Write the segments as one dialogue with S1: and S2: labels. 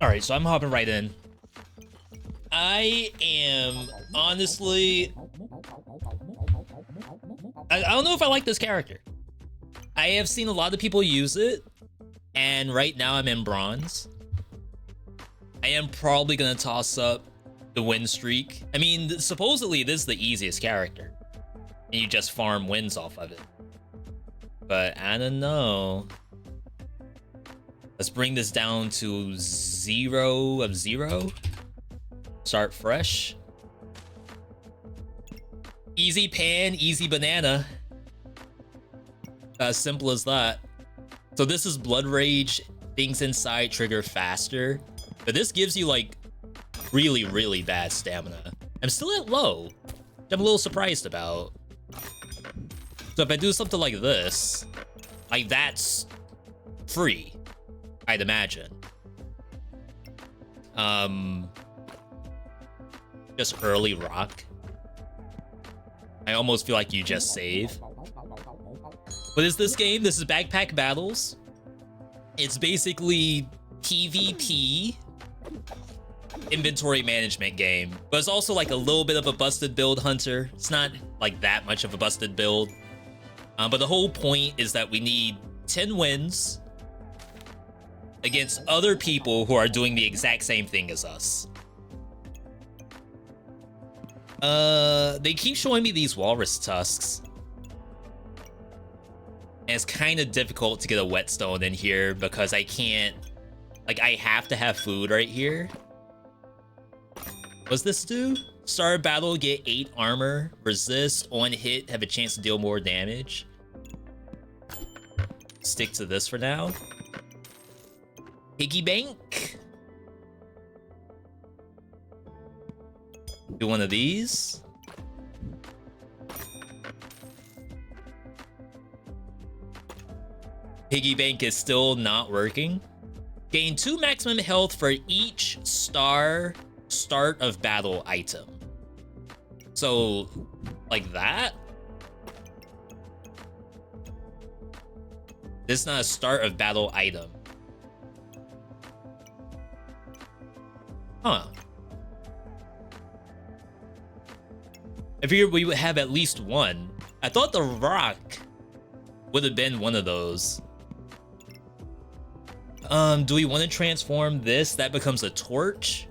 S1: Alright, so I'm hopping right in. I am honestly... I don't know if I like this character. I have seen a lot of people use it, and right now I'm in bronze. I am probably gonna toss up the win streak. I mean, supposedly this is the easiest character, and you just farm wins off of it. But I don't know. Let's bring this down to 0 of 0. Start fresh. Easy pan, easy banana. As simple as that. So this is Blood Rage. Things inside trigger faster. But this gives you like really, really bad stamina. I'm still at low, which I'm a little surprised about. So if I do something like this, like that's free, I'd imagine. Just early rock. I almost feel like you just save. What is this game? This is Backpack Battles. It's basically PvP inventory management game, but it's also like a little bit of a busted build hunter. It's not like that much of a busted build. But the whole point is that we need 10 wins against other people who are doing the exact same thing as us. They keep showing me these walrus tusks. And it's kind of difficult to get a whetstone in here because I can't... Like, I have to have food right here. What's this do? Start battle, get 8 armor, resist, on hit, have a chance to deal more damage. Stick to this for now. Piggy bank. Do one of these. Piggy bank is still not working. Gain 2 maximum health for each start of battle item. So, like that? This is not a start of battle item. Huh. I figured we would have at least one. I thought the rock would have been one of those. Do we want to transform this? That becomes a torch.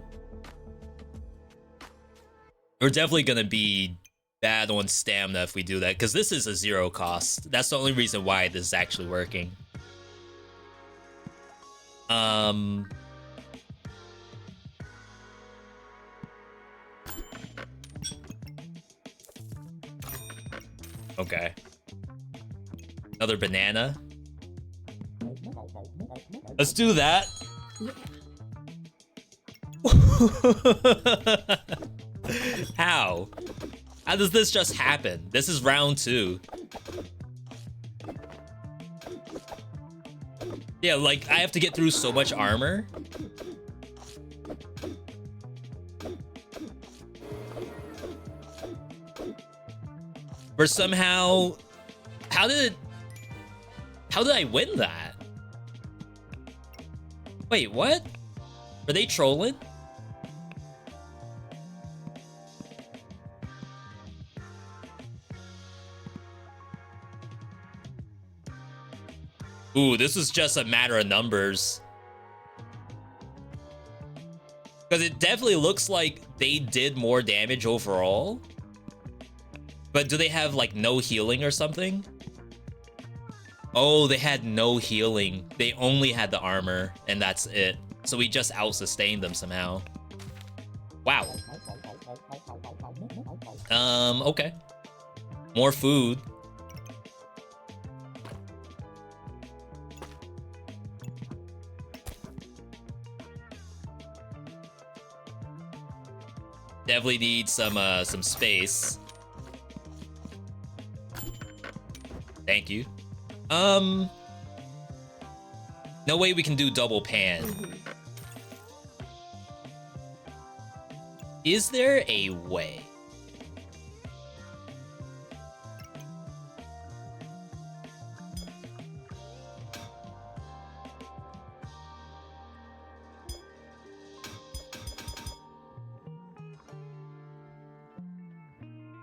S1: We're definitely gonna be bad on stamina if we do that, because this is a 0 cost. That's the only reason why this is actually working. Okay. Another banana. Let's do that. How? How does this just happen? This is round 2. Yeah, like, I have to get through so much armor. Or somehow... How did I win that? Wait, what? Are they trolling? Ooh, this is just a matter of numbers. Because it definitely looks like they did more damage overall. But do they have, like, no healing or something? Oh, they had no healing. They only had the armor, and that's it. So we just out-sustained them somehow. Wow. Okay. More food. Definitely need some space. Thank you. No way we can do double pan. Is there a way?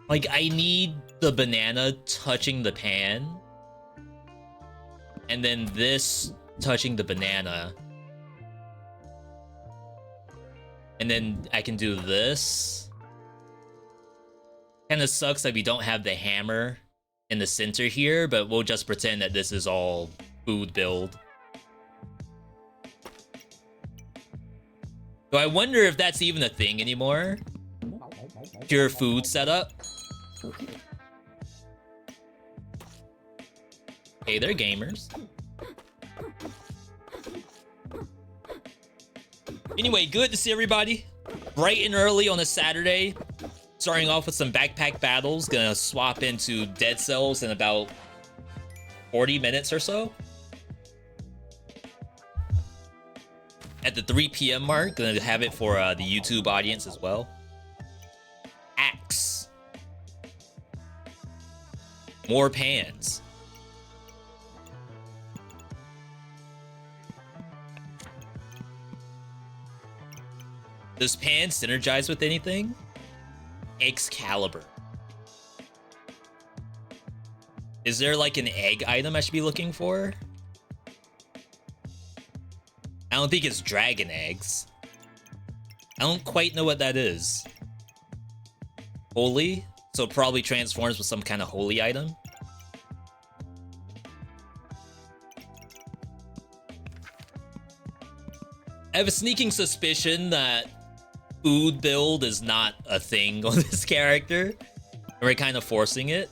S1: Like, I need the banana touching the pan. And then this touching the banana. And then I can do this. Kinda sucks that we don't have the hammer in the center here, but we'll just pretend that this is all food build. So I wonder if that's even a thing anymore. Pure food setup. Hey, they're gamers. Anyway, good to see everybody. Bright and early on a Saturday. Starting off with some backpack battles. Gonna swap into Dead Cells in about 40 minutes or so. At the 3 p.m. mark, gonna have it for the YouTube audience as well. Axe. More pans. Does pan synergize with anything? Excalibur. Is there like an egg item I should be looking for? I don't think it's dragon eggs. I don't quite know what that is. Holy? So it probably transforms with some kind of holy item. I have a sneaking suspicion that food build is not a thing on this character. We're kind of forcing it.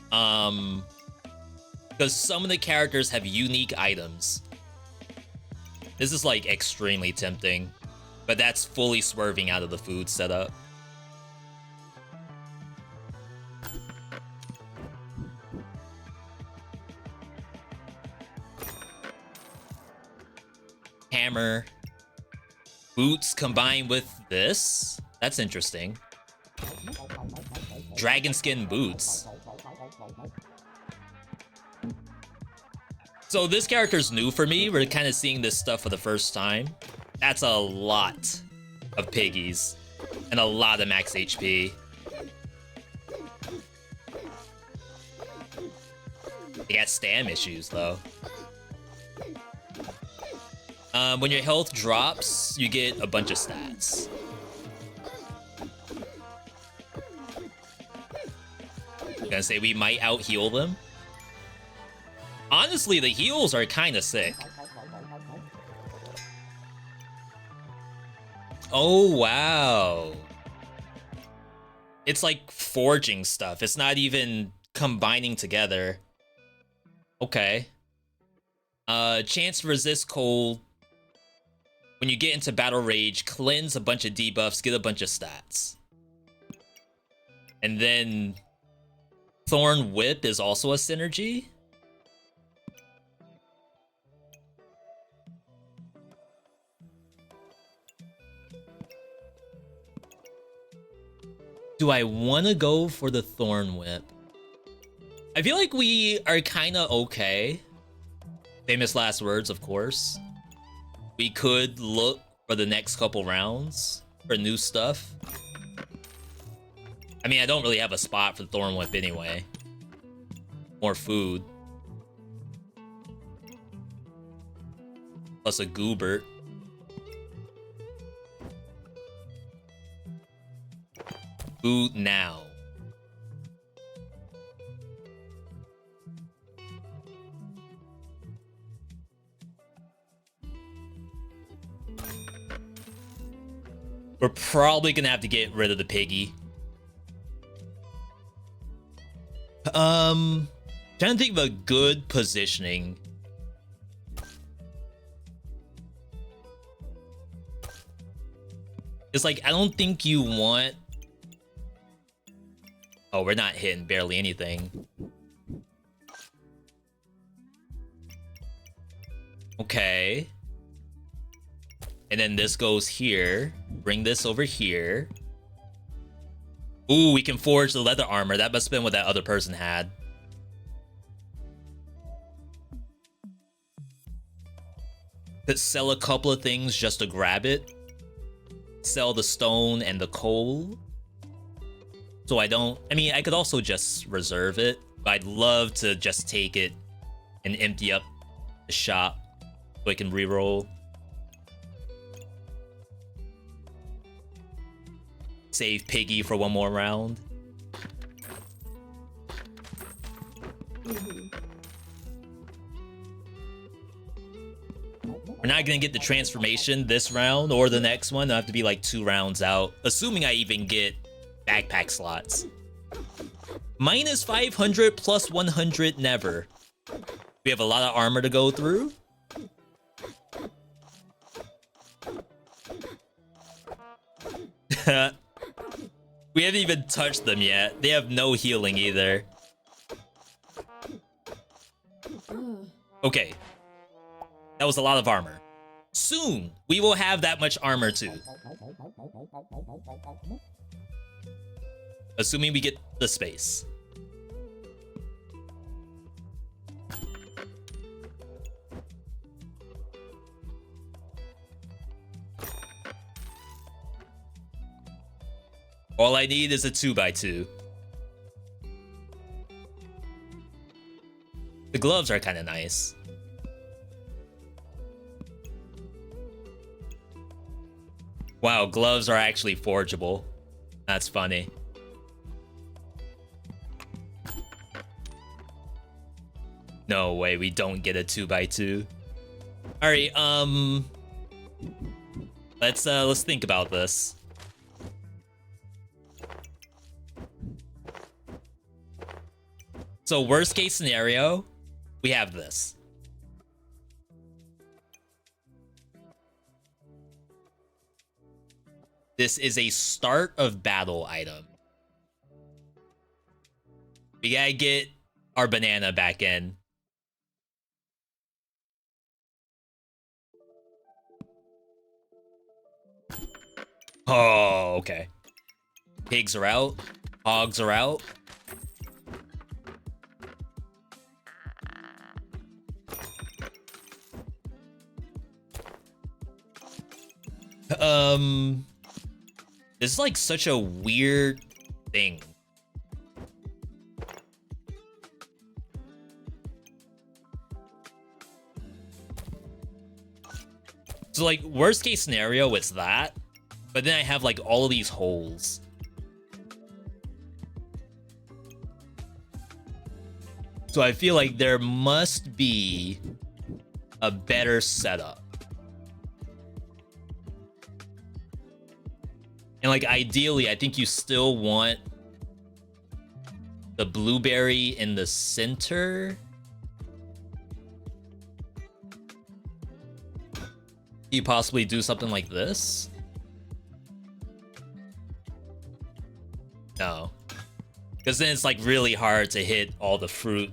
S1: Because some of the characters have unique items. This is like extremely tempting, but that's fully swerving out of the food setup. Hammer. Boots combined with this? That's interesting. Dragon skin boots. So this character's new for me. We're kind of seeing this stuff for the first time. That's a lot of piggies and a lot of max HP. They got stam issues though. When your health drops, you get a bunch of stats. I'm gonna say we might out heal them. Honestly, the heals are kind of sick. Oh, wow. It's like forging stuff. It's not even combining together. Okay. Chance to resist cold. When you get into battle rage, cleanse a bunch of debuffs, get a bunch of stats. And then Thorn Whip is also a synergy. Do I want to go for the Thorn Whip? I feel like we are kind of okay. Famous last words, of course. We could look for the next couple rounds for new stuff. I mean, I don't really have a spot for the Thorn Whip anyway. More food. Plus a Goobert. Food now. We're probably gonna have to get rid of the piggy. Trying to think of a good positioning. It's like, I don't think you want... Oh, we're not hitting barely anything. Okay. And then this goes here. Bring this over here. Ooh, we can forge the leather armor. That must have been what that other person had. Could sell a couple of things just to grab it. Sell the stone and the coal. So I don't... I mean, I could also just reserve it, but I'd love to just take it and empty up the shop so I can reroll. Save Piggy for one more round. We're not gonna get the transformation this round or the next one. It'll have to be like 2 rounds out, assuming I even get backpack slots. Minus 500 plus 100, never. We have a lot of armor to go through. We haven't even touched them yet. They have no healing either. Okay. That was a lot of armor. Soon, we will have that much armor too. Assuming we get the space. All I need is a 2x2. The gloves are kind of nice. Wow, gloves are actually forgeable. That's funny. No way, we don't get a 2x2. All right, let's think about this. So worst case scenario, we have this. This is a start of battle item. We gotta get our banana back in. Oh, okay. Pigs are out. Hogs are out. This is like such a weird thing. So like worst case scenario, it's that, but then I have like all of these holes. So I feel like there must be a better setup. And like ideally, I think you still want the blueberry in the center. You possibly do something like this? No. Because then it's like really hard to hit all the fruit.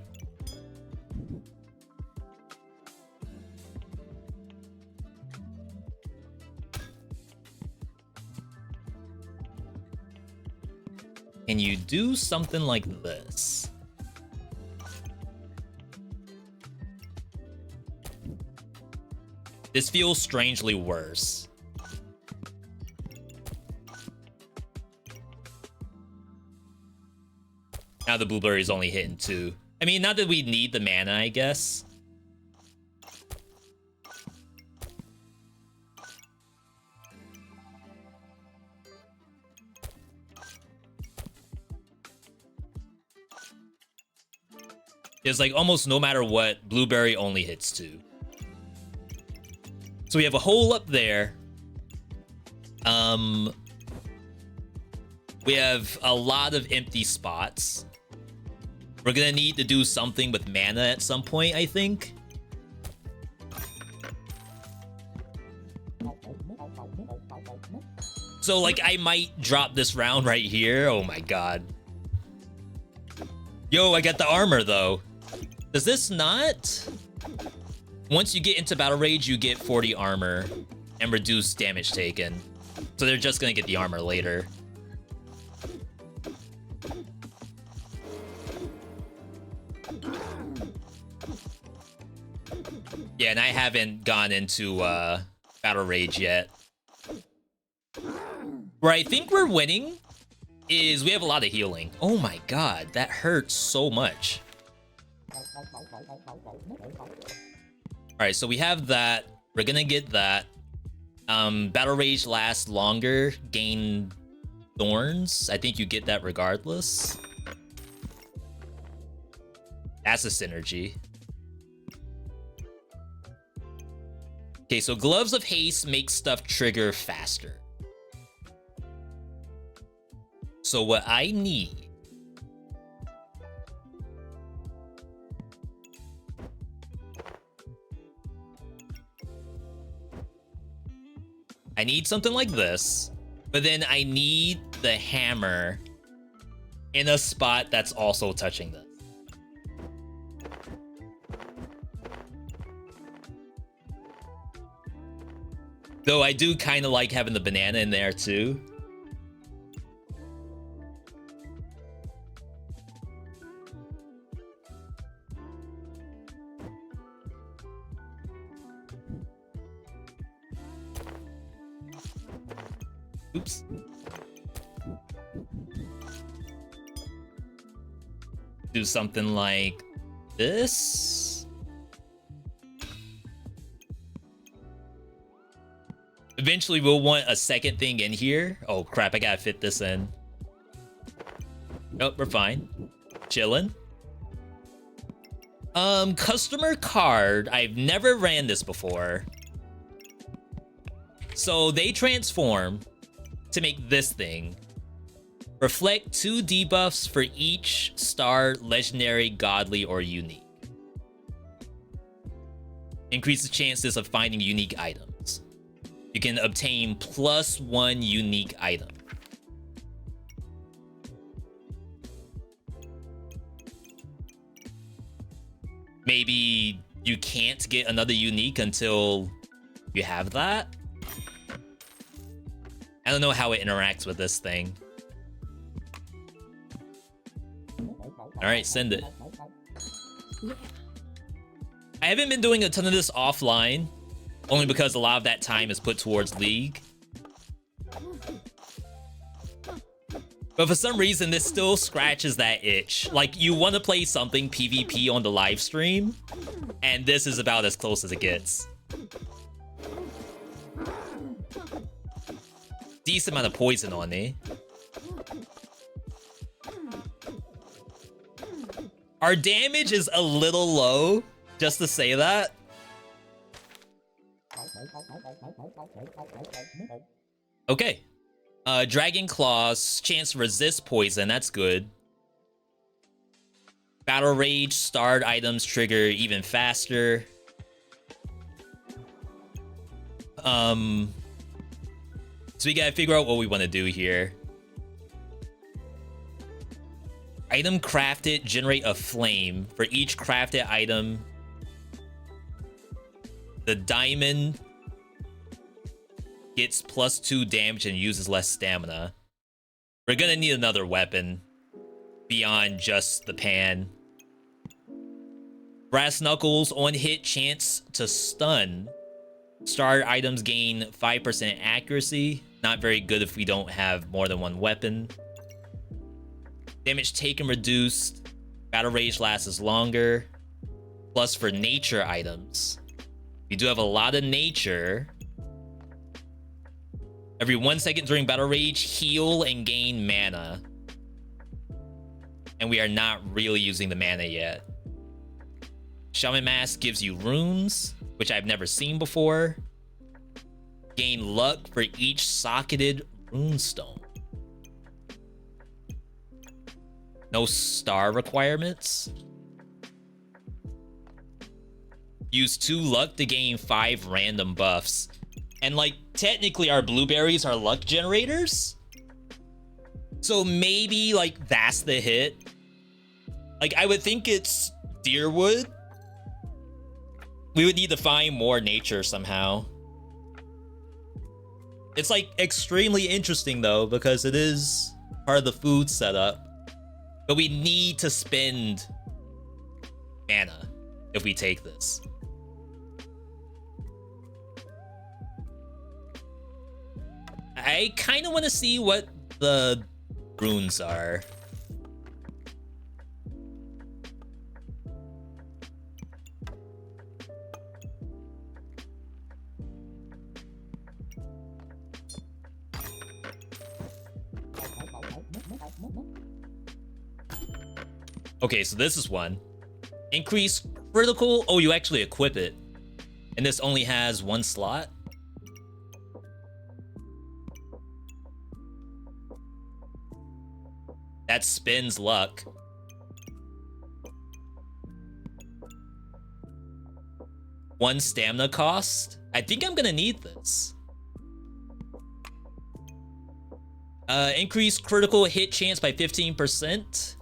S1: Can you do something like this? This feels strangely worse. Now the blueberry's only hitting 2. I mean, not that we need the mana, I guess. It's like almost no matter what, blueberry only hits 2. So we have a hole up there. We have a lot of empty spots. We're gonna need to do something with mana at some point, I think. So like I might drop this round right here. Oh my god. Yo, I got the armor though. Does this not? Once you get into Battle Rage, you get 40 armor and reduce damage taken. So they're just gonna get the armor later. Yeah, and I haven't gone into Battle Rage yet. Where I think we're winning is we have a lot of healing. Oh my god, that hurts so much. Alright, so we have that. We're gonna get that. Battle Rage lasts longer, gain thorns. I think you get that regardless. That's a synergy. Okay, so Gloves of Haste make stuff trigger faster. So what I need... I need something like this, but then I need the hammer in a spot that's also touching this. Though I do kind of like having the banana in there too. Oops. Do something like this. Eventually, we'll want a second thing in here. Oh, crap. I gotta fit this in. Nope, we're fine. Chilling. Customer card. I've never ran this before. So they transform to make this thing. Reflect 2 debuffs for each star, legendary, godly, or unique. Increase the chances of finding unique items. You can obtain +1 unique item. Maybe you can't get another unique until you have that? I don't know how it interacts with this thing. Alright, send it. I haven't been doing a ton of this offline, only because a lot of that time is put towards League. But for some reason, this still scratches that itch. Like, you want to play something PvP on the live stream, and this is about as close as it gets. Decent amount of poison on it. Our damage is a little low, just to say that. Okay. Dragon Claws, chance to resist poison, that's good. Battle Rage, starred items trigger even faster. So we gotta figure out what we want to do here. Item crafted, generate a flame. For each crafted item, the diamond gets +2 damage and uses less stamina. We're gonna need another weapon beyond just the pan. Brass Knuckles, on hit, chance to stun. Starred items gain 5% accuracy. Not very good if we don't have more than one weapon. Damage taken reduced. Battle Rage lasts longer. Plus for nature items. We do have a lot of nature. Every 1 second during Battle Rage, heal and gain mana. And we are not really using the mana yet. Shaman Mask gives you runes, which I've never seen before. Gain luck for each socketed runestone. No star requirements. Use 2 luck to gain 5 random buffs. And like, technically our blueberries are luck generators. So maybe like that's the hit. Like, I would think it's Deerwood. We would need to find more nature somehow. It's like extremely interesting though, because it is part of the food setup. But we need to spend mana if we take this. I kind of want to see what the runes are. Okay, so this is one. Increase critical. Oh, you actually equip it. And this only has one slot. That spins luck. One stamina cost. I think I'm gonna need this. Increase critical hit chance by 15%.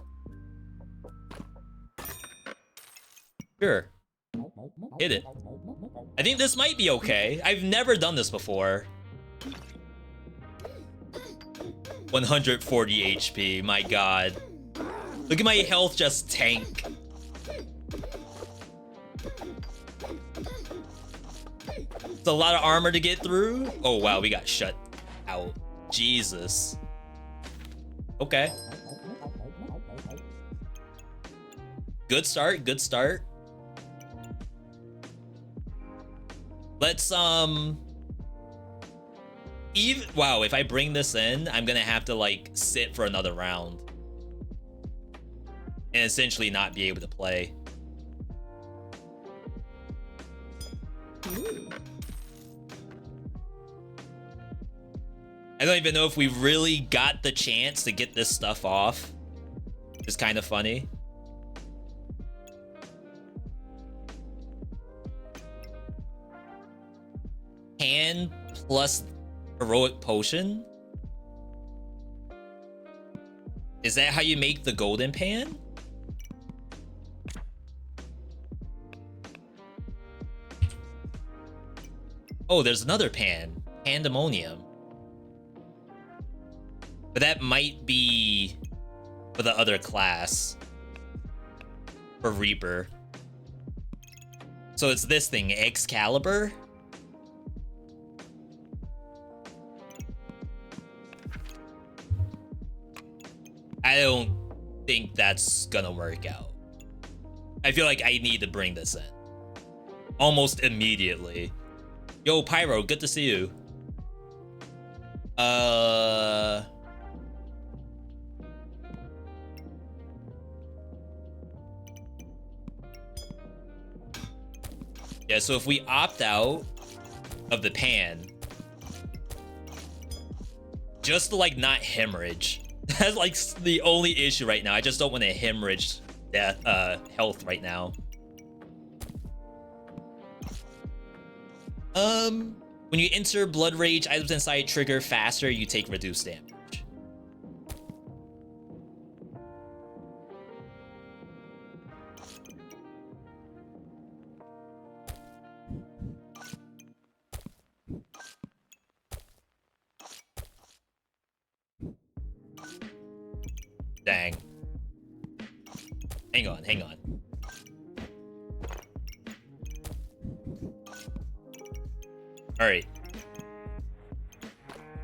S1: Sure. Hit it. I think this might be okay. I've never done this before. 140 HP, my god. Look at my health just tank. It's a lot of armor to get through. Oh wow, we got shut out. Jesus. Okay. Good start, good start. Let's even wow, if I bring this in, I'm gonna have to like sit for another round and essentially not be able to play. I don't even know if we really got the chance to get this stuff off. It's kind of funny. Hand plus heroic potion? Is that how you make the golden pan? Oh, there's another pan. Pandemonium. But that might be for the other class. For Reaper. So it's this thing, Excalibur? I don't think that's gonna work out. I feel like I need to bring this in. Almost immediately. Yo, Pyro, good to see you. Yeah, so if we opt out of the pan, just to like not hemorrhage. That's like the only issue right now. I just don't want to hemorrhage death, health right now. When you enter Blood Rage, items inside trigger faster, you take reduced damage. Dang. Hang on, hang on. All right.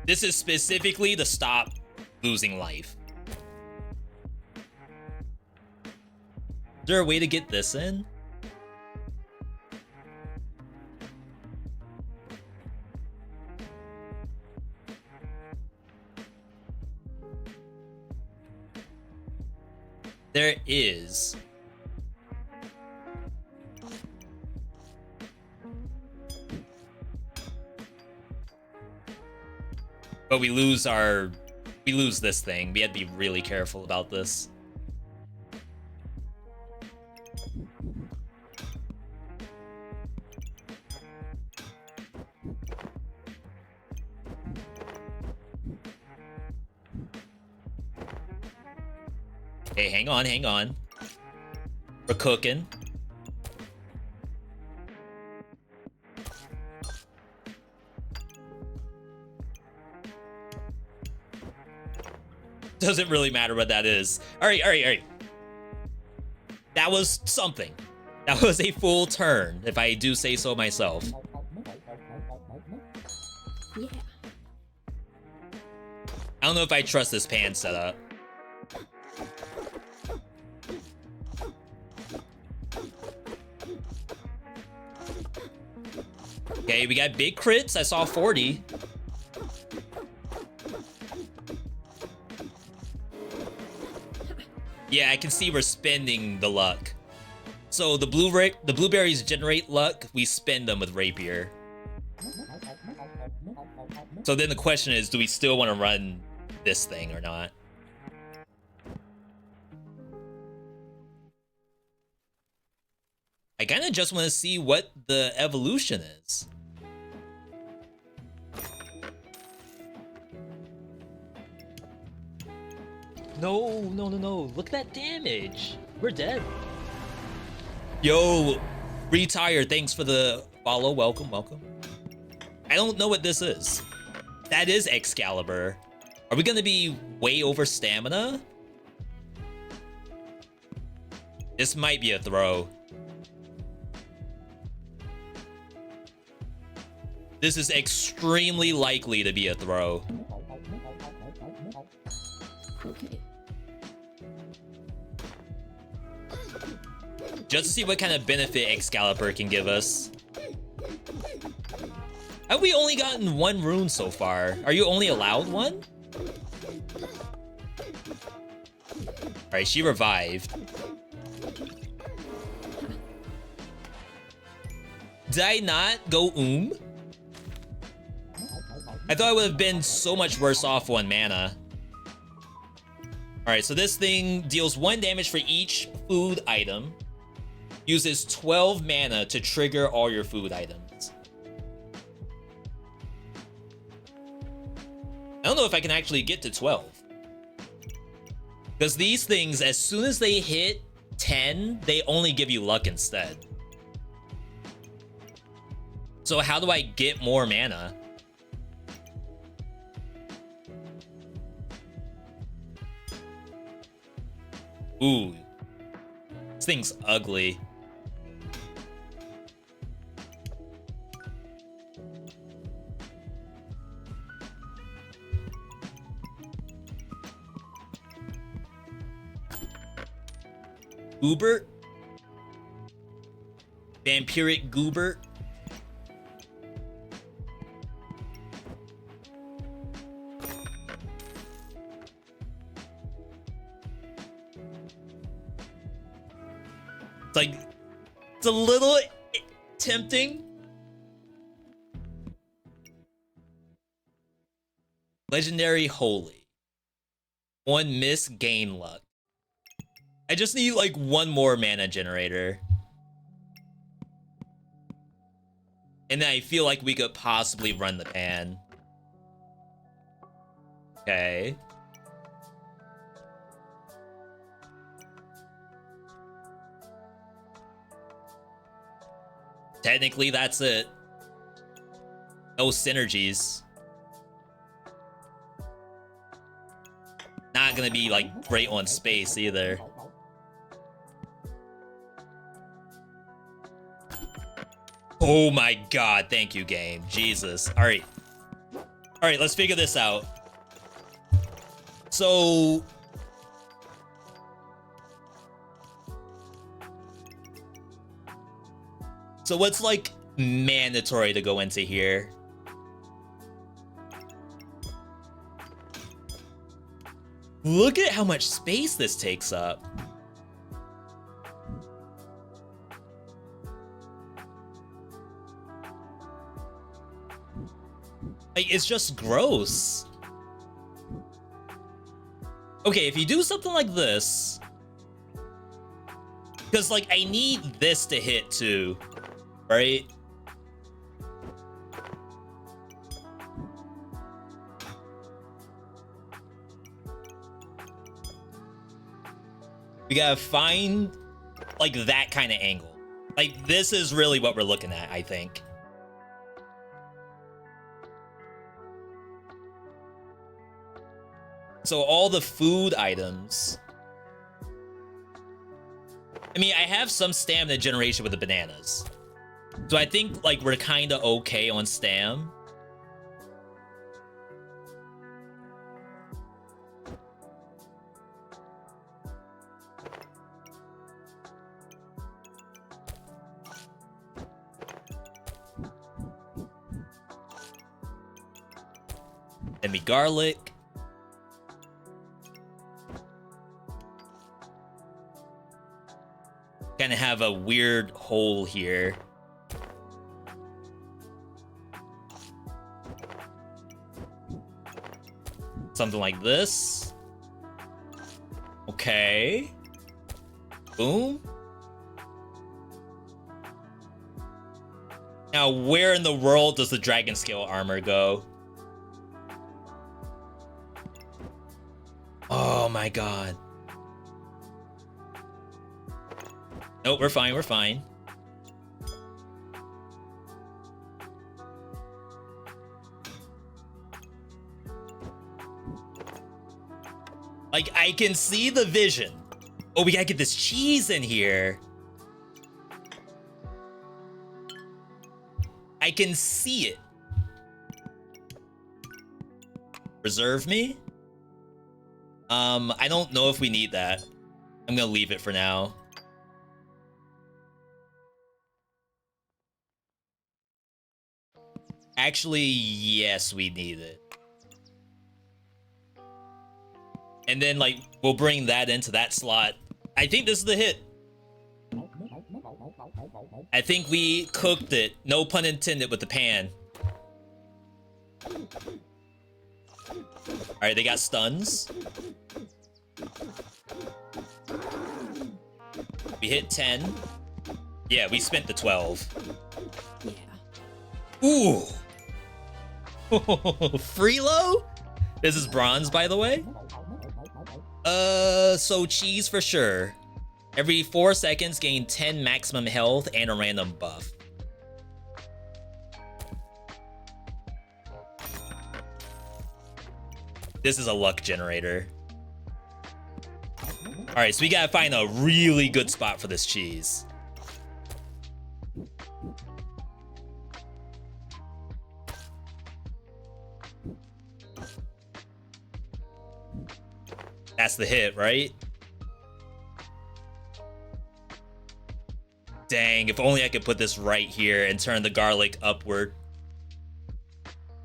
S1: This is specifically to stop losing life. Is there a way to get this in? There is. But we lose this thing. We had to be really careful about this. Hey, hang on, hang on. We're cooking. Doesn't really matter what that is. All right, all right, all right. That was something. That was a full turn, if I do say so myself.
S2: Yeah.
S1: I don't know if I trust this pan setup. Okay, we got big crits. I saw 40. Yeah, I can see we're spending the luck. So the blueberries generate luck. We spend them with rapier. So then the question is, do we still want to run this thing or not? I kind of just want to see what the evolution is. No. Look at that damage. We're dead. Yo, Retire, thanks for the follow. Welcome. I don't know what this is. That is Excalibur. Are we gonna be way over stamina? This might be a throw. This is extremely likely to be a throw. Just to see what kind of benefit Excalibur can give us. Have we only gotten one rune so far? Are you only allowed one? Alright, she revived. Did I not go I thought I would have been so much worse off one mana. Alright, so this thing deals 1 damage for each food item. Uses 12 mana to trigger all your food items. I don't know if I can actually get to 12. Because these things, as soon as they hit 10, they only give you luck instead. So how do I get more mana? Ooh. This thing's ugly. Goobert? Vampiric Goobert? It's like, it's a little tempting. Legendary Holy. 1 miss, gain luck. I just need like 1 more mana generator. And then I feel like we could possibly run the pan. Okay. Technically, that's it. No synergies. Not gonna be like great on space either. Oh my god, thank you, game. Jesus. Alright. Alright, let's figure this out. So what's like mandatory to go into here? Look at how much space this takes up. Like, it's just gross. Okay, if you do something like this, because like I need this to hit too, right? We gotta find like that kind of angle. Like, this is really what we're looking at, I think. So all the food items. I mean, I have some stamina generation with the bananas. So I think like we're kind of okay on stam. Then me garlic. Kind of have a weird hole here. Something like this. Okay. Boom. Now, where in the world does the dragon scale armor go? Oh my god. Nope, we're fine, we're fine. Like, I can see the vision. Oh, we gotta get this cheese in here. I can see it. Reserve me? I don't know if we need that. I'm gonna leave it for now. Actually, yes, we need it. And then, like, we'll bring that into that slot. I think this is the hit. I think we cooked it. No pun intended with the pan. Alright, they got stuns. We hit 10. Yeah, we spent the 12. Yeah. Ooh! Freelo? This is bronze, by the way. So cheese for sure. Every 4 seconds, gain 10 maximum health and a random buff. This is a luck generator. Alright, so we gotta find a really good spot for this cheese. That's the hit, right? Dang, if only I could put this right here and turn the garlic upward.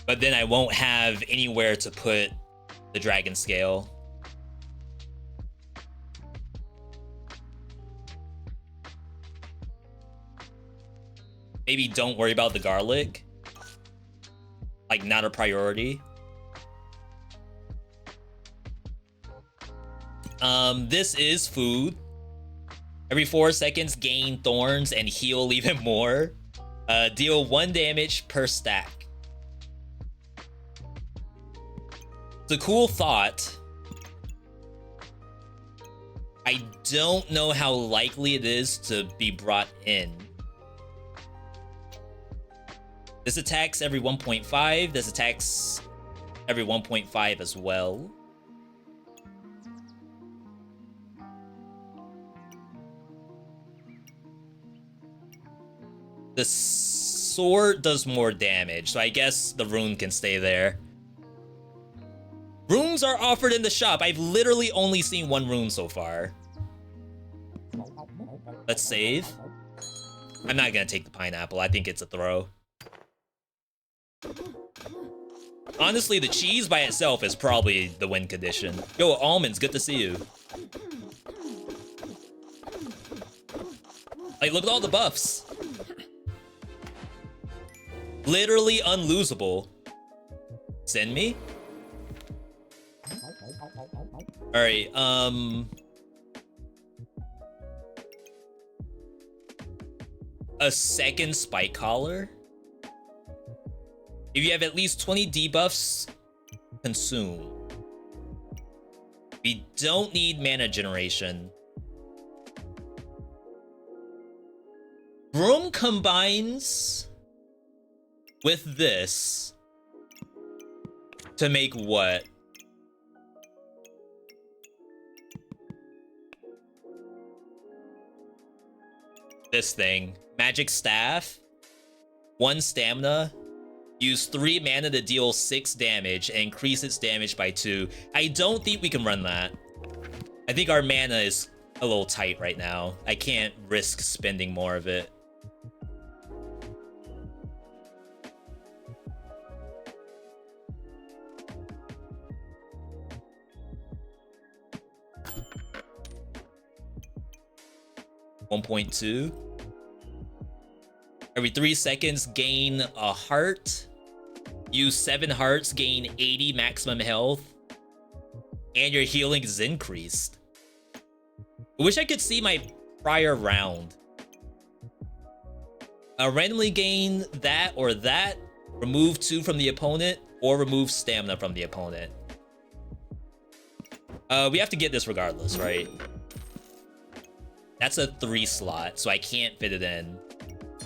S1: But then I won't have anywhere to put the dragon scale. Maybe don't worry about the garlic. Like, not a priority. This is food. Every 4 seconds, gain thorns and heal even more. Deal 1 damage per stack. It's a cool thought. I don't know how likely it is to be brought in. This attacks every 1.5. This attacks every 1.5 as well. The sword does more damage, so I guess the rune can stay there. Runes are offered in the shop. I've literally only seen 1 rune so far. Let's save. I'm not gonna take the pineapple. I think it's a throw. Honestly, the cheese by itself is probably the win condition. Yo, almonds, good to see you. Like, look at all the buffs. Literally unlosable. Send me? Alright, a second spike collar? If you have at least 20 debuffs, consume. We don't need mana generation. Broom combines with this to make what? This thing. Magic staff. 1 stamina. Use 3 mana to deal 6 damage and increase its damage by 2. I don't think we can run that. I think our mana is a little tight right now. I can't risk spending more of it. 1.2. Every 3 seconds, gain a heart. Use 7 hearts, gain 80 maximum health. And your healing is increased. I wish I could see my prior round. Randomly gain that or that. Remove 2 from the opponent or remove stamina from the opponent. We have to get this regardless, right? That's a 3 slot, so I can't fit it in.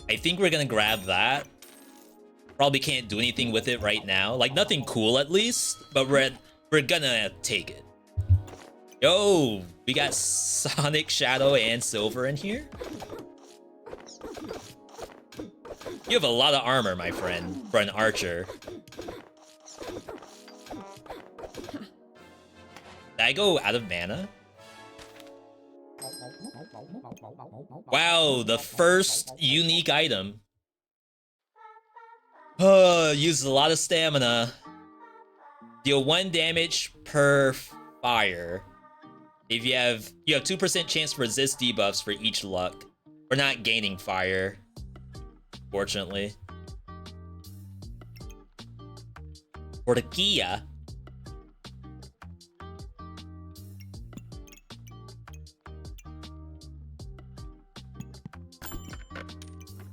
S1: I think we're gonna grab that. Probably can't do anything with it right now. Like, nothing cool at least, but we're gonna take it. Yo, we got Sonic, Shadow, and Silver in here. You have a lot of armor, my friend, for an archer. Did I go out of mana? Wow, the first unique item. Uses a lot of stamina. Deal 1 damage per fire. If you have 2% chance to resist debuffs for each luck. We're not gaining fire, fortunately. Portakia.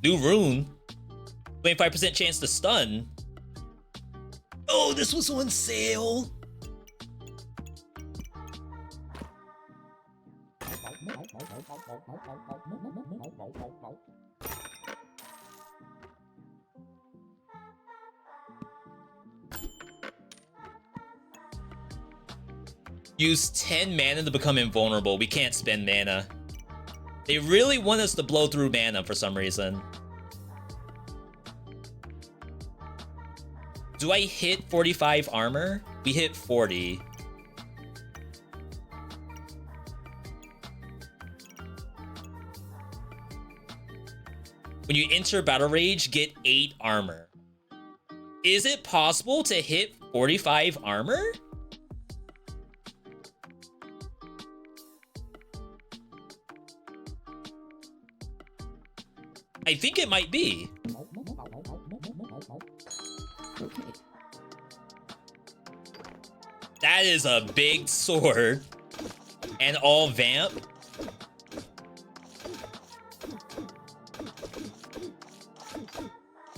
S1: New rune. 25% chance to stun. Oh, this was on sale. Use 10 mana to become invulnerable. We can't spend mana. They really want us to blow through mana for some reason. Do I hit 45 armor? We hit 40. When you enter Battle Rage, get 8 armor. Is it possible to hit 45 armor? I think it might be. That is a big sword. And all vamp.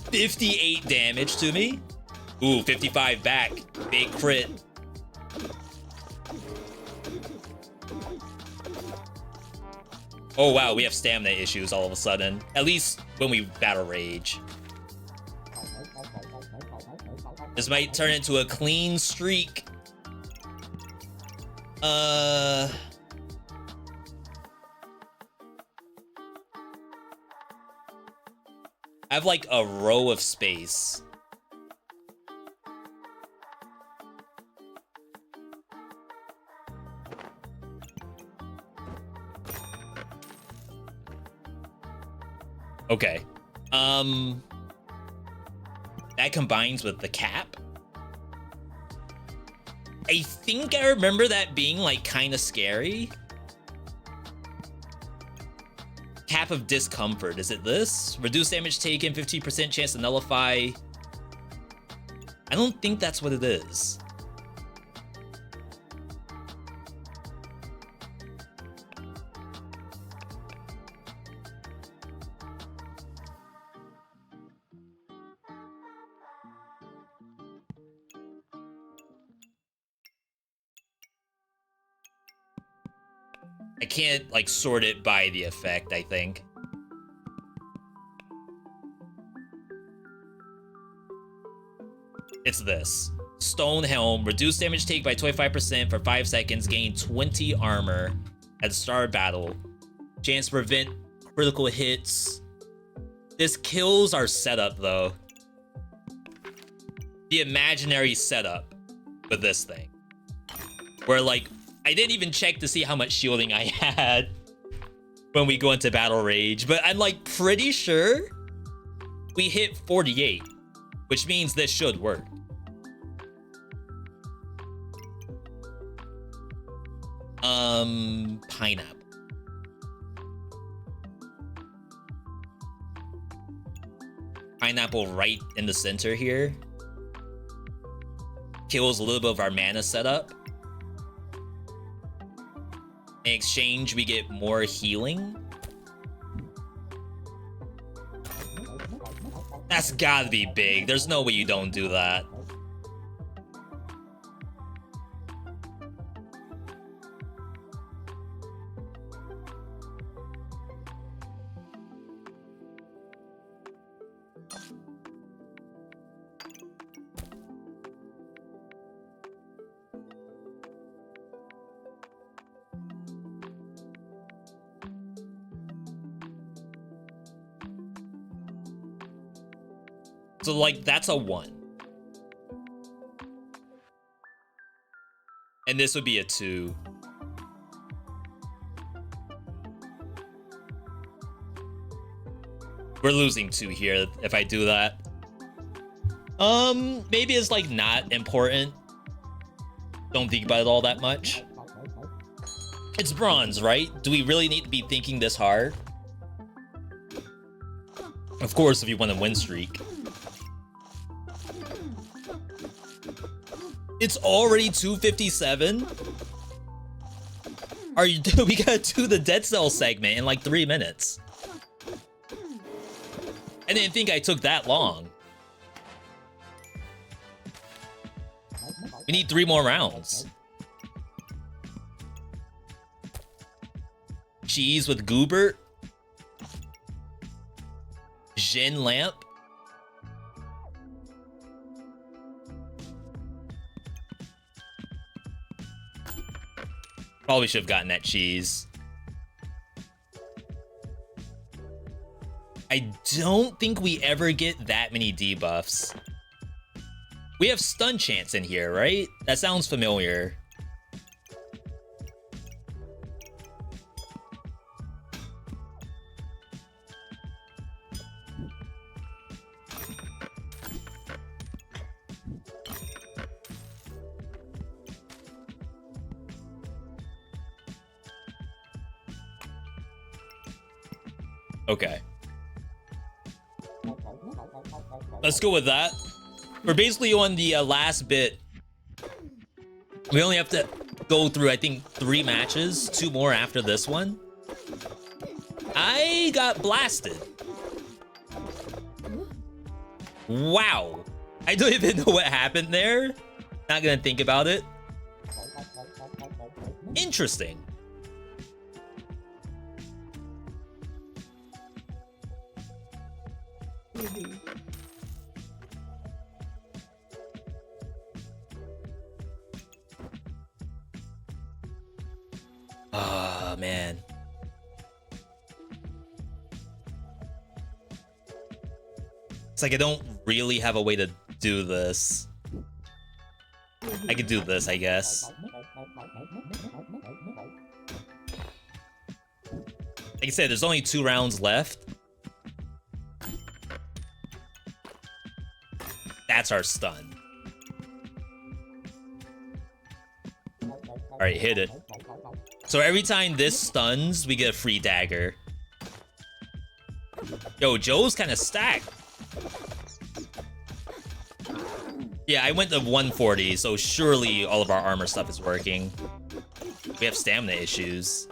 S1: $58 damage to me. Ooh, 55 back. Big crit. Oh wow, we have stamina issues all of a sudden. At least when we battle rage. This might turn into a clean streak. I have like a row of space. Okay. That combines with the cap. I think I remember that being like kind of scary. Cap of discomfort. Is it this? Reduce damage taken, 15% chance to nullify. I don't think that's what it is. I can't like sort it by the effect, I think. It's this. Stone Helm. Reduce damage take by 25% for 5 seconds. Gain 20 armor at the start of battle. Chance to prevent critical hits. This kills our setup, though. The imaginary setup with this thing. Where, like, I didn't even check to see how much shielding I had when we go into Battle Rage, but I'm, like, pretty sure we hit 48, which means this should work. Pineapple. Pineapple right in the center here. Kills a little bit of our mana setup. In exchange, we get more healing. That's gotta be big. There's no way you don't do that. So, like, that's a 1. And this would be a 2. We're losing 2 here if I do that. Maybe it's, like, not important. Don't think about it all that much. It's bronze, right? Do we really need to be thinking this hard? Of course, if you want a win streak. It's already 257? Are you we gotta do the Dead Cell segment in like 3 minutes. I didn't think I took that long. We need 3 more rounds. Cheese with Goobert. Jin Lamp. Probably should have gotten that cheese. I don't think we ever get that many debuffs. We have stun chance in here, right? That sounds familiar. Okay. Let's go with that. We're basically on the last bit. We only have to go through, I think, 3 matches. 2 more after this one. I got blasted. Wow. I don't even know what happened there. Not gonna think about it. Interesting. Ah, man. It's like I don't really have a way to do this. I could do this, I guess. Like I said, there's only 2 rounds left. That's our stun. Alright, hit it. So every time this stuns, we get a free dagger. Yo, Joe's kind of stacked. Yeah, I went to 140, so surely all of our armor stuff is working. We have stamina issues.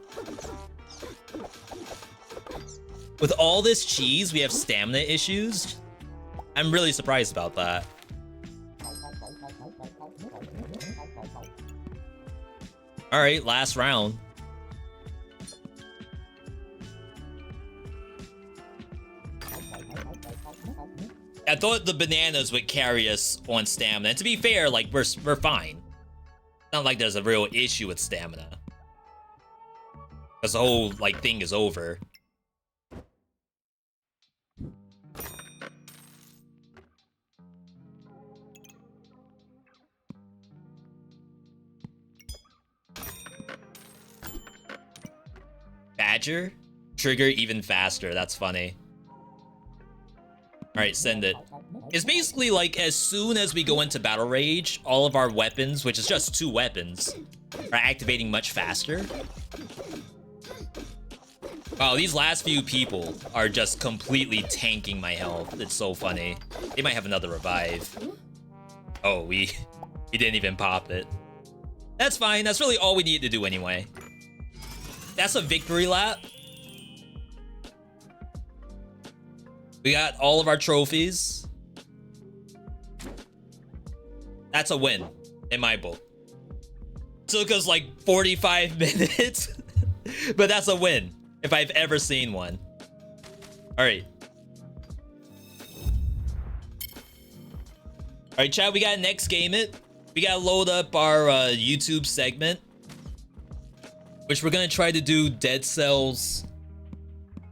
S1: With all this cheese, we have stamina issues? I'm really surprised about that. Alright, last round. I thought the bananas would carry us on stamina. And to be fair, like, we're fine. Not like there's a real issue with stamina. Because the whole, like, thing is over. Badger? Trigger even faster. That's funny. Alright, send it. It's basically like as soon as we go into Battle Rage, all of our weapons, which is just 2 weapons, are activating much faster. Wow, these last few people are just completely tanking my health. It's so funny. They might have another revive. Oh, we didn't even pop it. That's fine. That's really all we need to do anyway. That's a victory lap. We got all of our trophies. That's a win in my book. Took us like 45 minutes, but that's a win if I've ever seen one. All right. All right, chat, we got next game it. We got to load up our YouTube segment, which we're going to try to do Dead Cells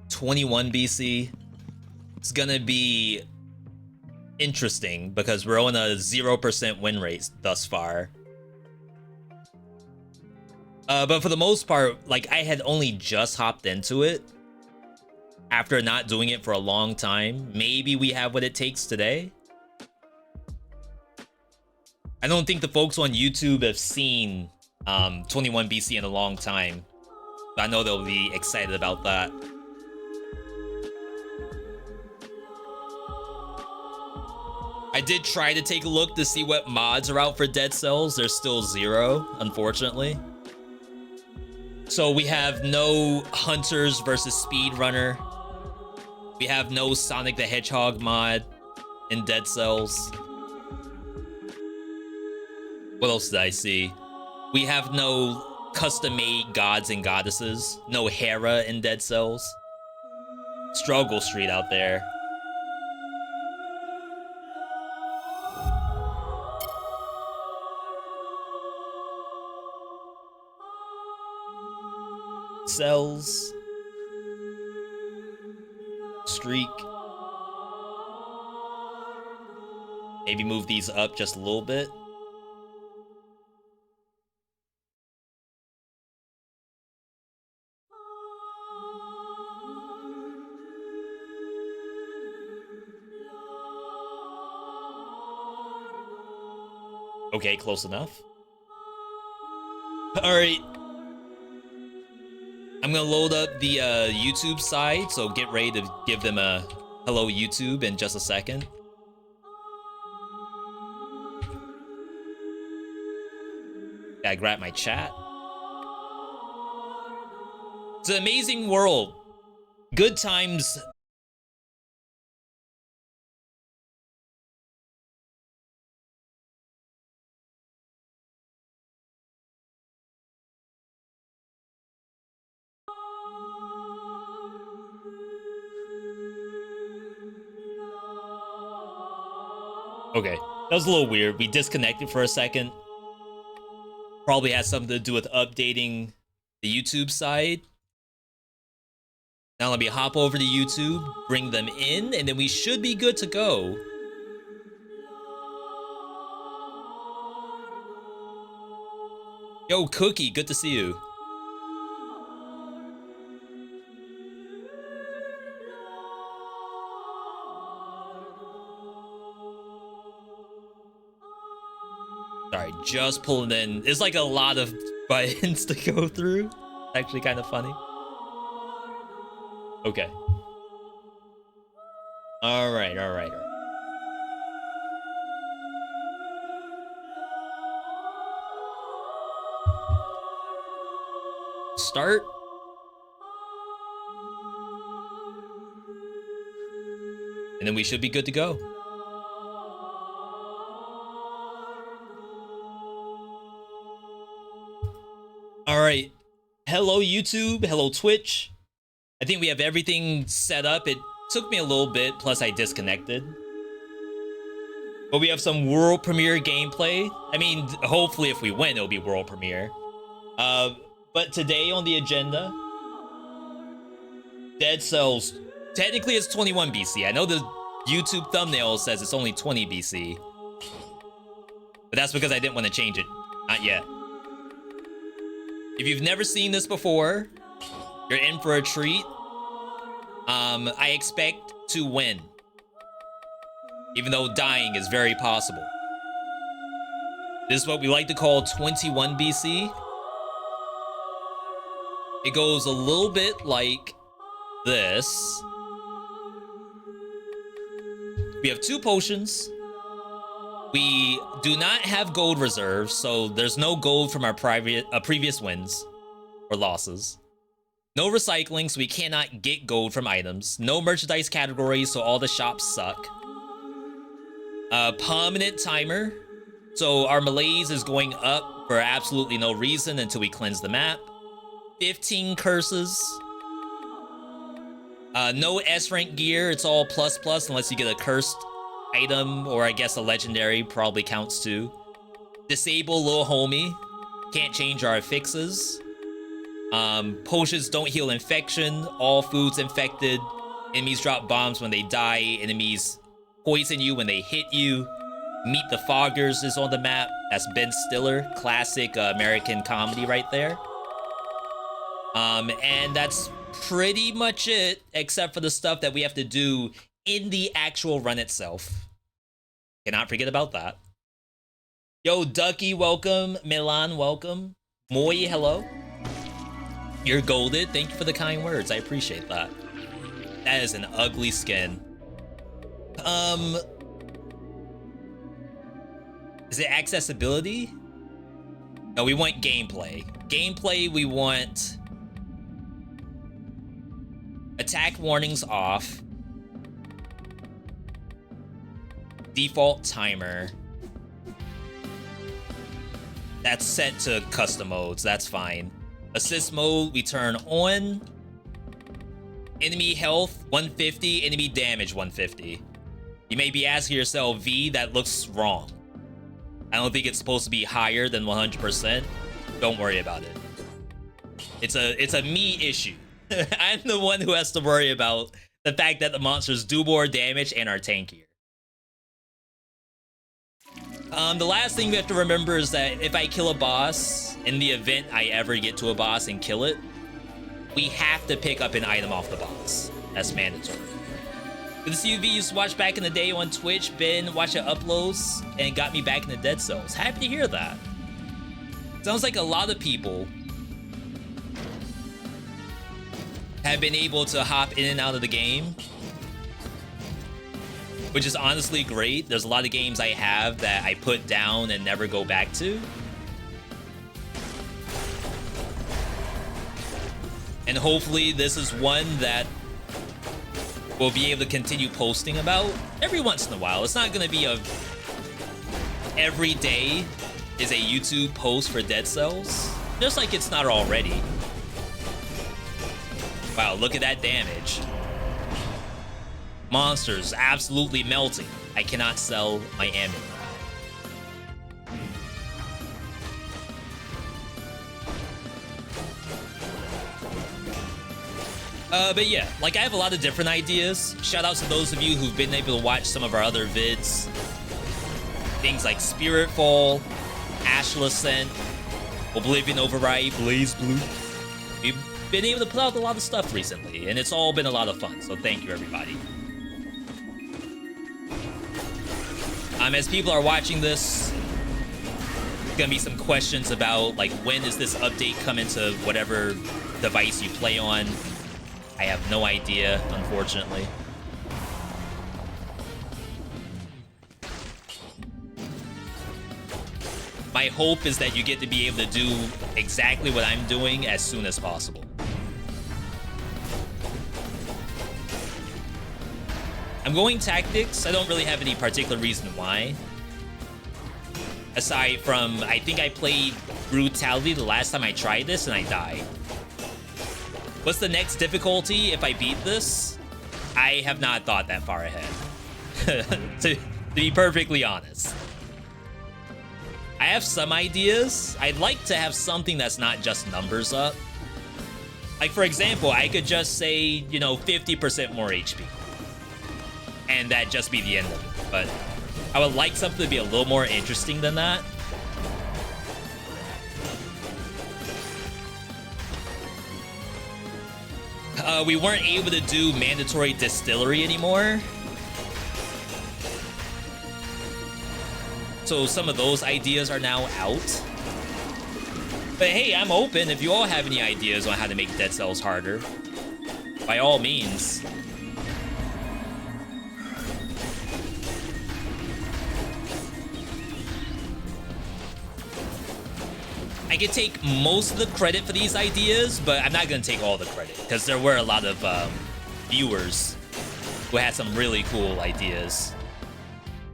S1: 21 BC. It's going to be interesting because we're on a 0% win rate thus far. But for the most part, like, I had only just hopped into it after not doing it for a long time. Maybe we have what it takes today. I don't think the folks on YouTube have seen 21 BC in a long time. But I know they'll be excited about that. I did try to take a look to see what mods are out for Dead Cells. There's still 0, unfortunately. So we have no Hunters versus Speedrunner. We have no Sonic the Hedgehog mod in Dead Cells. What else did I see? We have no custom-made gods and goddesses. No Hera in Dead Cells. Struggle Street out there. Cells. Streak. Maybe move these up just a little bit. Okay, close enough. All right. I'm gonna load up the YouTube side, so get ready to give them a hello YouTube in just a second. Gotta grab my chat. It's an amazing world. Good times. Okay, that was a little weird. We disconnected for a second. Probably has something to do with updating the YouTube side. Now let me hop over to YouTube, bring them in, and then we should be good to go. Yo, Cookie, good to see you. Sorry, just pulling in. It's like a lot of buttons to go through. Actually kind of funny. Okay. All right. Start. And then we should be good to go. All right. Hello, YouTube. Hello, Twitch. I think we have everything set up. It took me a little bit, plus I disconnected. But we have some world premiere gameplay. I mean, hopefully if we win, it'll be world premiere. But today on the agenda, Dead Cells. Technically, it's 21 BC. I know the YouTube thumbnail says it's only 20 BC. But that's because I didn't want to change it. Not yet. If you've never seen this before, you're in for a treat. I expect to win. Even though dying is very possible. This is what we like to call 21 BC. It goes a little bit like this. We have 2 potions. We do not have gold reserves, so there's no gold from our previous wins or losses. No recycling, so we cannot get gold from items. No merchandise categories, so all the shops suck. Permanent timer. So our malaise is going up for absolutely no reason until we cleanse the map. 15 curses. No S rank gear. It's all plus unless you get a cursed item, or I guess a legendary probably counts too. Disable little homie. Can't change our affixes. Potions don't heal infection. All foods infected. Enemies drop bombs when they die. Enemies poison you when they hit you. Meet the Foggers is on the map. That's Ben Stiller, classic American comedy right there. And that's pretty much it, except for the stuff that we have to do in the actual run itself. Cannot forget about that. Yo, Ducky, welcome. Milan, welcome. Moi, hello. You're golded. Thank you for the kind words. I appreciate that. That is an ugly skin. Is it accessibility? No, we want gameplay. Gameplay, we want attack warnings off. Default timer. That's set to custom modes. That's fine. Assist mode, we turn on. Enemy health, 150. Enemy damage, 150. You may be asking yourself, V, that looks wrong. I don't think it's supposed to be higher than 100%. Don't worry about it. It's a me issue. I'm the one who has to worry about the fact that the monsters do more damage and are tankier. The last thing we have to remember is that if I kill a boss, in the event I ever get to a boss and kill it, we have to pick up an item off the boss. That's mandatory. Good to see you, V. Used to watch back in the day on Twitch. Ben watched your uploads and got me back in the Dead Cells. Happy to hear that. Sounds like a lot of people have been able to hop in and out of the game, which is honestly great. There's a lot of games I have that I put down and never go back to. And hopefully this is one that we'll be able to continue posting about every once in a while. It's not going to be a every day is a YouTube post for Dead Cells, just like it's not already. Wow, look at that damage. Monsters absolutely melting. I cannot sell my ammo. But yeah, like I have a lot of different ideas. Shout out to those of you who've been able to watch some of our other vids. Things like Spiritfall, Ashla Ascent, Oblivion Override, Blaze Blue. We've been able to put out a lot of stuff recently, and it's all been a lot of fun, so thank you, everybody. As people are watching this, there's gonna be some questions about, like, when does this update come into whatever device you play on? I have no idea, unfortunately. My hope is that you get to be able to do exactly what I'm doing as soon as possible. I'm going tactics. I don't really have any particular reason why. Aside from, I think I played Brutality the last time I tried this and I died. What's the next difficulty if I beat this? I have not thought that far ahead. to be perfectly honest. I have some ideas. I'd like to have something that's not just numbers up. Like, for example, I could just say, you know, 50% more HP. And that just be the end of it. But I would like something to be a little more interesting than that. We weren't able to do mandatory distillery anymore. So some of those ideas are now out. But hey, I'm open if you all have any ideas on how to make Dead Cells harder. By all means. I could take most of the credit for these ideas, but I'm not gonna take all the credit because there were a lot of viewers who had some really cool ideas.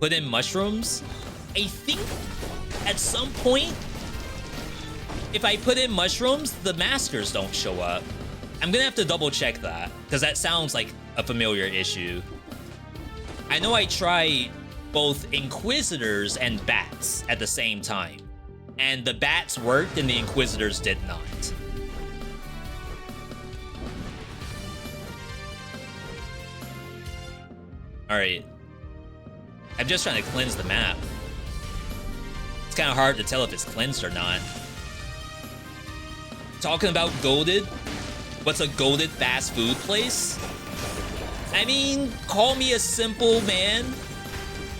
S1: Put in mushrooms. I think at some point, if I put in mushrooms, the maskers don't show up. I'm gonna have to double check that because that sounds like a familiar issue. I know I tried both Inquisitors and bats at the same time, and the bats worked and the Inquisitors did not. All right. I'm just trying to cleanse the map. It's kind of hard to tell if it's cleansed or not. Talking about goated, what's a goated fast food place? I mean, call me a simple man.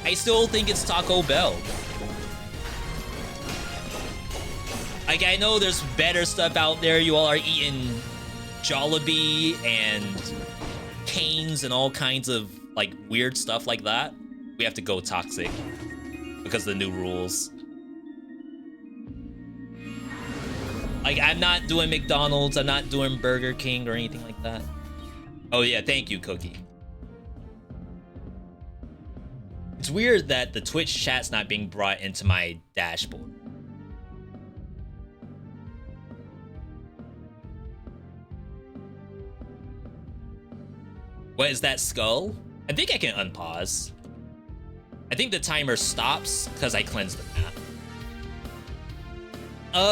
S1: I still think it's Taco Bell. Like, I know there's better stuff out there. You all are eating Jollibee and Canes and all kinds of, like, weird stuff like that. We have to go toxic because of the new rules. Like, I'm not doing McDonald's. I'm not doing Burger King or anything like that. Oh, yeah. Thank you, Cookie. It's weird that the Twitch chat's not being brought into my dashboard. What is that skull? I think I can unpause. I think the timer stops because I cleansed the map.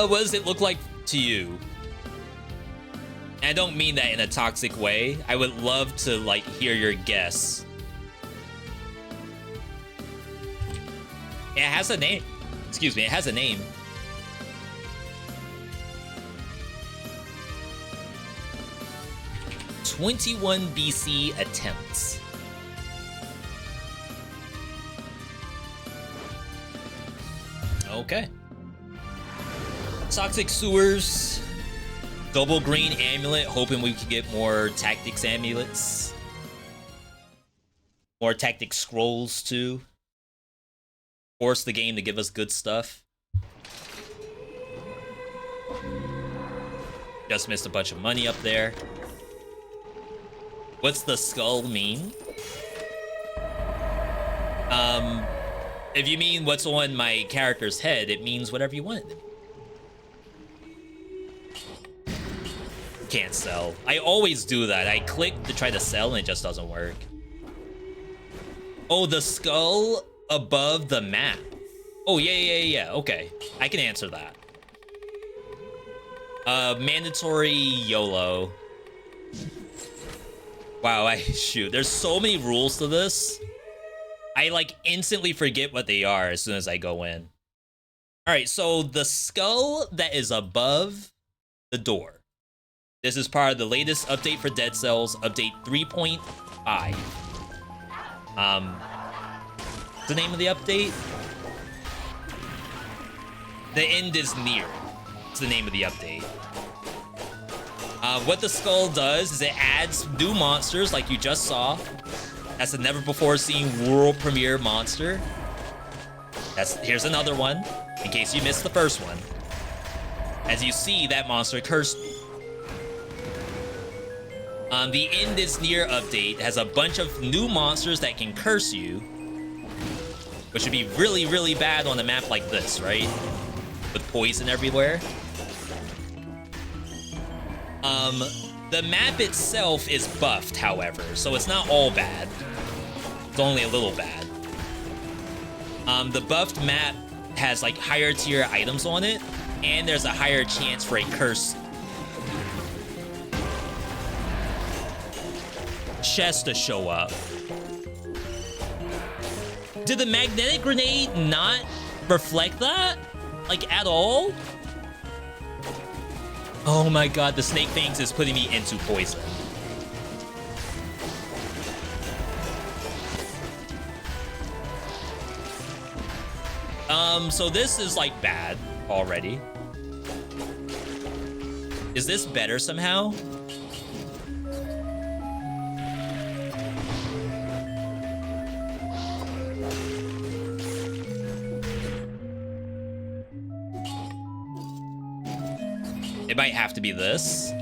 S1: What does it look like to you? And I don't mean that in a toxic way. I would love to, like, hear your guess. It has a name. Excuse me, it has a name. "21 BC attempts." Okay. Toxic sewers. Double green amulet, hoping we can get more tactics amulets. More tactic scrolls too. Force the game to give us good stuff. Just missed a bunch of money up there. What's the skull mean? If you mean what's on my character's head, it means whatever you want. Can't sell. I always do that. I click to try to sell and it just doesn't work. Oh, the skull above the map. Oh, yeah. Okay. I can answer that. Mandatory YOLO. Wow, shoot. There's so many rules to this. I, like, instantly forget what they are as soon as I go in. Alright, so the skull that is above the door. This is part of the latest update for Dead Cells, update 3.5. What's the name of the update? The end is near. It's the name of the update. What the skull does is it adds new monsters like you just saw. That's a never-before-seen world premiere monster. Here's another one, in case you missed the first one. As you see, that monster cursed me. The End is Near update has a bunch of new monsters that can curse you, which would be really, really bad on a map like this, right? With poison everywhere. The map itself is buffed, however, so it's not all bad. It's only a little bad. The buffed map has, like, higher tier items on it, and there's a higher chance for a curse chest to show up. Did the magnetic grenade not reflect that? Like, at all? Oh my god, the snake fangs is putting me into poison. So this is, like, bad already. Is this better somehow? It might have to be this.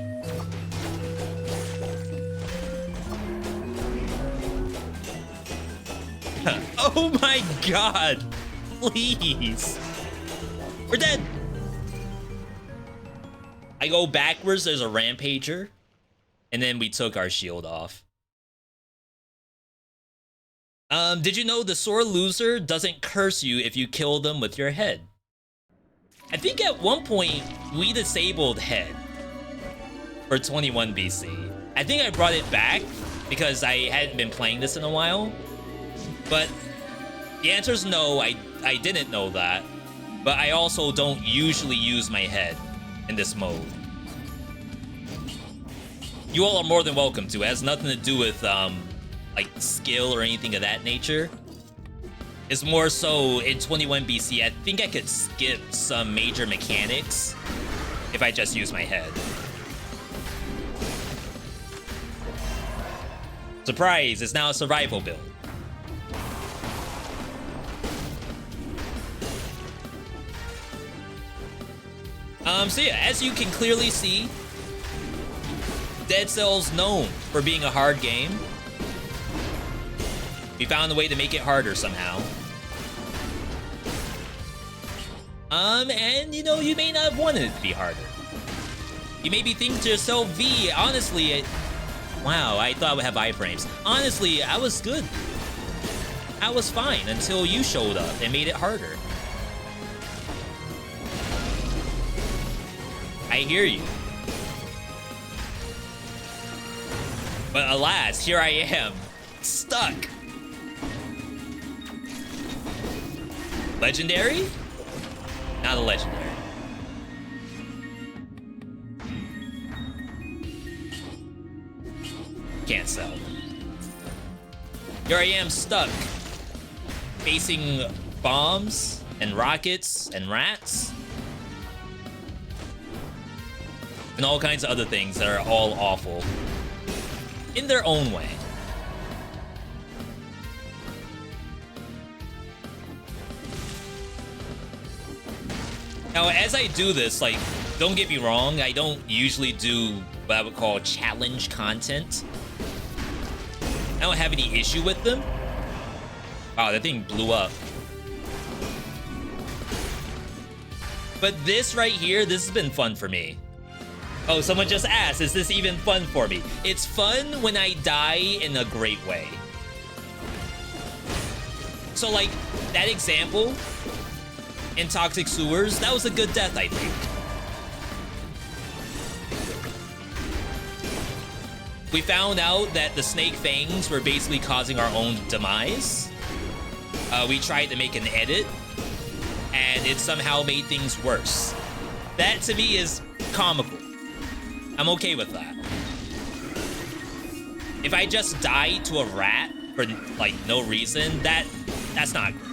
S1: Oh my god! Please! We're dead! I go backwards, there's a rampager. And then we took our shield off. Did you know the sore loser doesn't curse you if you kill them with your head? I think at one point, we disabled head for 21 BC. I think I brought it back because I hadn't been playing this in a while. But the answer is no, I didn't know that. But I also don't usually use my head in this mode. You all are more than welcome to. It has nothing to do with like skill or anything of that nature. It's more so in 21 BC, I think I could skip some major mechanics if I just use my head. Surprise, it's now a survival build. So yeah, as you can clearly see, Dead Cell's known for being a hard game. We found a way to make it harder somehow. And you know, you may not have wanted it to be harder. You may be thinking to yourself, V, honestly, wow, I thought I would have iframes. Honestly, I was good. I was fine until you showed up and made it harder. I hear you. But alas, here I am, stuck. Legendary? Not a legendary. Can't sell. Here I am stuck, facing bombs and rockets and rats. And all kinds of other things that are all awful. In their own way. Now, as I do this, like, don't get me wrong, I don't usually do what I would call challenge content. I don't have any issue with them. Wow, that thing blew up. But this right here, this has been fun for me. Oh, someone just asked, is this even fun for me? It's fun when I die in a great way. So, like, that example in Toxic Sewers, that was a good death, I think. We found out that the snake fangs were basically causing our own demise. We tried to make an edit, and it somehow made things worse. That, to me, is comical. I'm okay with that. If I just die to a rat for, like, no reason, that's not good.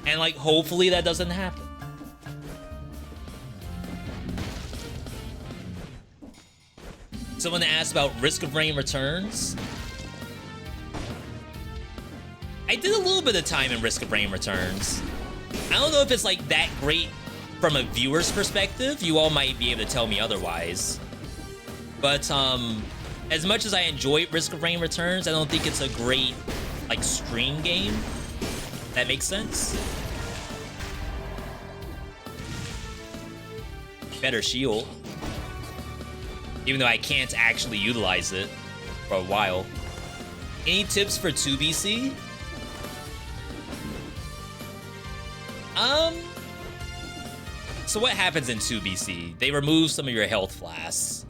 S1: And, like, hopefully that doesn't happen. Someone asked about Risk of Rain Returns. I did a little bit of time in Risk of Rain Returns. I don't know if it's, like, that great from a viewer's perspective. You all might be able to tell me otherwise. But, as much as I enjoy Risk of Rain Returns, I don't think it's a great, like, stream game. That makes sense? Better shield. Even though I can't actually utilize it for a while. Any tips for 2BC? So what happens in 2BC? They remove some of your health flasks.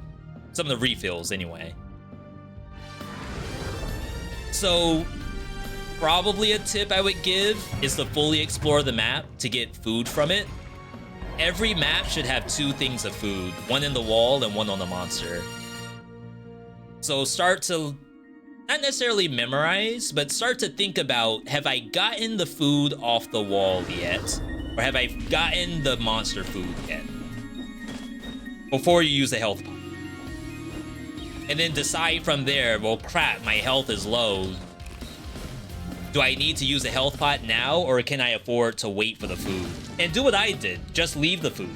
S1: Some of the refills, anyway. So, probably a tip I would give is to fully explore the map to get food from it. Every map should have 2 things of food. One in the wall and one on the monster. So start to, not necessarily memorize, but start to think about, have I gotten the food off the wall yet? Or have I gotten the monster food yet? Before you use the health pot. And then decide from there, well, crap, my health is low. Do I need to use the health pot now, or can I afford to wait for the food? And do what I did. Just leave the food.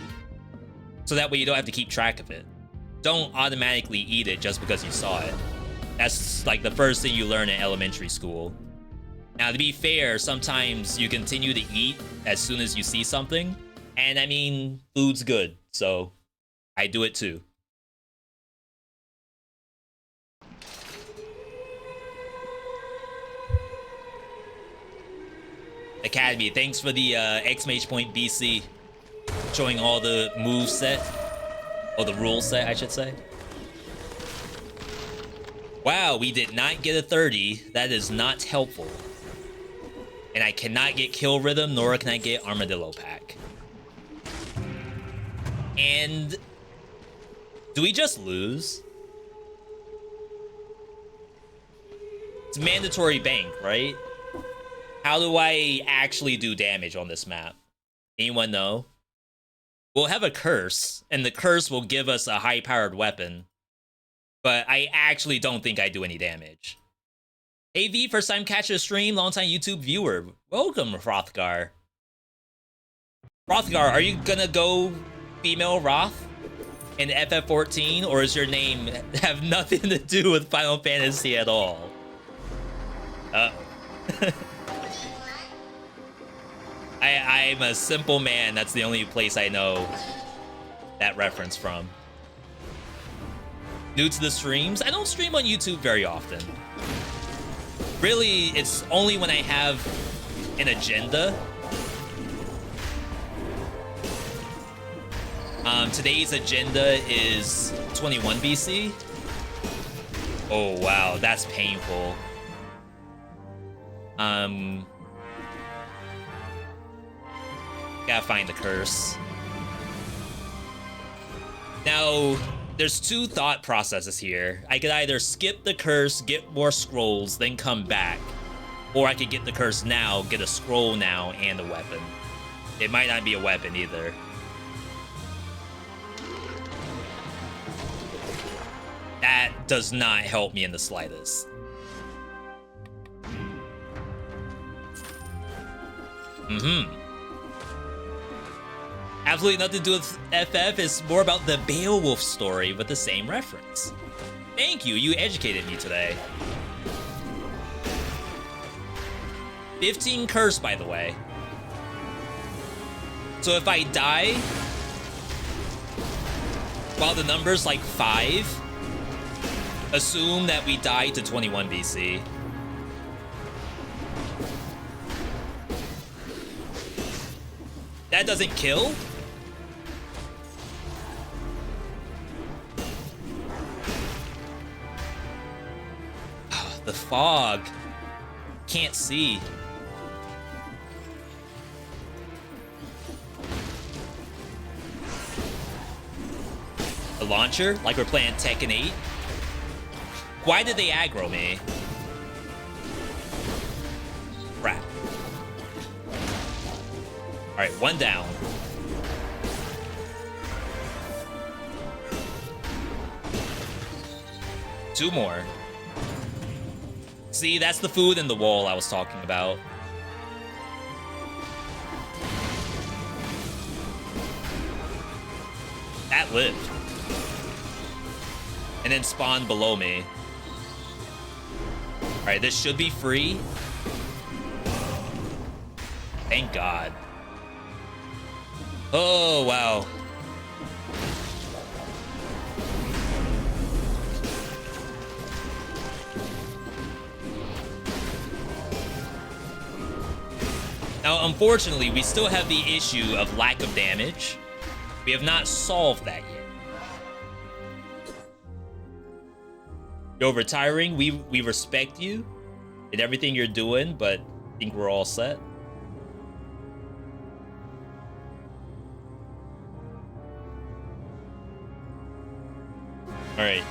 S1: So that way you don't have to keep track of it. Don't automatically eat it just because you saw it. That's like the first thing you learn in elementary school. Now, to be fair, sometimes you continue to eat as soon as you see something. And I mean, food's good, so I do it too. Academy, thanks for the XMH point BC. Showing all the move set. Or the rule set, I should say. Wow, we did not get a 30. That is not helpful. And I cannot get Kill Rhythm, nor can I get Armadillo Pack. And... do we just lose? It's mandatory bank, right? How do I actually do damage on this map? Anyone know? We'll have a curse, and the curse will give us a high-powered weapon. But I actually don't think I do any damage. Hey V, first time catching a stream, long time YouTube viewer. Welcome, Hrothgar. Hrothgar, are you gonna go female Roth in FF14, or is your name have nothing to do with Final Fantasy at all? I'm a simple man. That's the only place I know that reference from. New to the streams? I don't stream on YouTube very often. Really, it's only when I have an agenda. Today's agenda is 21 BC. Oh, wow, that's painful. Gotta find the curse. Now, there's two thought processes here. I could either skip the curse, get more scrolls, then come back. Or I could get the curse now, get a scroll now, and a weapon. It might not be a weapon either. That does not help me in the slightest. Absolutely nothing to do with FF. It's more about the Beowulf story with the same reference. Thank you. You educated me today. 15 curse, by the way. So if I die while the number's like 5, assume that we died to 21 BC. That doesn't kill? The fog. Can't see. The launcher? Like we're playing Tekken 8? Why did they aggro me? Crap. Alright, one down. Two more. See, that's the food in the wall I was talking about. That lived. And then spawned below me. Alright, this should be free. Thank God. Oh, wow. Now, unfortunately, we still have the issue of lack of damage. We have not solved that yet. You're retiring. We respect you and everything you're doing, but I think we're all set. All right.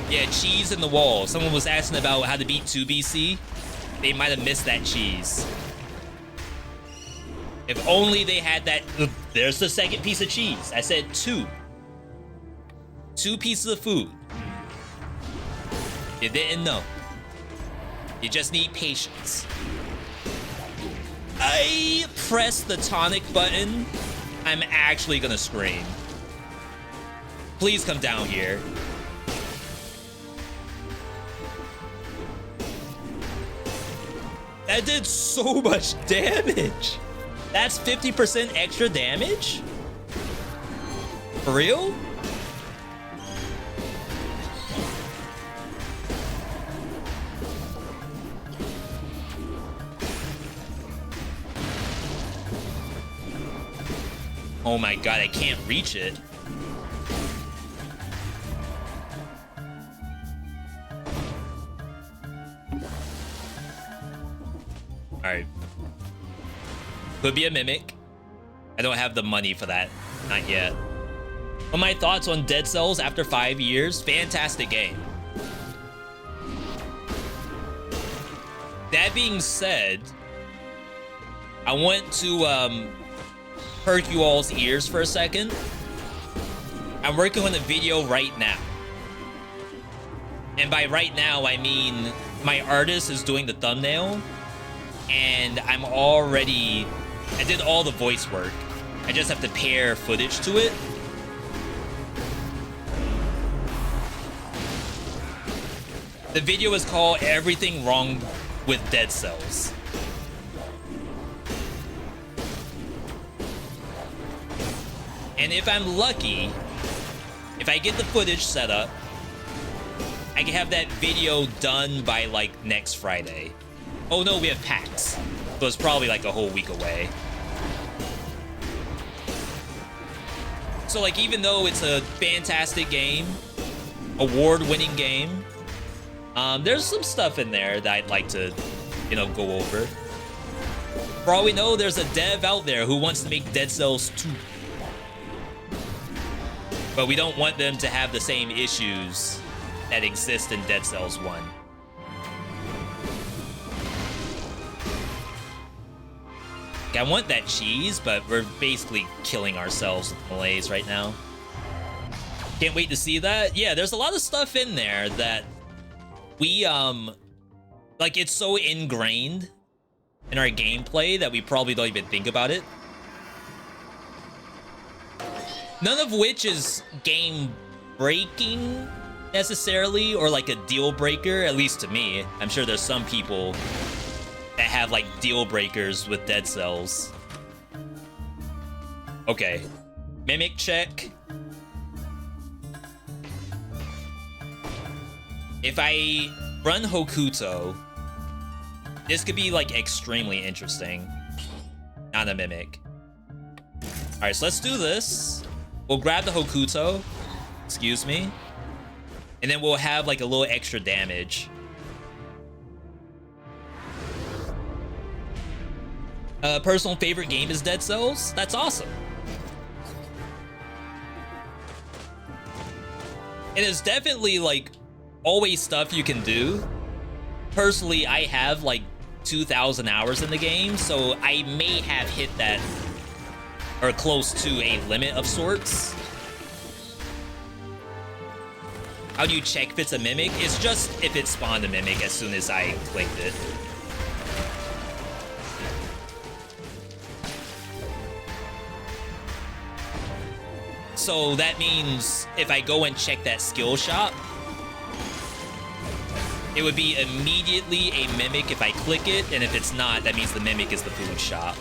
S1: Yeah, cheese in the wall. Someone was asking about how to beat 2 BC. They might have missed that cheese. If only they had that. There's the second piece of cheese. I said 2. 2 pieces of food. You didn't know. You just need patience. I press the tonic button, I'm actually gonna scream. Please come down here. That did so much damage. That's 50% extra damage? For real? Oh my god, I can't reach it. Alright. Could be a mimic. I don't have the money for that. Not yet. What are my thoughts on Dead Cells after 5 years? Fantastic game. That being said, I want to perk you all's ears for a second. I'm working on a video right now. And by right now, I mean my artist is doing the thumbnail. And I did all the voice work. I just have to pair footage to it. The video is called Everything Wrong with Dead Cells. And if I'm lucky, if I get the footage set up, I can have that video done by like next Friday. Oh no, we have PAX. So it's probably like a whole week away. So like, even though it's a fantastic game, award-winning game, there's some stuff in there that I'd like to, you know, go over. For all we know, there's a dev out there who wants to make Dead Cells 2. But we don't want them to have the same issues that exist in Dead Cells 1. I want that cheese, but we're basically killing ourselves with malaise right now. Can't wait to see that. Yeah, there's a lot of stuff in there that we, like, it's so ingrained in our gameplay that we probably don't even think about it. None of which is game-breaking, necessarily, or like a deal-breaker, at least to me. I'm sure there's some people that have like deal breakers with Dead Cells. Okay, mimic check. If I run Hokuto, this could be like extremely interesting. Not a mimic. All right, so let's do this. We'll grab the Hokuto, excuse me, and then we'll have like a little extra damage. Personal favorite game is Dead Cells? That's awesome. It is definitely like always stuff you can do. Personally, I have like 2,000 hours in the game, so I may have hit that or close to a limit of sorts. How do you check if it's a mimic? It's just if it spawned a mimic as soon as I clicked it. So that means if I go and check that skill shop, it would be immediately a mimic if I click it, and if it's not, that means the mimic is the food shop.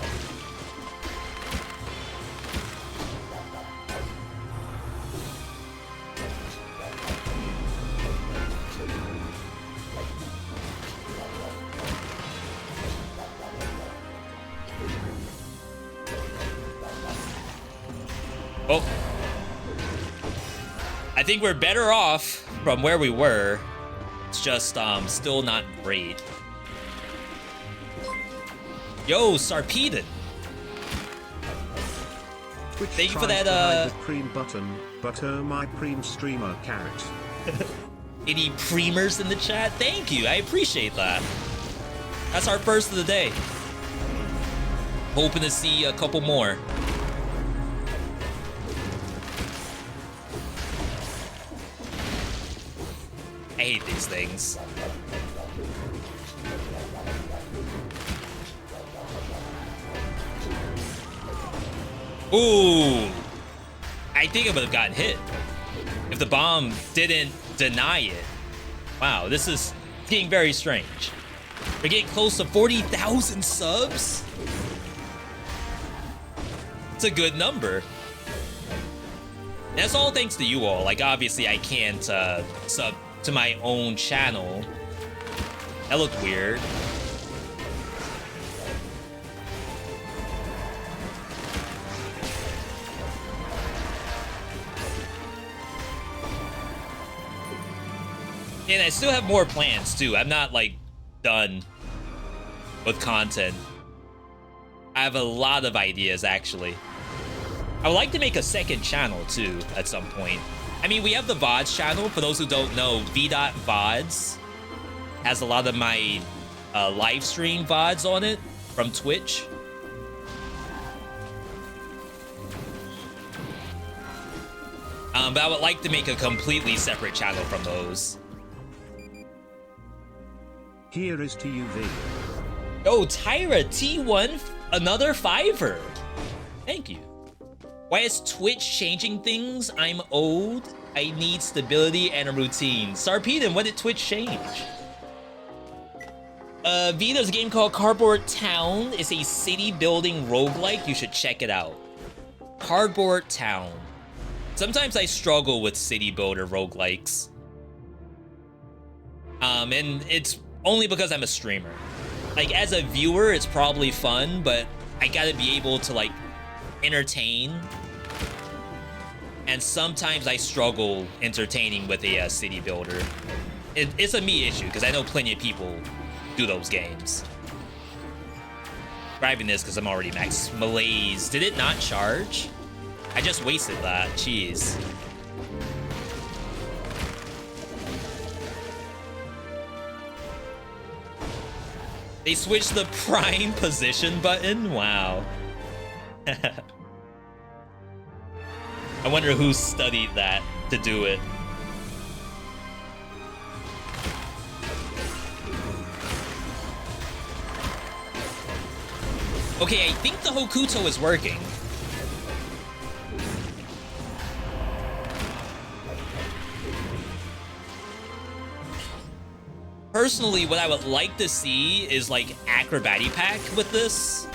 S1: Oh. I think we're better off from where we were. It's just still not great. Yo, Sarpedon. Thank you for that
S2: cream button, but my preem streamer carrot.
S1: Any preemers in the chat? Thank you, I appreciate that. That's our first of the day. Hoping to see a couple more. I hate these things. Ooh. I think I would have gotten hit if the bomb didn't deny it. Wow, this is getting very strange. We're getting close to 40,000 subs. It's a good number. That's all thanks to you all. Like, obviously, I can't sub to my own channel. That looked weird. And I still have more plans, too. I'm not, like, done with content. I have a lot of ideas, actually. I would like to make a second channel, too, at some point. I mean, we have the VODs channel. For those who don't know, VeeDotVods has a lot of my live stream VODs on it from Twitch. But I would like to make a completely separate channel from those.
S2: Here is to you, V.
S1: Oh, Tyra T1, another $5. Thank you. Why is Twitch changing things? I'm old. I need stability and a routine. Sarpedon, what did Twitch change? V, there's a game called Cardboard Town. It's a city building roguelike. You should check it out. Cardboard Town. Sometimes I struggle with city builder roguelikes. And it's only because I'm a streamer. Like, as a viewer, it's probably fun, but I gotta be able to, like, entertain. And sometimes I struggle entertaining with a city builder. It's a me issue, because I know plenty of people do those games. Grabbing this because I'm already max. Malaise. Did it not charge? I just wasted that. Jeez. They switched the prime position button? Wow. I wonder who studied that to do it. Okay, I think the Hokuto is working. Personally, what I would like to see is like acrobatic pack with this,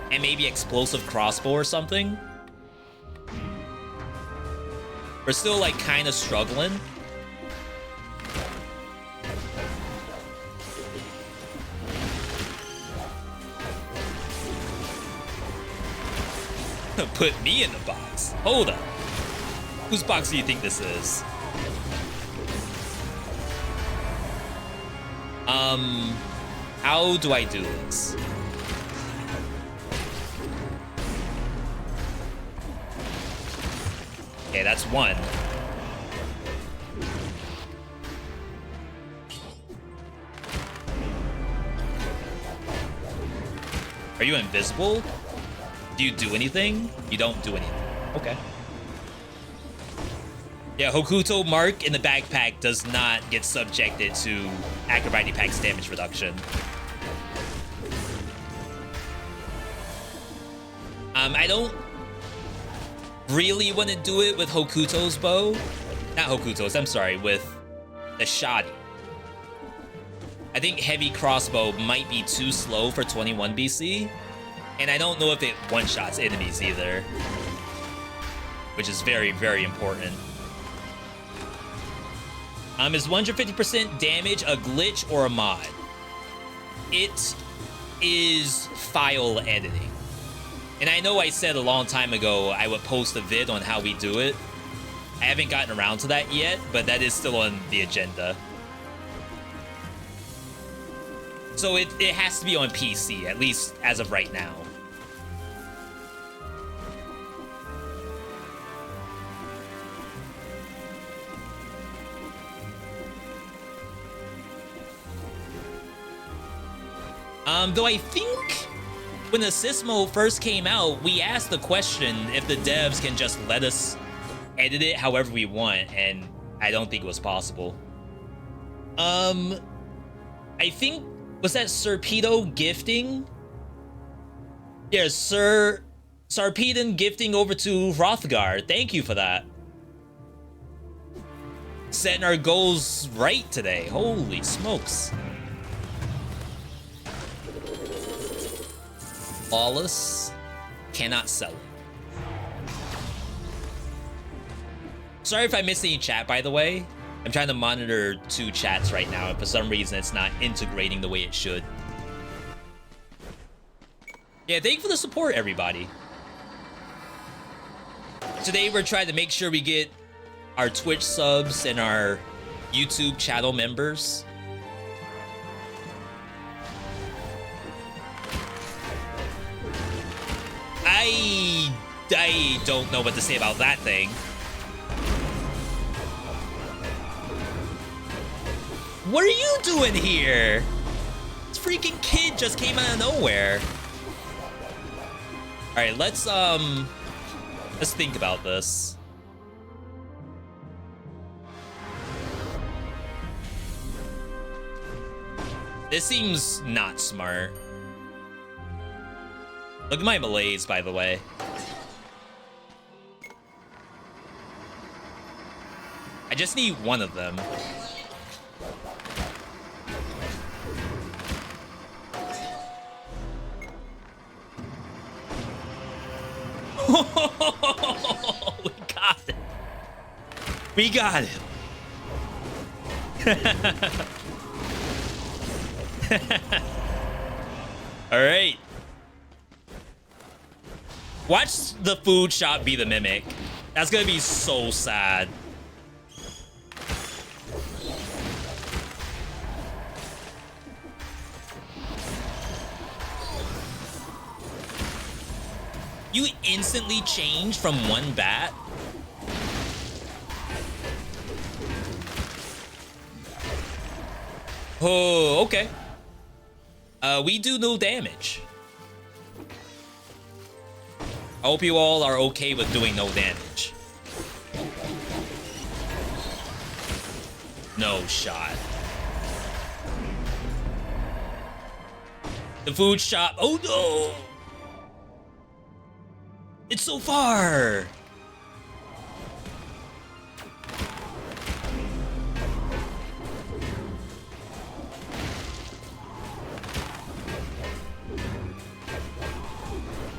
S1: and maybe explosive crossbow or something. We're still like kind of struggling. Put me in the box. Hold up. Whose box do you think this is? How do I do this? Okay, that's one. Are you invisible? Do you do anything? You don't do anything. Okay. Yeah, Hokuto mark in the backpack does not get subjected to acrobatic pack's damage reduction. I don't really want to do it with Hokuto's bow. Not Hokuto's, I'm sorry, with the Shoddy. I think heavy crossbow might be too slow for 21 BC. And I don't know if it one-shots enemies either. Which is very, very important. Is 150% damage a glitch or a mod? It is file editing. And I know I said a long time ago I would post a vid on how we do it. I haven't gotten around to that yet, but that is still on the agenda. So it has to be on PC, at least as of right now. Though I think when the Assist mode first came out, we asked the question if the devs can just let us edit it however we want, and I don't think it was possible. I think, was that Sir Pedo gifting? Yeah, Sir Sarpedon gifting over to Hrothgar. Thank you for that. Setting our goals right today. Holy smokes. Flawless. Cannot sell it. Sorry if I missed any chat, by the way. I'm trying to monitor 2 chats right now, and for some reason it's not integrating the way it should. Yeah, thank you for the support, everybody. Today we're trying to make sure we get our Twitch subs and our YouTube channel members. I don't know what to say about that thing. What are you doing here? This freaking kid just came out of nowhere. All right, let's think about this. This seems not smart. Look at my malaise, by the way. I just need one of them. We got it. We got it. All right. Watch the food shop be the mimic. That's gonna be so sad. You instantly change from one bat? Oh, okay. We do no damage. I hope you all are okay with doing no damage. No shot. The food shop. Oh no! It's so far!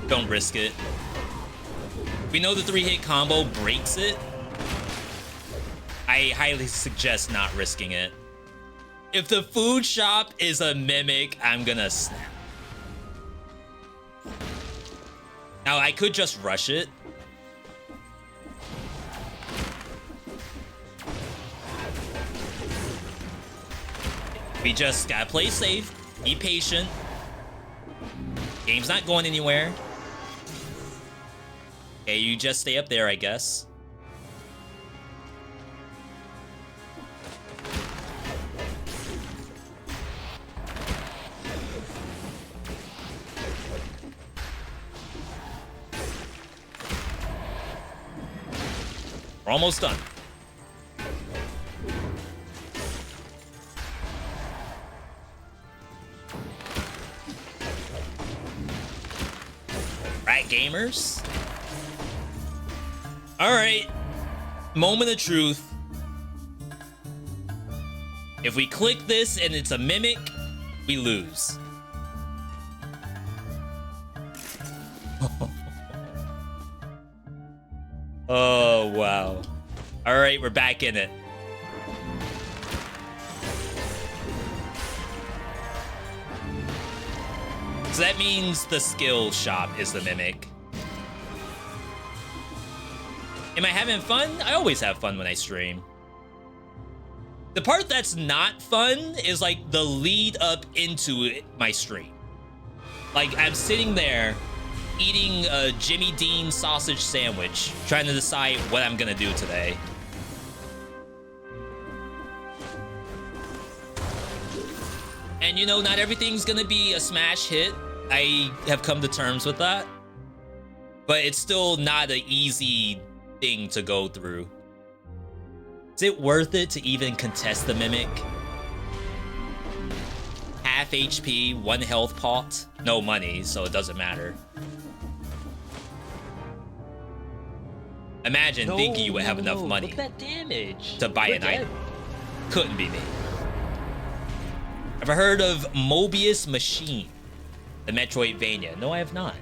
S1: Don't risk it. We know the 3-hit combo breaks it. I highly suggest not risking it. If the food shop is a mimic, I'm gonna snap. Now, I could just rush it. We just gotta play safe, be patient. Game's not going anywhere. Okay, you just stay up there, I guess. We're almost done. Right, gamers? All right, moment of truth. If we click this and it's a mimic, we lose. Oh, wow. All right, we're back in it. So that means the skill shop is the mimic. Am I having fun? I always have fun when I stream. The part that's not fun is like the lead up into my stream. Like I'm sitting there eating a Jimmy Dean sausage sandwich, trying to decide what I'm gonna do today. And you know, not everything's gonna be a smash hit. I have come to terms with that. But it's still not an easy thing to go through. Is it worth it to even contest the mimic? Half HP, 1 health pot, no money, so it doesn't matter. Imagine thinking you would have enough money
S3: Look at that damage.
S1: to buy
S3: Look
S1: an
S3: at-
S1: item. Couldn't be me. Ever heard of Mobius Machine? The Metroidvania. No, I have not.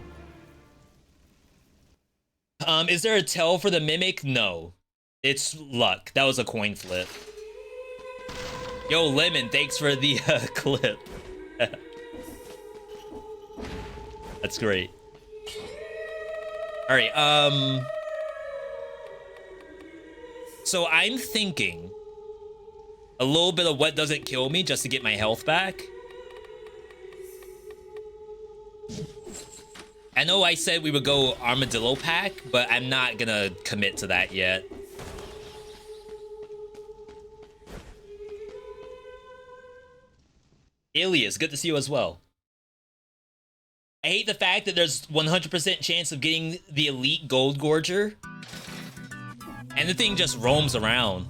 S1: Is there a tell for the mimic? No. It's luck. That was a coin flip. Yo, Lemon, thanks for the clip. That's great. All right, so I'm thinking a little bit of what doesn't kill me just to get my health back. I know I said we would go Armadillo pack, but I'm not gonna commit to that yet. Alias, good to see you as well. I hate the fact that there's 100% chance of getting the elite gold gorger. And the thing just roams around.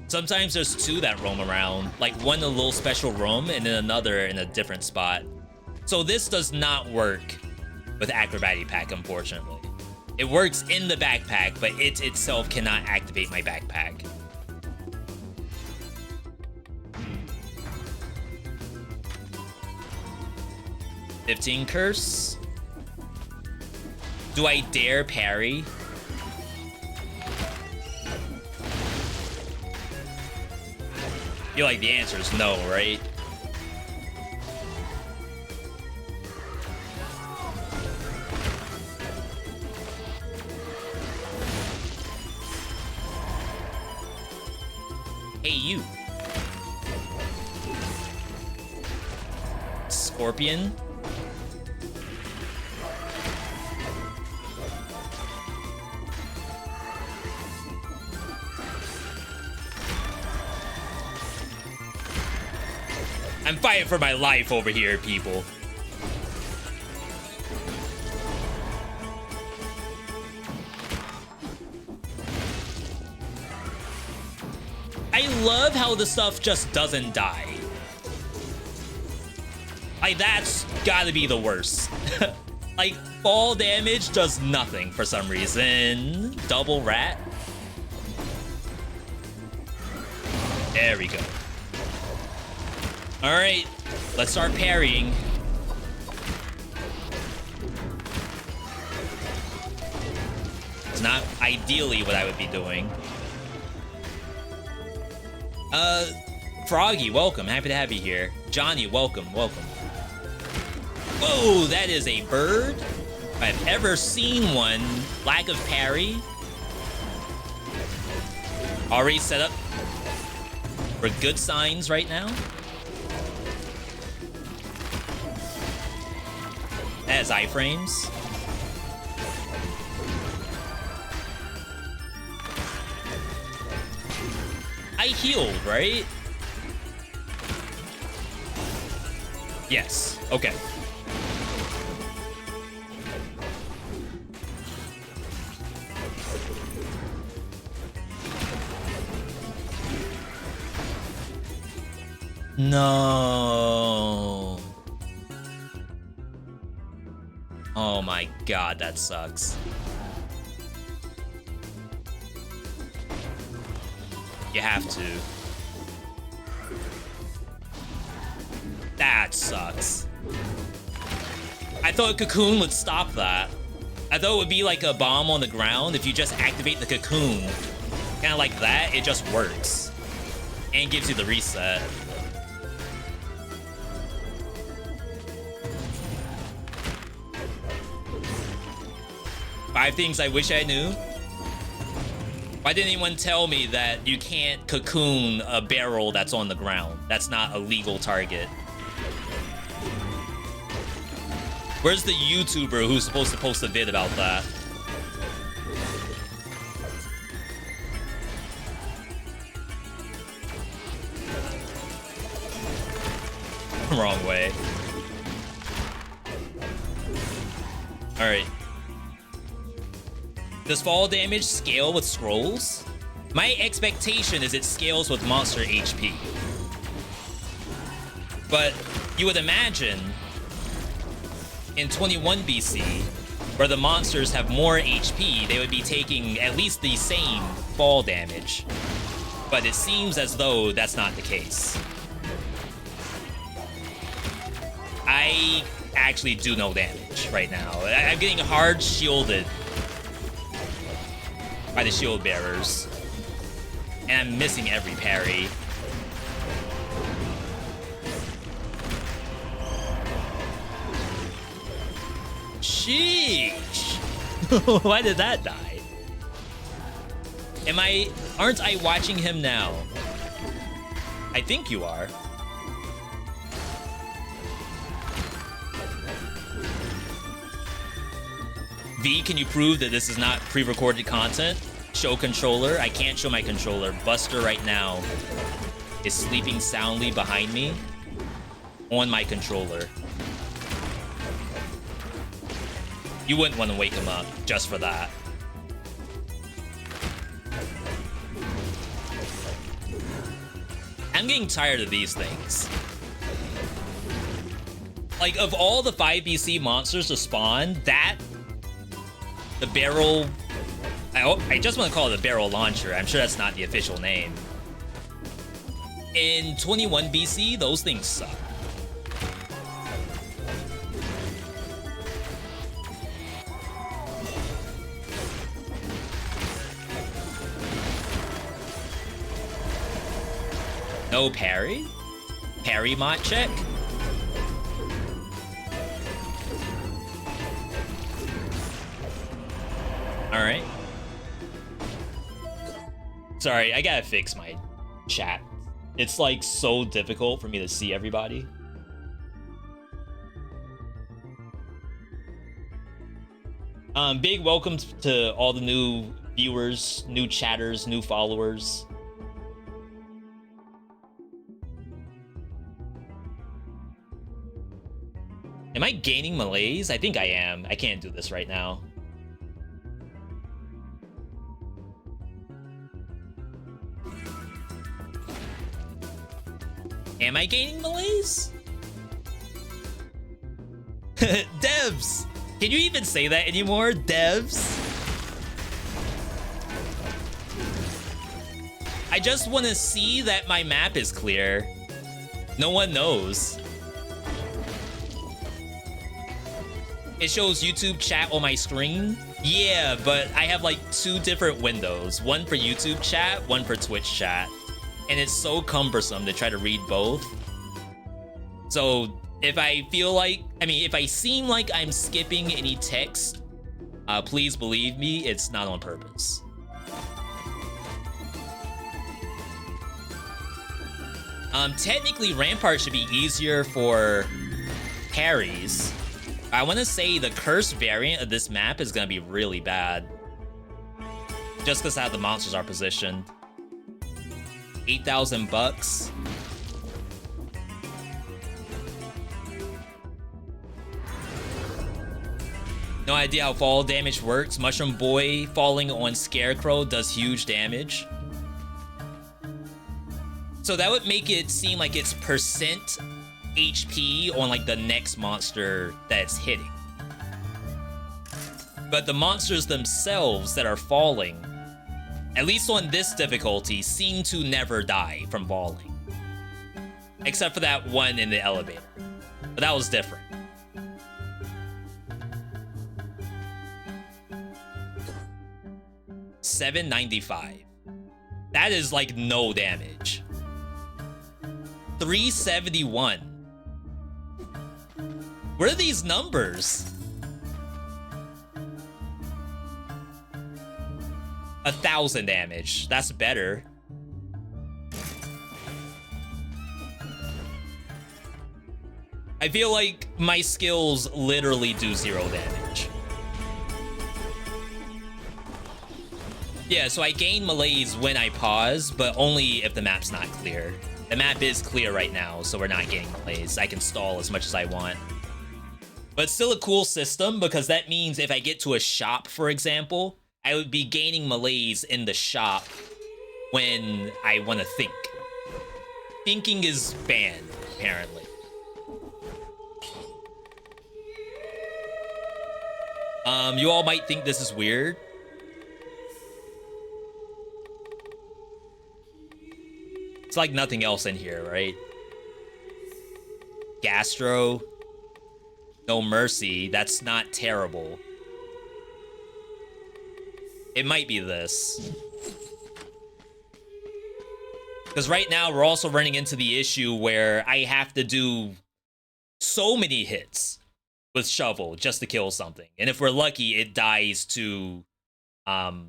S1: Sometimes there's two that roam around. Like one in a little special room and then another in a different spot. So this does not work with Acrobatic Pack, unfortunately. It works in the backpack, but it itself cannot activate my backpack. $15 curse. Do I dare parry? I feel like the answer is no, right? Hey, you. Scorpion. I'm fighting for my life over here, people. I love how the stuff just doesn't die. Like, that's gotta be the worst. Like, fall damage does nothing for some reason. Double rat. There we go. All right, let's start parrying. It's not ideally what I would be doing. Froggy, welcome. Happy to have you here. Johnny, welcome, welcome. Whoa, that is a bird. If I've ever seen one. Lack of parry. Already set up for good signs right now. That is iframes. I healed, right? Yes. Okay. No. Oh my god, that sucks. You have to. That sucks. I thought Cocoon would stop that. I thought it would be like a bomb on the ground. If you just activate the Cocoon, kind of like that, it just works. And gives you the reset. Five things I wish I knew. Why didn't anyone tell me that you can't cocoon a barrel that's on the ground? That's not a legal target. Where's the YouTuber who's supposed to post a vid about that? Wrong way. All right. Does fall damage scale with scrolls? My expectation is it scales with monster HP. But you would imagine in 21 BC, where the monsters have more HP, they would be taking at least the same fall damage. But it seems as though that's not the case. I actually do no damage right now. I'm getting hard shielded by the shield bearers. And I'm missing every parry. Sheesh! Why did that die? Aren't I watching him now? I think you are. V, can you prove that this is not pre-recorded content? Show controller. I can't show my controller. Buster right now is sleeping soundly behind me on my controller. You wouldn't want to wake him up just for that. I'm getting tired of these things. Like, of all the 5BC monsters to spawn, the barrel... I just want to call it a barrel launcher. I'm sure that's not the official name. In 21 BC, those things suck. No parry? Parry mod check? Alright. Sorry, I gotta fix my chat. It's like so difficult for me to see everybody. Big welcome to all the new viewers, new chatters, new followers. Am I gaining malaise? I think I am. I can't do this right now. Am I gaining malaise? Devs! Can you even say that anymore? Devs? I just want to see that my map is clear. No one knows. It shows YouTube chat on my screen. Yeah, but I have like 2 different windows. One for YouTube chat, one for Twitch chat. And it's so cumbersome to try to read both. So if I feel like, if I seem like I'm skipping any text, please believe me, it's not on purpose. Technically, Rampart should be easier for parries. I want to say the cursed variant of this map is going to be really bad. Just because how the monsters are positioned. 8,000 bucks. No idea how fall damage works. Mushroom Boy falling on Scarecrow does huge damage. So that would make it seem like it's percent HP on like the next monster that's hitting. But the monsters themselves that are falling, at least on this difficulty, seem to never die from falling. Except for that one in the elevator. But that was different. $795. That is like no damage. 371. What are these numbers? 1,000 damage. That's better. I feel like my skills literally do 0 damage. Yeah, so I gain malaise when I pause, but only if the map's not clear. The map is clear right now, so we're not getting malaise. I can stall as much as I want. But still a cool system, because that means if I get to a shop, for example, I would be gaining malaise in the shop when I want to think. Thinking is banned, apparently. You all might think this is weird. It's like nothing else in here, right? Gastro. No mercy. That's not terrible. It might be this. Because right now we're also running into the issue where I have to do so many hits with shovel just to kill something. And if we're lucky, it dies to the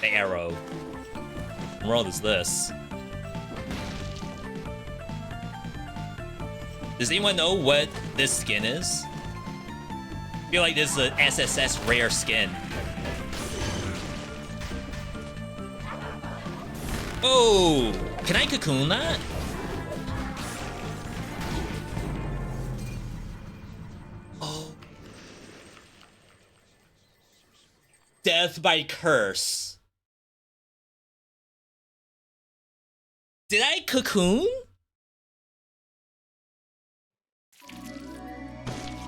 S1: arrow. What world is this? Does anyone know what this skin is? I feel like this is an SSS rare skin. Oh, can I cocoon that? Oh. Death by curse. Did I cocoon?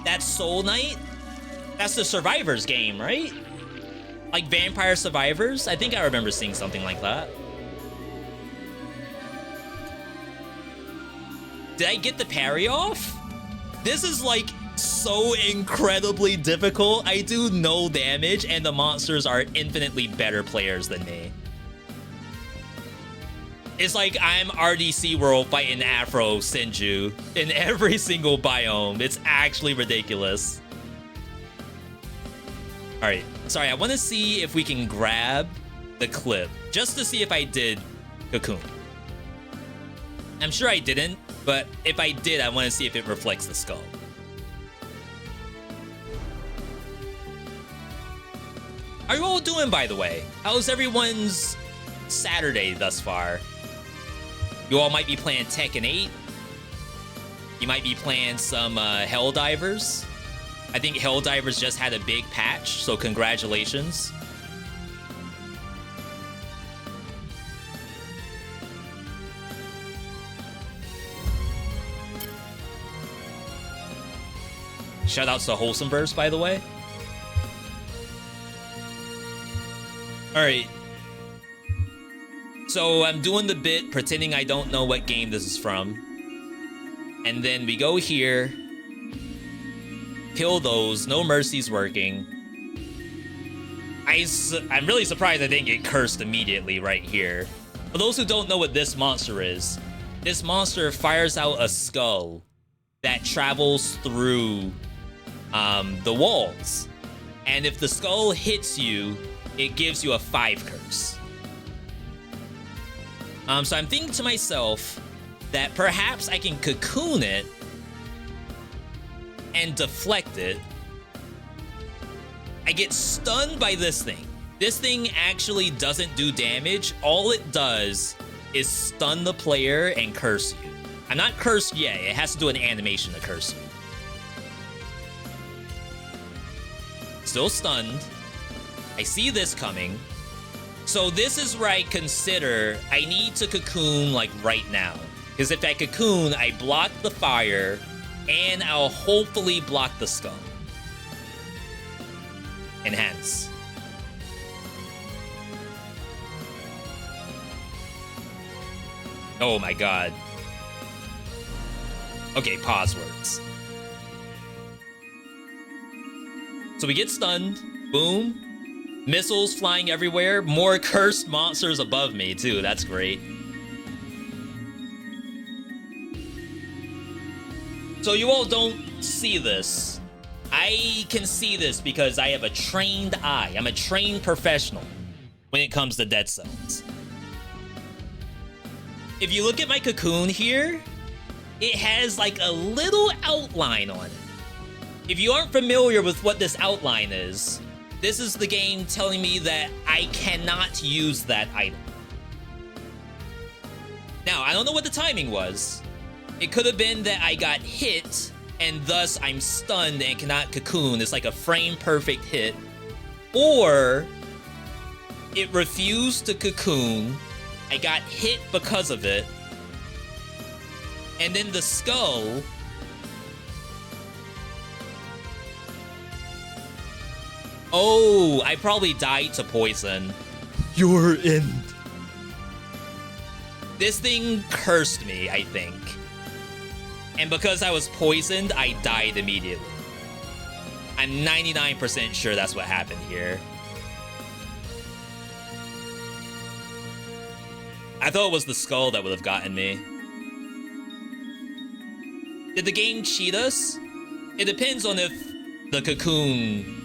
S1: That's Soul Knight? That's the Survivors game, right? Like Vampire Survivors? I think I remember seeing something like that. Did I get the parry off? This is like so incredibly difficult. I do no damage and the monsters are infinitely better players than me. It's like I'm RDC World fighting Afro Senju in every single biome. It's actually ridiculous. All right, sorry, I want to see if we can grab the clip just to see if I did cocoon. I'm sure I didn't, but if I did, I want to see if it reflects the skull. How are you all doing, by the way? How's everyone's Saturday thus far? You all might be playing Tekken 8. You might be playing some Helldivers. I think Helldivers just had a big patch, so congratulations. Shoutouts to Wholesomeverse, by the way. Alright. So I'm doing the bit pretending I don't know what game this is from. And then we go here. Kill those. No mercy's working. I'm really surprised I didn't get cursed immediately right here. For those who don't know what this monster is, this monster fires out a skull that travels through the walls. And if the skull hits you, it gives you a 5 curse. So I'm thinking to myself that perhaps I can cocoon it and deflect it. I get stunned by this thing. This thing actually doesn't do damage. All it does is stun the player and curse you. I'm not cursed yet. It has to do an animation to curse you. Still stunned. I see this coming. So this is where I consider I need to cocoon like right now. Because if I cocoon, I block the fire and I'll hopefully block the skull. Enhance. Oh my god. Okay, pause works. So we get stunned. Boom. Missiles flying everywhere. More cursed monsters above me, too. That's great. So you all don't see this. I can see this because I have a trained eye. I'm a trained professional when it comes to Dead Cells. If you look at my cocoon here, it has like a little outline on it. If you aren't familiar with what this outline is, this is the game telling me that I cannot use that item. Now, I don't know what the timing was. It could have been that I got hit, and thus I'm stunned and cannot cocoon. It's like a frame-perfect hit. Or it refused to cocoon. I got hit because of it. And then the skull... Oh, I probably died to poison. You're in. This thing cursed me, I think. And because I was poisoned, I died immediately. I'm 99% sure that's what happened here. I thought it was the skull that would have gotten me. Did the game cheat us? It depends on if the cocoon...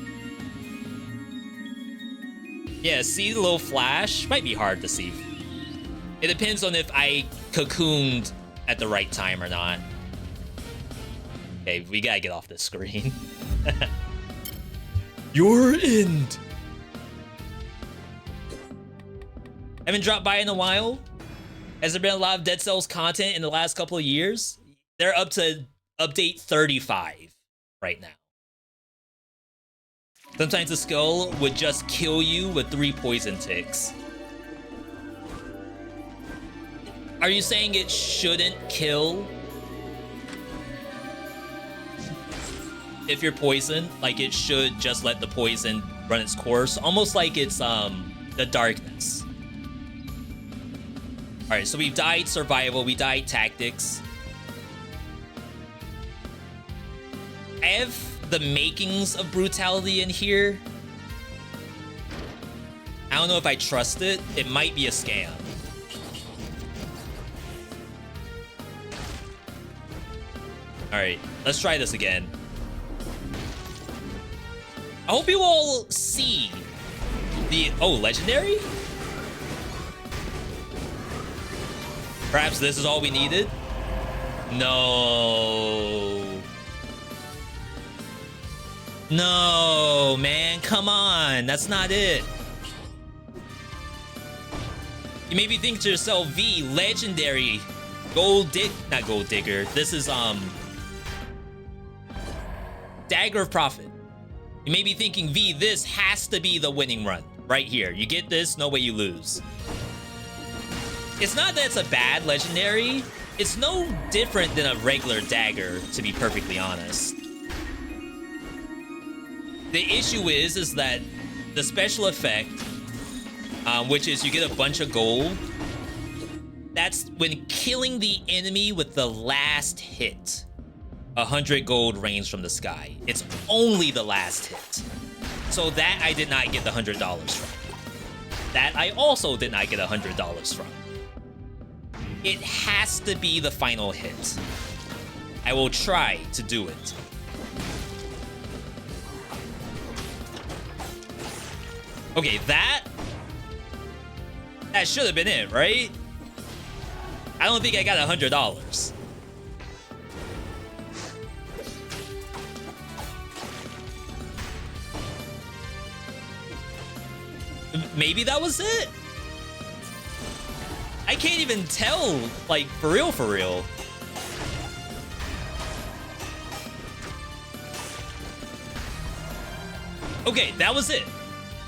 S1: Yeah, see the little flash? Might be hard to see. It depends on if I cocooned at the right time or not. Okay, we gotta get off this screen. You're in. Haven't dropped by in a while. Has there been a lot of Dead Cells content in the last couple of years? They're up to update 35 right now. Sometimes the skull would just kill you with 3 poison ticks. Are you saying it shouldn't kill if you're poisoned? Like it should just let the poison run its course? Almost like it's the darkness. Alright, so we've died survival, we died tactics. I have the makings of brutality in here. I don't know if I trust it. It might be a scam. Alright, let's try this again. I hope you all see the... Oh, legendary? Perhaps this is all we needed? No. No, man, come on. That's not it. You maybe think to yourself, V, legendary, not gold digger. This is, Dagger of Prophet. You may be thinking, V, this has to be the winning run. Right here. You get this, no way you lose. It's not that it's a bad legendary. It's no different than a regular dagger, to be perfectly honest. The issue is that the special effect, which is you get a bunch of gold, that's when killing the enemy with the last hit. 100 gold rains from the sky. It's only the last hit. So that I did not get the $100 from. That I also did not get $100 from. It has to be the final hit. I will try to do it. Okay, that should have been it, right? I don't think I got $100. Maybe that was it? I can't even tell, like, for real, for real. Okay, that was it.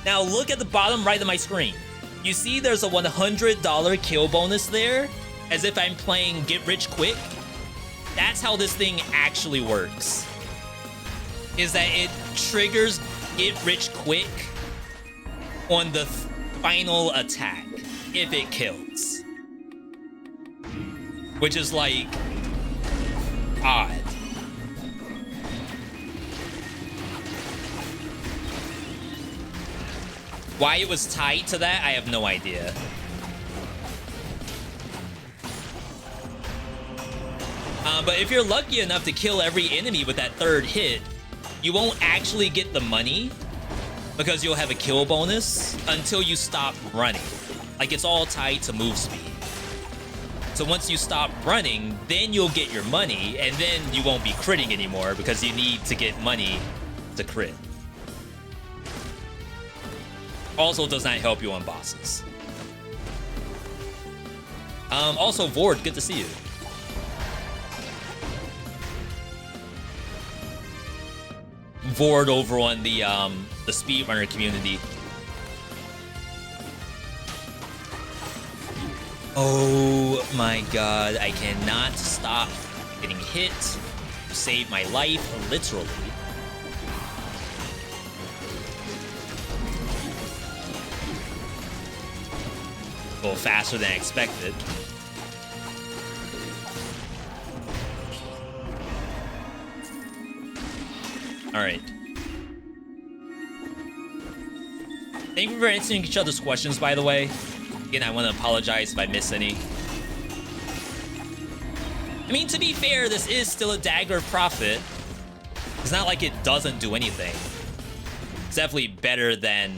S1: Now look at the bottom right of my screen. You see there's a $100 kill bonus there? As if I'm playing Get Rich Quick? That's how this thing actually works. Is that it triggers Get Rich Quick on the final attack, if it kills. Which is, like, odd. Why it was tied to that, I have no idea. But if you're lucky enough to kill every enemy with that third hit, you won't actually get the money because you'll have a kill bonus until you stop running. Like, it's all tied to move speed. So once you stop running, then you'll get your money, and then you won't be critting anymore because you need to get money to crit. Also does not help you on bosses. Also, Vord, good to see you. Vord over on the speedrunner community. Oh my god, I cannot stop getting hit. You saved my life, literally. A little faster than I expected. Alright. Thank you for answering each other's questions, by the way. Again, I want to apologize if I miss any. I mean, to be fair, this is still a dagger of profit. It's not like it doesn't do anything. It's definitely better than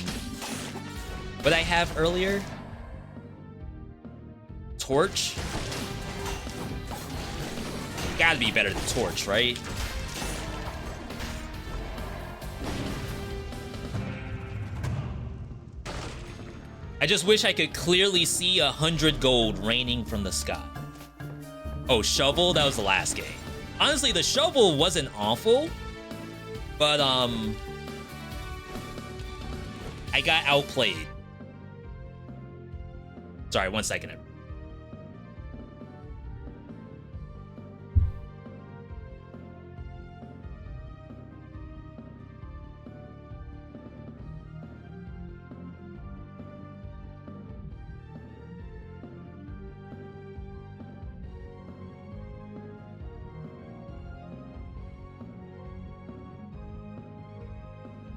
S1: what I have earlier. Torch? Gotta be better than Torch, right? I just wish I could clearly see 100 gold raining from the sky. Oh, Shovel? That was the last game. Honestly, the Shovel wasn't awful, but I got outplayed. Sorry, 1 second.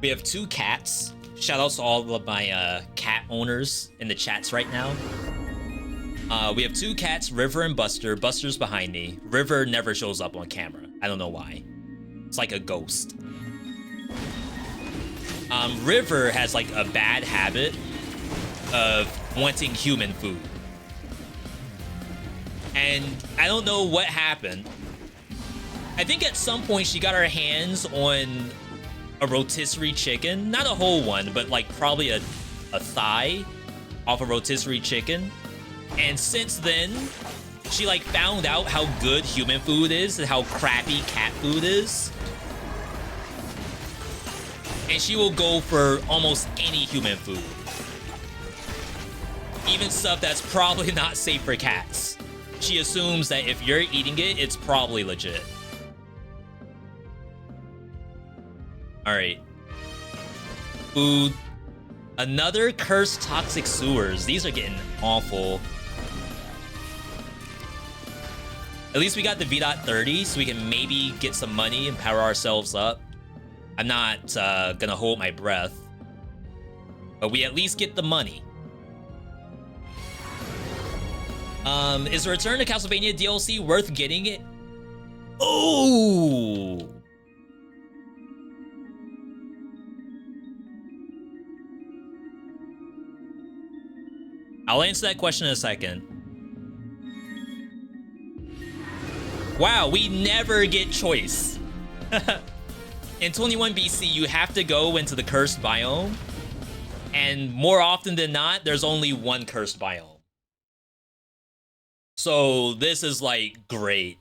S1: We have 2 cats. Shout outs to all of my cat owners in the chats right now. We have 2 cats, River and Buster. Buster's behind me. River never shows up on camera. I don't know why. It's like a ghost. River has like a bad habit of wanting human food. And I don't know what happened. I think at some point she got her hands on a rotisserie chicken, not a whole one, but like probably a thigh off a rotisserie chicken. And since then, she like found out how good human food is and how crappy cat food is. And she will go for almost any human food. Even stuff that's probably not safe for cats. She assumes that if you're eating it, it's probably legit. Alright. Food. Another cursed toxic sewers. These are getting awful. At least we got the V.30, so we can maybe get some money and power ourselves up. I'm not gonna hold my breath. But we at least get the money. Is the Return to Castlevania DLC worth getting it? Oh! I'll answer that question in a second. Wow, we never get choice. In 21 BC, you have to go into the cursed biome. And more often than not, there's only one cursed biome. So this is like great.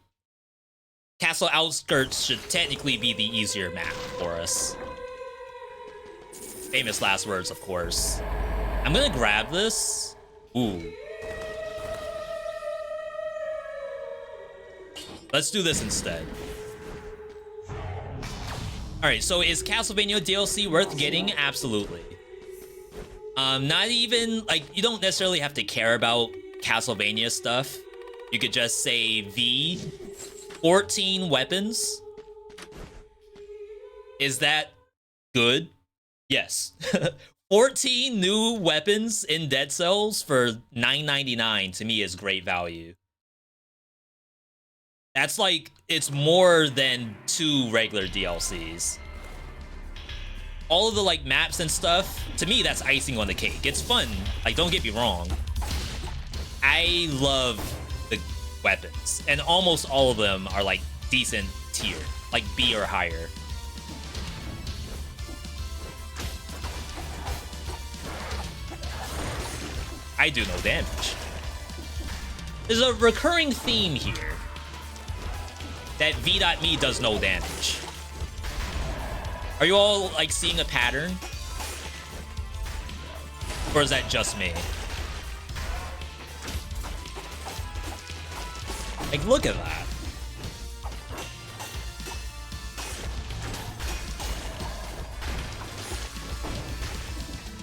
S1: Castle Outskirts should technically be the easier map for us. Famous last words, of course. I'm gonna grab this. Ooh. Let's do this instead. Alright, so is Castlevania DLC worth getting? Absolutely. Not even, like, you don't necessarily have to care about Castlevania stuff. You could just say V, 14 weapons. Is that good? Yes. 14 new weapons in Dead Cells for $9.99 to me is great value. That's like, it's more than 2 regular DLCs. All of the like maps and stuff, to me that's icing on the cake. It's fun, like don't get me wrong. I love the weapons, and almost all of them are like decent tier, like B or higher. I do no damage. There's a recurring theme here. That V.Me does no damage. Are you all, like, seeing a pattern? Or is that just me? Like, look at that.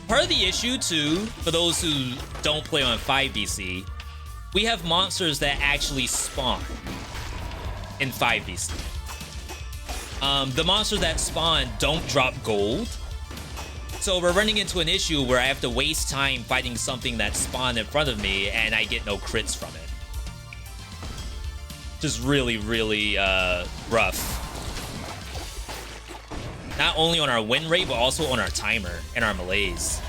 S1: Part of the issue, too, for those who don't play on 5BC, we have monsters that actually spawn in 5BC. The monsters that spawn don't drop gold. So we're running into an issue where I have to waste time fighting something that spawned in front of me and I get no crits from it. Just really, really rough. Not only on our win rate, but also on our timer and our melees.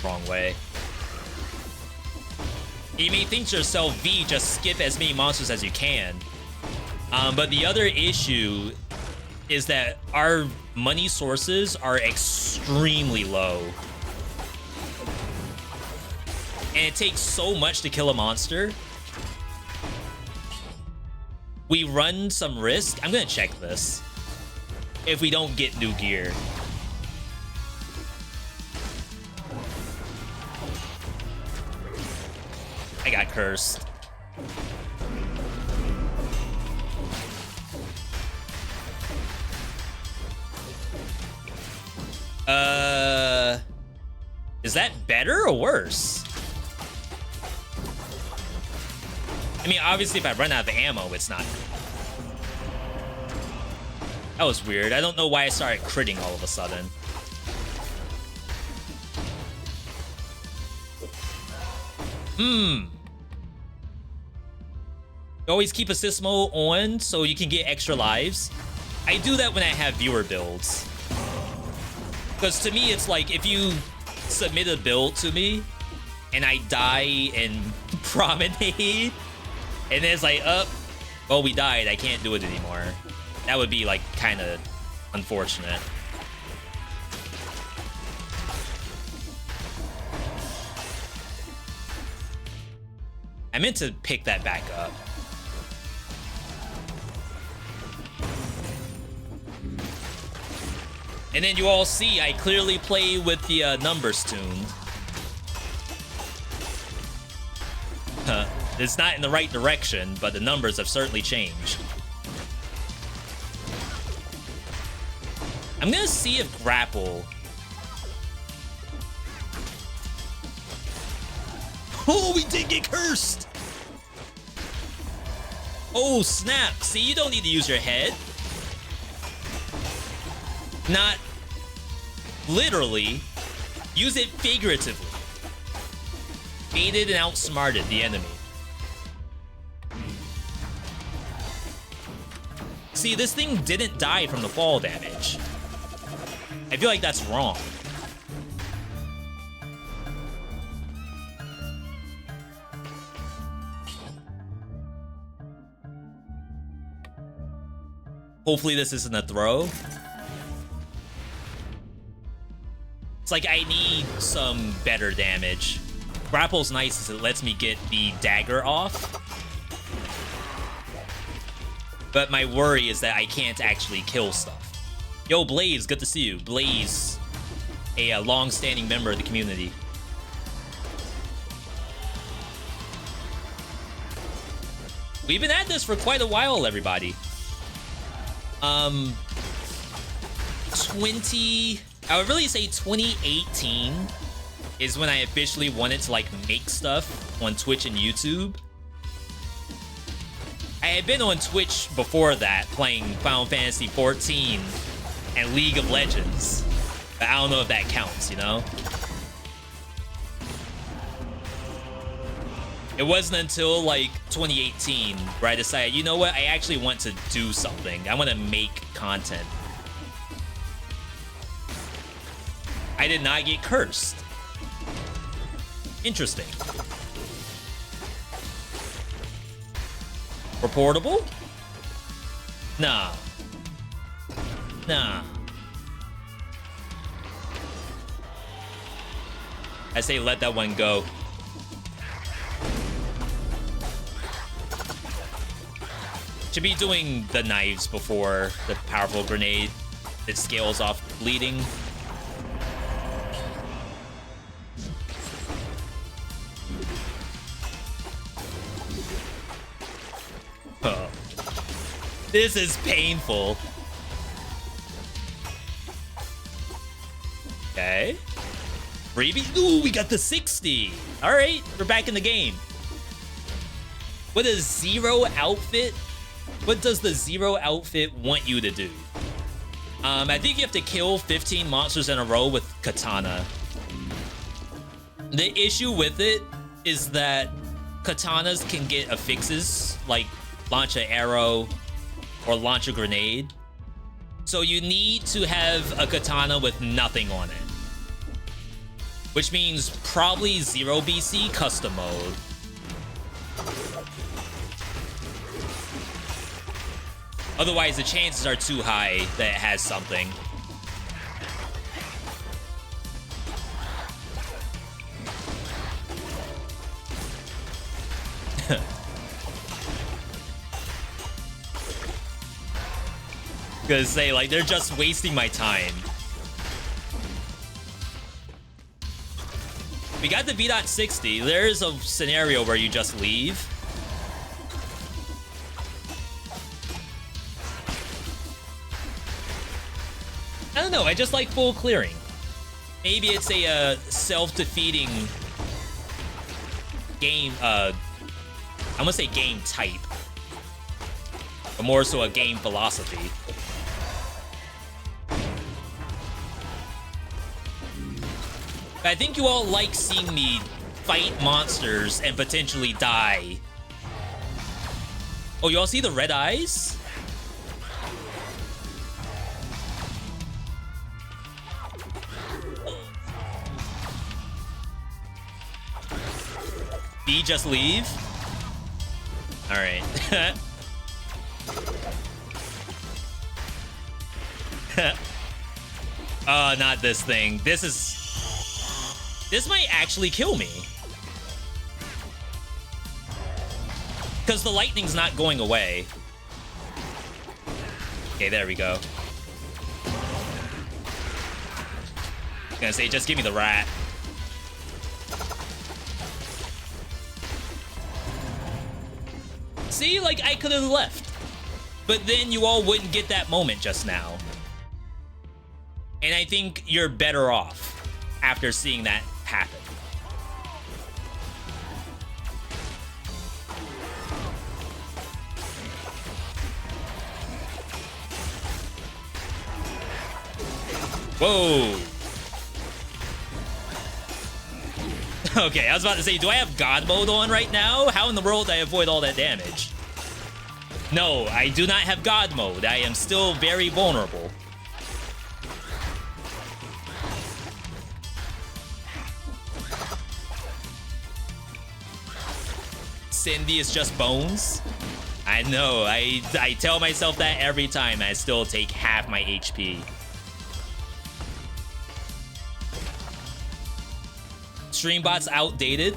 S1: Wrong way. You may think to yourself, V, just skip as many monsters as you can. But the other issue is that our money sources are extremely low. And it takes so much to kill a monster. We run some risk. I'm gonna check this. If we don't get new gear. I got cursed. Is that better or worse? I mean, obviously, if I run out of ammo, it's not. That was weird. I don't know why I started critting all of a sudden. You always keep assist mode on so you can get extra lives. I do that when I have viewer builds. Because to me, it's like if you submit a build to me and I die in Promenade, and then it's like, well, we died. I can't do it anymore. That would be like kind of unfortunate. I meant to pick that back up. And then you all see I clearly play with the numbers tuned. It's not in the right direction, but the numbers have certainly changed. I'm gonna see if grapple. Oh, we did get cursed! Oh, snap. See, you don't need to use your head. Not literally. Use it figuratively. Baited and outsmarted the enemy. See, this thing didn't die from the fall damage. I feel like that's wrong. Hopefully this isn't a throw. It's like I need some better damage. Grapple's nice as it lets me get the dagger off. But my worry is that I can't actually kill stuff. Yo, Blaze, good to see you. Blaze, a long-standing member of the community. We've been at this for quite a while, everybody. I would really say 2018 is when I officially wanted to like make stuff on Twitch and YouTube. I had been on Twitch before that, playing Final Fantasy XIV and League of Legends, but I don't know if that counts, you know? It wasn't until like 2018 where I decided, you know what, I actually want to do something. I want to make content. I did not get cursed. Interesting. Reportable? Nah. Nah. I say let that one go. Should be doing the knives before the powerful grenade. It scales off bleeding. This is painful. Okay. Freebie. Ooh, we got the 60. All right, we're back in the game. With a 0 outfit, what does the 0 outfit want you to do? I think you have to kill 15 monsters in a row with katana. The issue with it is that katanas can get affixes, like launch an arrow or launch a grenade. So you need to have a katana with nothing on it. Which means probably 0 BC custom mode. Otherwise, the chances are too high that it has something. Gonna say, like, they're just wasting my time. We got the V.60. There's a scenario where you just leave. I don't know, I just like full clearing. Maybe it's a self-defeating game, I'm gonna say game type. But more so a game philosophy. I think you all like seeing me fight monsters and potentially die. Oh, you all see the red eyes? B, just leave? Alright. Oh, not this thing. This might actually kill me. Because the lightning's not going away. Okay, there we go. Gonna say, just give me the rat. See, like, I could have left. But then you all wouldn't get that moment just now. And I think you're better off after seeing that happen. Whoa. Okay, I was about to say, do I have God mode on right now? How in the world do I avoid all that damage? No, I do not have God mode. I am still very vulnerable. Cindy is just bones. I know, I tell myself that every time. I still take half my HP. Streambot's outdated.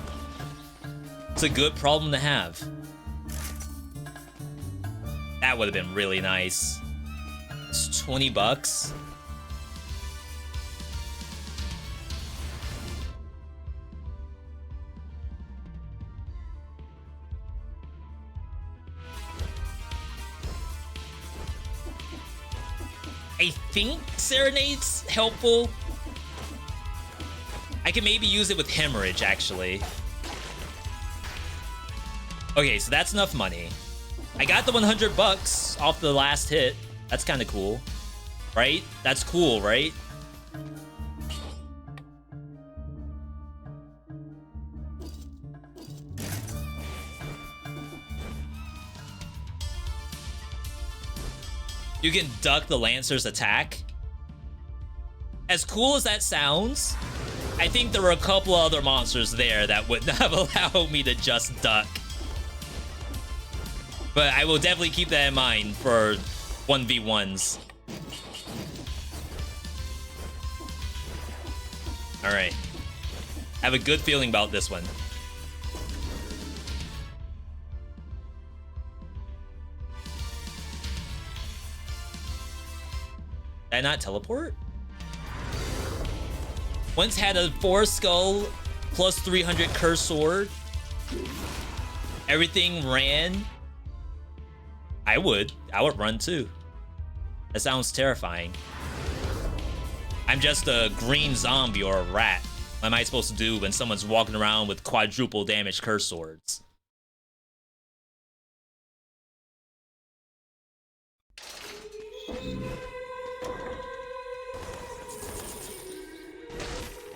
S1: It's a good problem to have. That would have been really nice. It's 20 bucks. I think Serenade's helpful. I can maybe use it with Hemorrhage, actually. Okay, so that's enough money. I got the 100 bucks off the last hit. That's kind of cool. Right? That's cool, right? You can duck the Lancer's attack. As cool as that sounds, I think there were a couple other monsters there that would not have allowed me to just duck. But I will definitely keep that in mind for 1v1s. Alright. I have a good feeling about this one. Did I not teleport? Once had a 4 skull plus 300 curse sword. Everything ran. I would I would run too. That sounds terrifying. I'm just a green zombie or a rat. What am I supposed to do when someone's walking around with quadruple damage curse swords?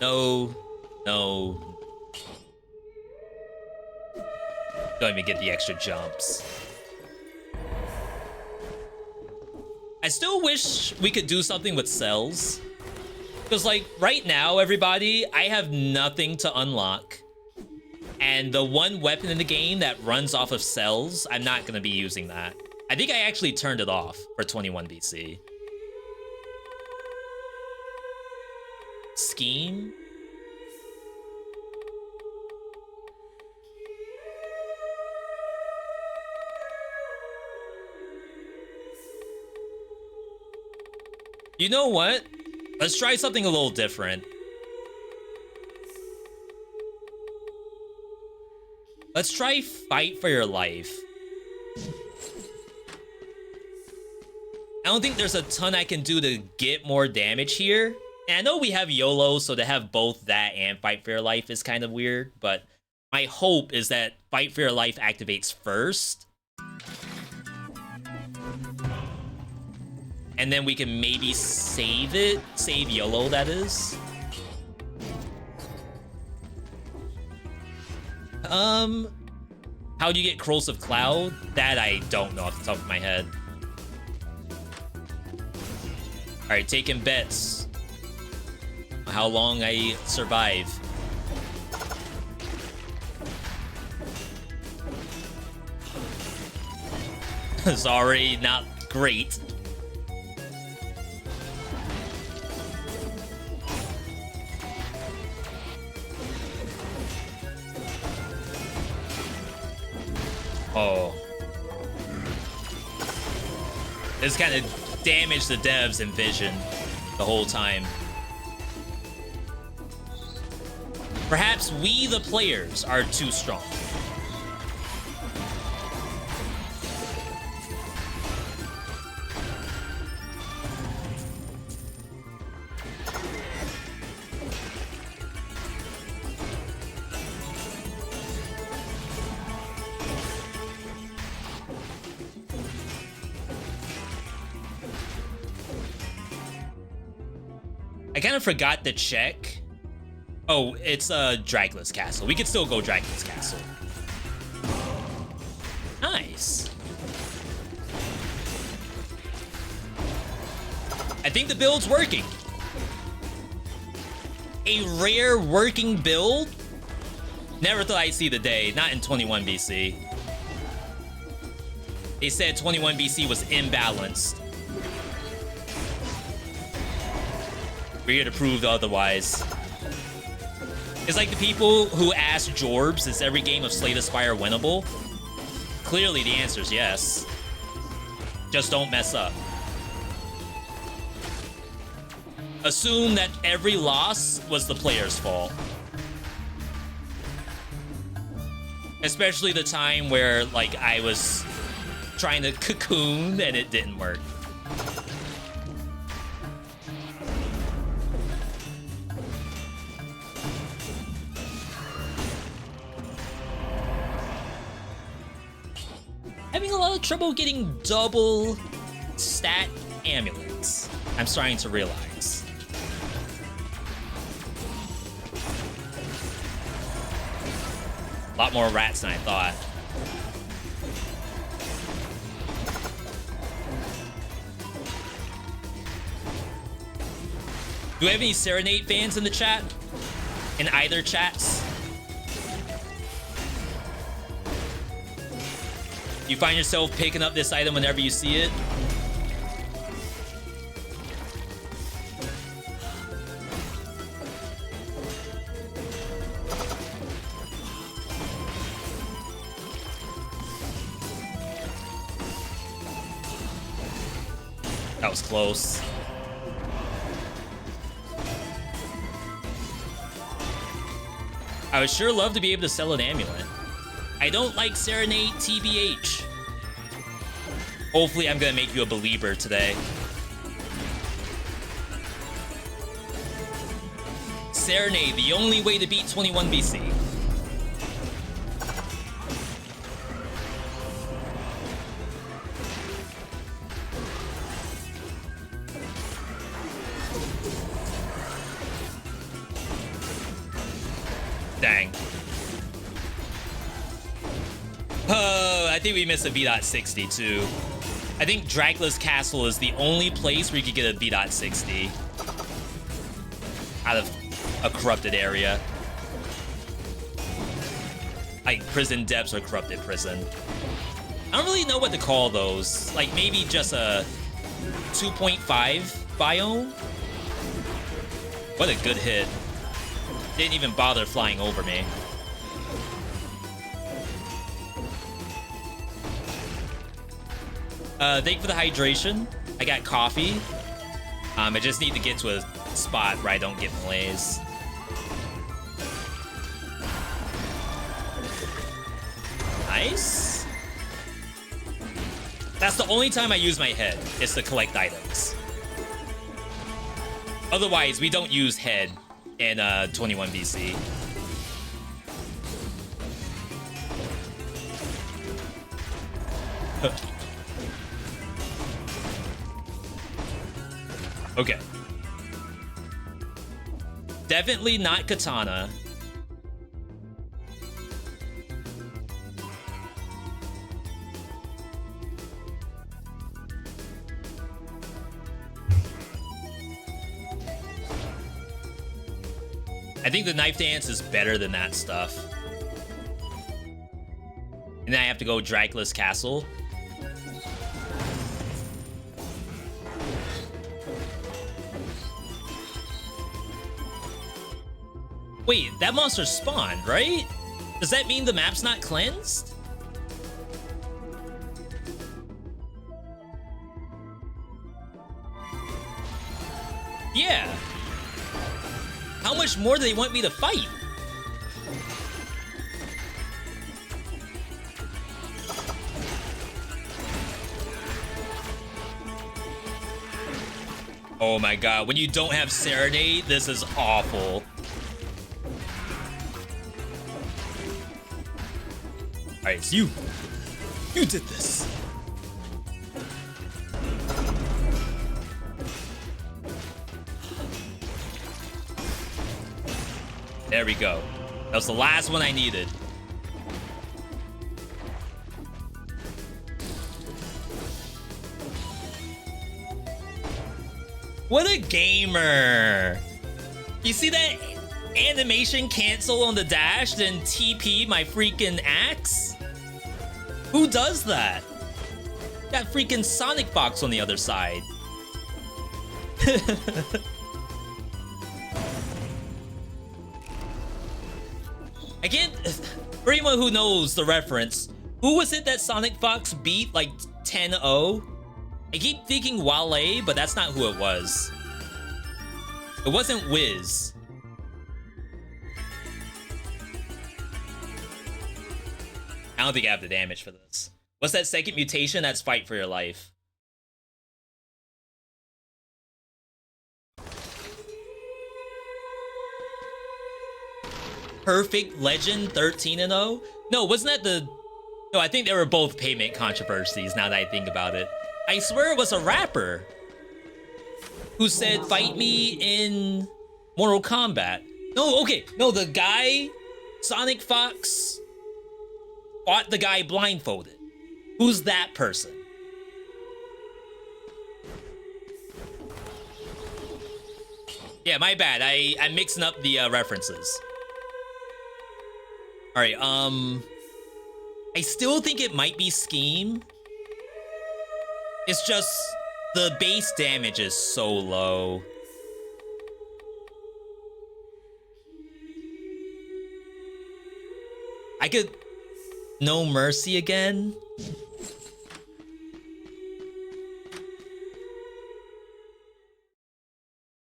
S1: No. No. Don't even get the extra jumps. I still wish we could do something with cells. Because, like, right now, everybody, I have nothing to unlock. And the one weapon in the game that runs off of cells, I'm not going to be using that. I think I actually turned it off for 21 BC. Scheme? You know what? Let's try something a little different. Let's try fight for your life. I don't think there's a ton I can do to get more damage here. And I know we have YOLO, so to have both that and fight for your life is kind of weird. But my hope is that fight for your life activates first. And then we can maybe save it. Save YOLO, that is. How do you get Corrosive Cloud? That I don't know off the top of my head. Alright, taking bets. How long I survive. Sorry, not great. Oh. This kind of damaged the devs and vision the whole time. Perhaps we, the players, are too strong. I kind of forgot to check. Oh, it's Dracula's Castle. We could still go Dracula's Castle. Nice. I think the build's working. A rare working build? Never thought I'd see the day. Not in 21 BC. They said 21 BC was imbalanced. We're here to prove otherwise. It's like the people who ask Jorbs, is every game of Slay the Spire winnable? Clearly the answer is yes. Just don't mess up. Assume that every loss was the player's fault. Especially the time where, like, I was trying to cocoon and it didn't work. Having a lot of trouble getting double stat amulets. I'm starting to realize. A lot more rats than I thought. Do we have any Serenade fans in the chat? In either chats? You find yourself picking up this item whenever you see it? That was close. I would sure love to be able to sell an amulet. I don't like Serenade TBH. Hopefully I'm gonna make you a believer today. Serenade, the only way to beat 21 BC. Dang. I think we missed a V.60 too. I think Dracula's Castle is the only place where you could get a V.60 out of a corrupted area. Like prison depths or corrupted prison. I don't really know what to call those. Like maybe just a 2.5 biome? What a good hit. Didn't even bother flying over me. Thank you for the hydration. I got coffee. I just need to get to a spot where I don't get malaise. Nice. That's the only time I use my head, is to collect items. Otherwise, we don't use head in 21 BC. Okay. Definitely not katana. I think the knife dance is better than that stuff. And then I have to go Dracula's Castle. Wait, that monster spawned, right? Does that mean the map's not cleansed? Yeah. How much more do they want me to fight? Oh my god, when you don't have Serenade, this is awful. Alright, it's you. You did this. There we go. That was the last one I needed. What a gamer. You see that animation cancel on the dash, then TP my freaking axe? Who does that? Got freaking Sonic Fox on the other side. I can't... For anyone who knows the reference, who was it that Sonic Fox beat like 10-0? I keep thinking Wale, but that's not who it was. It wasn't Wiz. I don't think I have the damage for this. What's that second mutation? That's fight for your life. Perfect Legend 13-0? No, wasn't that the... No, I think they were both payment controversies now that I think about it. I swear it was a rapper who said, fight me in Mortal Kombat. No, okay. No, the guy, Sonic Fox, fought the guy blindfolded. Who's that person? Yeah, my bad. I'm mixing up the references. All right, I still think it might be Scheme. It's just the base damage is so low. I could No Mercy again.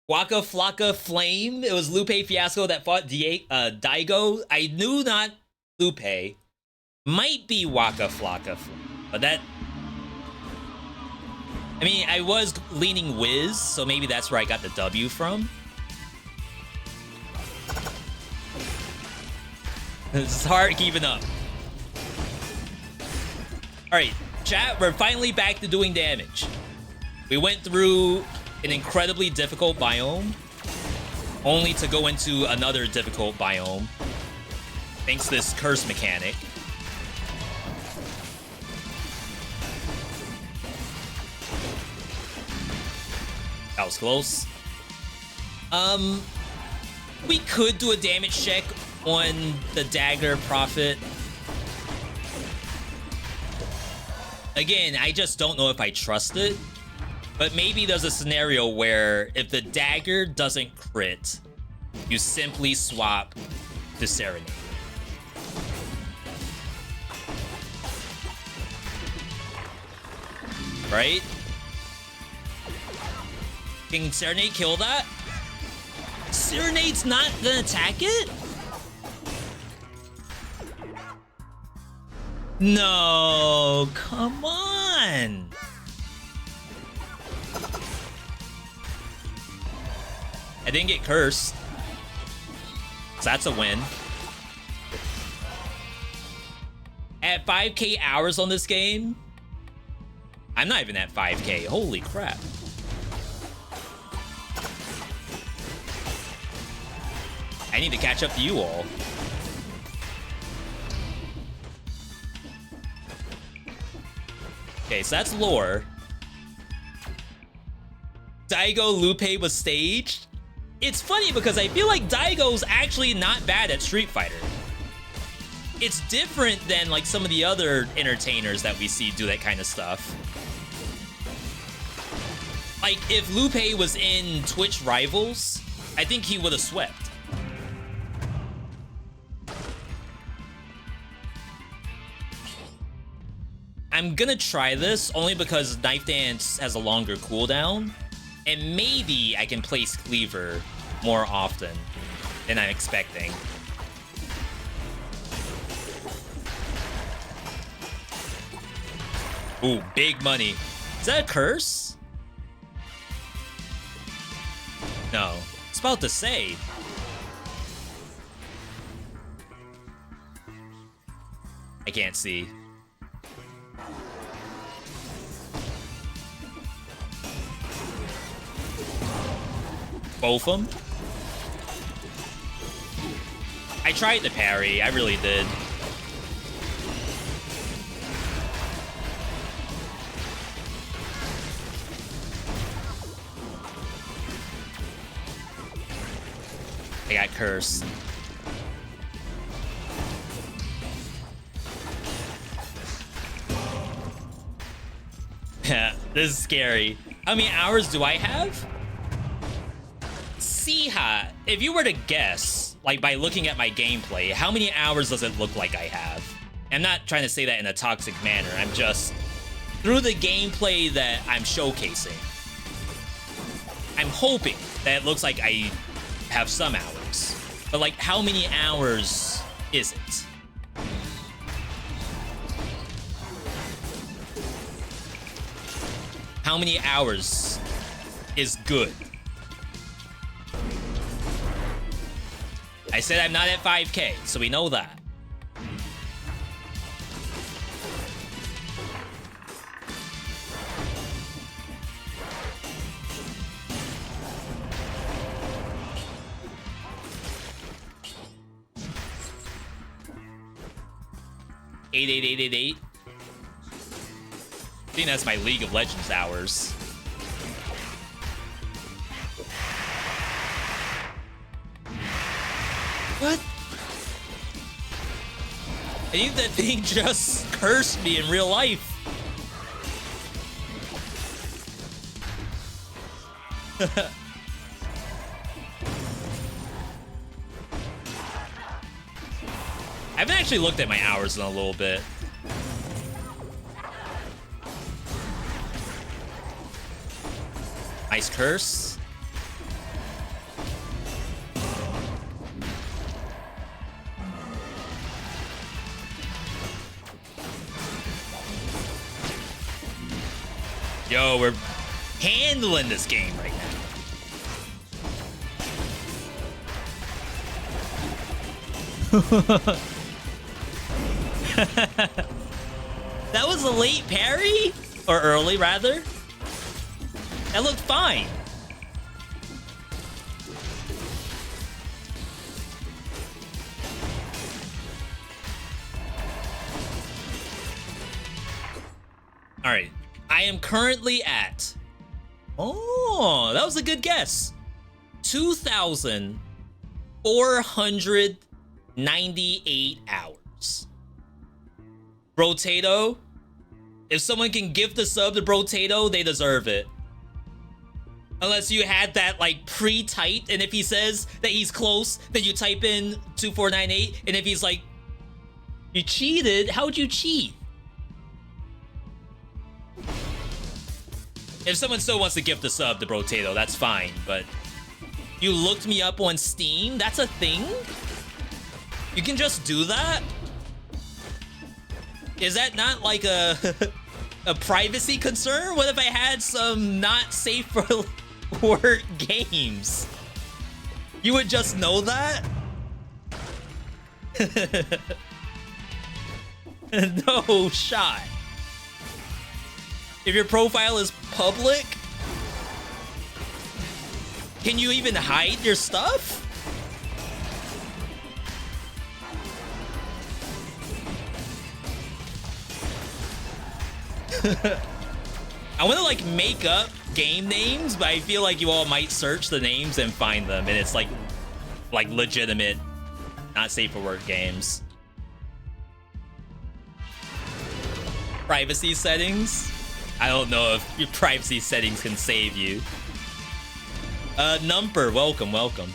S1: Waka Flocka Flame. It was Lupe Fiasco that fought Daigo. I knew not Lupe. Might be Waka Flocka Flame, but that I mean, I was leaning Wiz, so maybe that's where I got the W from. It's hard keeping up. Alright, chat, we're finally back to doing damage. We went through an incredibly difficult biome, only to go into another difficult biome, thanks to this curse mechanic. That was close. We could do a damage check on the dagger prophet. Again, I just don't know if I trust it. But maybe there's a scenario where if the dagger doesn't crit, you simply swap to Serenade. Right? Can Serenade kill that? Serenade's not gonna attack it? No, come on. I didn't get cursed. So that's a win. At 5K hours on this game, I'm not even at 5K. Holy crap. I need to catch up to you all. Okay, so that's lore. Daigo Lupe was staged. It's funny because I feel like Daigo's actually not bad at Street Fighter. It's different than like some of the other entertainers that we see do that kind of stuff. Like if Lupe was in Twitch Rivals, I think he would have swept. I'm gonna try this only because Knife Dance has a longer cooldown, and maybe I can place Cleaver more often than I'm expecting. Ooh, big money. Is that a curse? No. It's about to say. I can't see. Both of them? I tried to parry, I really did. I got cursed. Yeah, this is scary. How many hours do I have? Siha, if you were to guess, like by looking at my gameplay, how many hours does it look like I have? I'm not trying to say that in a toxic manner. I'm just, through the gameplay that I'm showcasing, I'm hoping that it looks like I have some hours. But like, how many hours is it? How many hours is good? I said I'm not at 5K, so we know that. Eight, 8. I think that's my League of Legends hours. What? I think that thing just cursed me in real life. I haven't actually looked at my hours in a little bit. Nice curse. Yo, Yo, we're handling this game right now. That was a late parry? Or early, rather? That looked fine. Alright. I am currently at... Oh, that was a good guess. 2,498 hours. Brotato, if someone can gift a sub to Brotato, they deserve it. Unless you had that like pre-typed, and if he says that he's close, then you type in 2498, and if he's like, you cheated, how'd you cheat? If someone still wants to gift a sub to Brotato, that's fine, but you looked me up on Steam? That's a thing? You can just do that? Is that not like a a privacy concern? What if I had some not safe for work games? You would just know that? No shot. If your profile is public, can you even hide your stuff? I want to like make up game names, but I feel like you all might search the names and find them, and it's like legitimate, not safe for work games. Privacy settings? I don't know if your privacy settings can save you. Numper, welcome, welcome.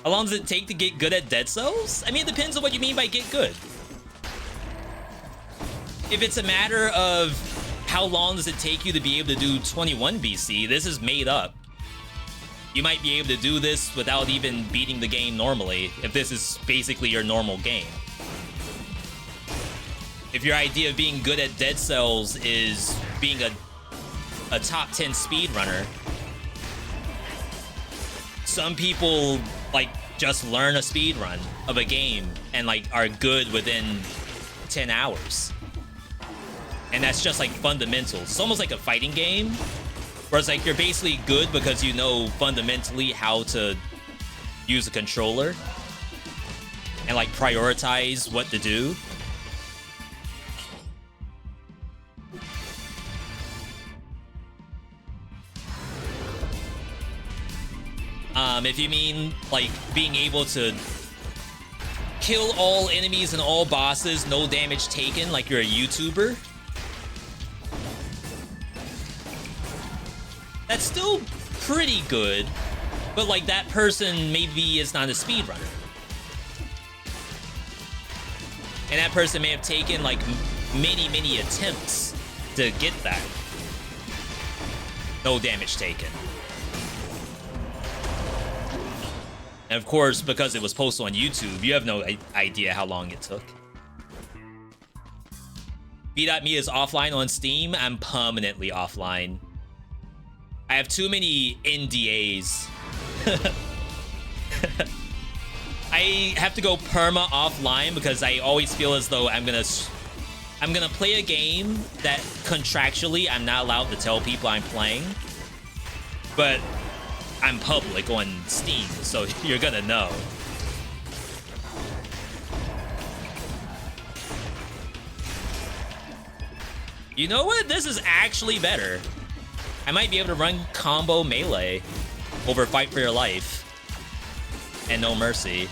S1: How long does it take to get good at Dead Cells? I mean, it depends on what you mean by get good. If it's a matter of how long does it take you to be able to do 21 BC, this is made up. You might be able to do this without even beating the game normally, if this is basically your normal game. If your idea of being good at Dead Cells is being a top 10 speedrunner, some people like just learn a speedrun of a game and like are good within 10 hours. And that's just like fundamentals. It's almost like a fighting game, where it's like you're basically good because you know fundamentally how to use a controller and like prioritize what to do. If you mean like being able to kill all enemies and all bosses, no damage taken, like you're a YouTuber, that's still pretty good, but like that person maybe is not a speedrunner. And that person may have taken like many attempts to get that. No damage taken. And of course, because it was posted on YouTube, you have no idea how long it took. VeeDotMe is offline on Steam. I'm permanently offline. I have too many NDAs. I have to go perma offline because I always feel as though I'm gonna play a game that contractually I'm not allowed to tell people I'm playing, but I'm public on Steam, so you're gonna know. You know what? This is actually better. I might be able to run combo melee over Fight for Your Life and No Mercy.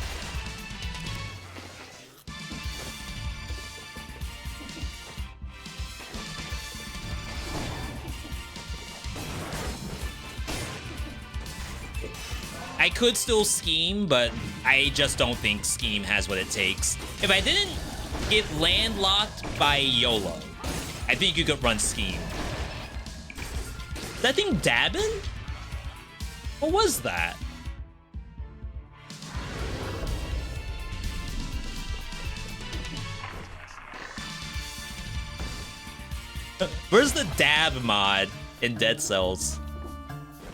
S1: I could still scheme, but I just don't think scheme has what it takes. If I didn't get landlocked by YOLO, I think you could run scheme. Is that thing dabbing? What was that? Where's the dab mod in Dead Cells?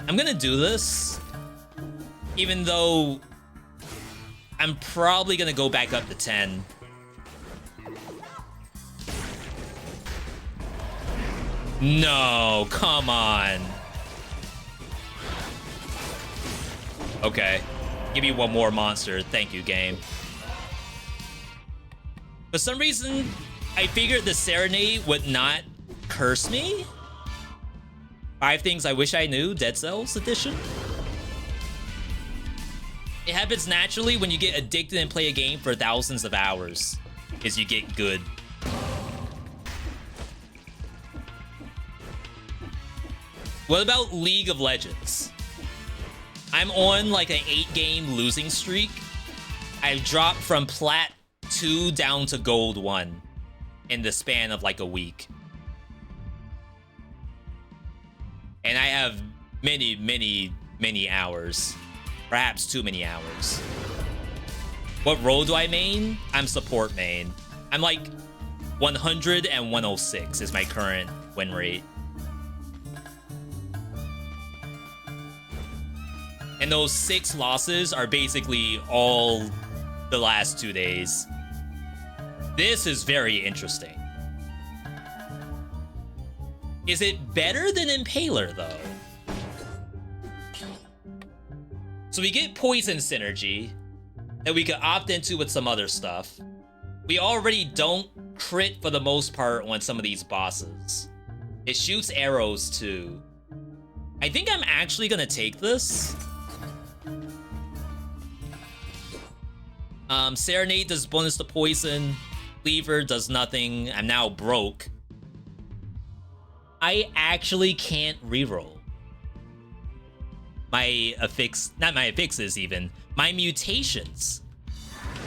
S1: I'm gonna do this, even though I'm probably gonna go back up to 10. No, come on. Okay, give me one more monster. Thank you, game. For some reason, I figured the Serenade would not curse me. 5 things I wish I knew, Dead Cells edition. It happens naturally when you get addicted and play a game for thousands of hours, is you get good. What about League of Legends? I'm on like an 8-game losing streak. I've dropped from Plat 2 down to Gold 1 in the span of like a week. And I have many, many, many hours. Perhaps too many hours. What role do I main? I'm support main. I'm like 100 and 106 is my current win rate. And those 6 losses are basically all the last 2 days. This is very interesting. Is it better than Impaler, though? So we get Poison Synergy that we could opt into with some other stuff. We already don't crit for the most part on some of these bosses. It shoots arrows, too. I think I'm actually gonna take this. Serenade does bonus to poison. Cleaver does nothing. I'm now broke. I actually can't reroll. My affix, not my affixes even, my mutations.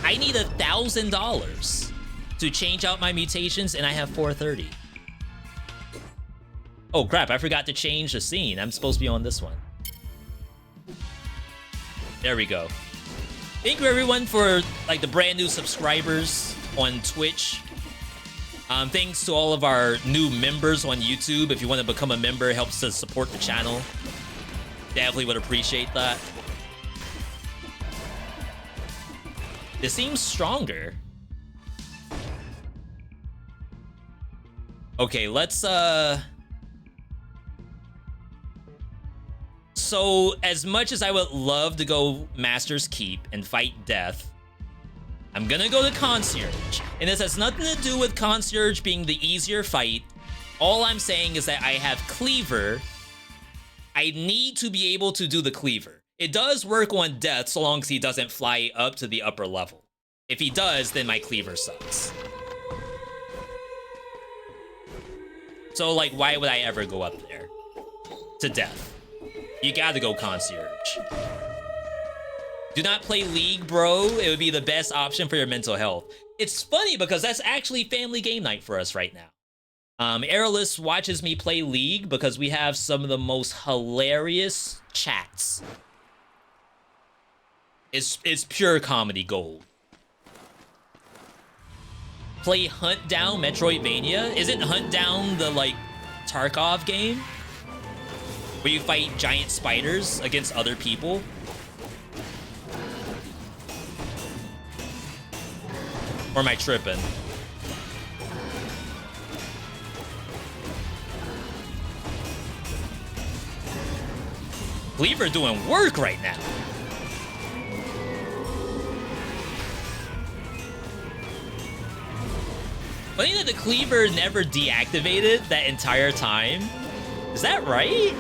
S1: I need $1,000 to change out my mutations and I have 430. Oh crap, I forgot to change the scene. I'm supposed to be on this one. There we go. Thank you everyone for like the brand new subscribers on Twitch. Thanks to all of our new members on YouTube. If you want to become a member, it helps to support the channel. Definitely would appreciate that. This seems stronger. Okay, let's so as much as I would love to go Master's Keep and fight death, I'm gonna go to Concierge. And this has nothing to do with Concierge being the easier fight. All I'm saying is that I have Cleaver. I need to be able to do the Cleaver. It does work on death so long as he doesn't fly up to the upper level. If he does, then my Cleaver sucks. So like, why would I ever go up there? To death. You gotta go Concierge. Do not play League, bro. It would be the best option for your mental health. It's funny because that's actually family game night for us right now. Aerolist watches me play League because we have some of the most hilarious chats. It's pure comedy gold. Play Hunt Down Metroidvania? Isn't Hunt Down the, like, Tarkov game? Where you fight giant spiders against other people? Or am I tripping? Cleaver doing work right now. Funny that the Cleaver never deactivated that entire time. Is that right?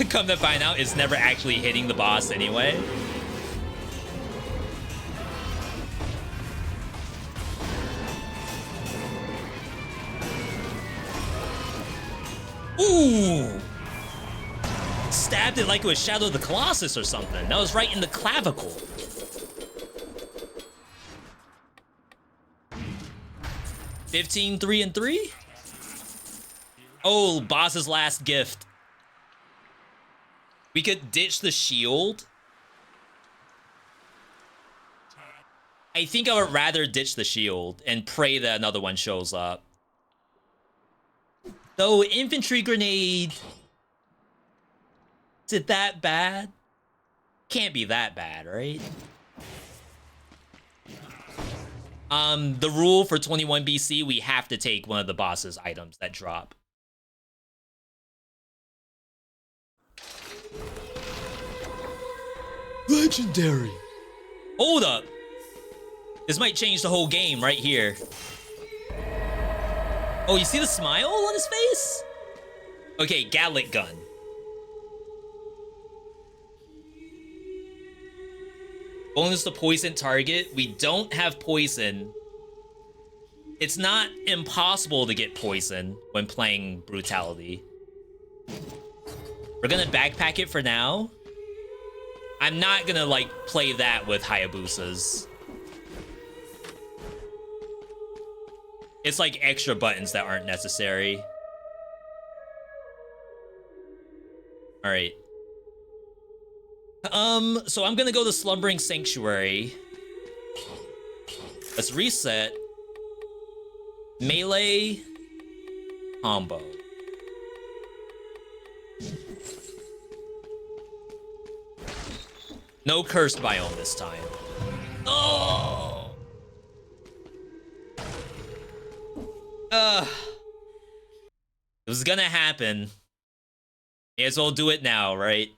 S1: Come to find out, it's never actually hitting the boss anyway. Ooh! Stabbed it like it was Shadow of the Colossus or something. That was right in the clavicle. $15, 3 and 3? Oh, boss's last gift. We could ditch the shield I think I would rather ditch the shield and pray that another one shows up. Though infantry grenade, is it that bad? Can't be that bad, right? The rule for 21 BC, we have to take one of the boss's items that drop. Legendary. Hold up. This might change the whole game right here. Oh, you see the smile on his face? Okay, Gallic gun. Bonus to poison target. We don't have poison. It's not impossible to get poison when playing Brutality. We're gonna backpack it for now. I'm not gonna, like, play that with Hayabusas. It's like extra buttons that aren't necessary. All right. So I'm gonna go to Slumbering Sanctuary. Let's reset. Melee combo. No cursed biome this time. Oh! It was gonna happen. May as well do it now, right?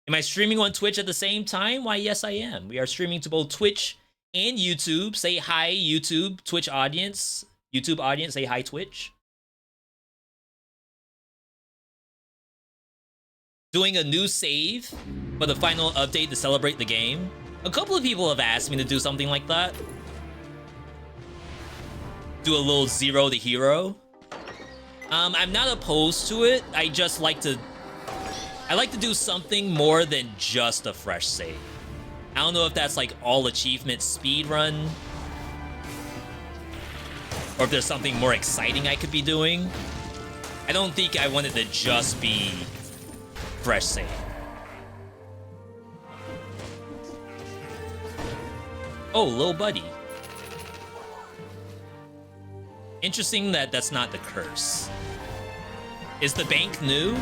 S1: Am I streaming on Twitch at the same time? Why, yes, I am. We are streaming to both Twitch and YouTube. Say hi, YouTube, Twitch audience. YouTube audience, say hi, Twitch. Doing a new save for the final update to celebrate the game. A couple of people have asked me to do something like that. Do a little zero to hero. I'm not opposed to it. I just like to... I like to do something more than just a fresh save. I don't know if that's like all achievement speed run, or if there's something more exciting I could be doing. I don't think I want it to just be fresh save. Oh, little buddy. Interesting that that's not the curse. Is the bank new?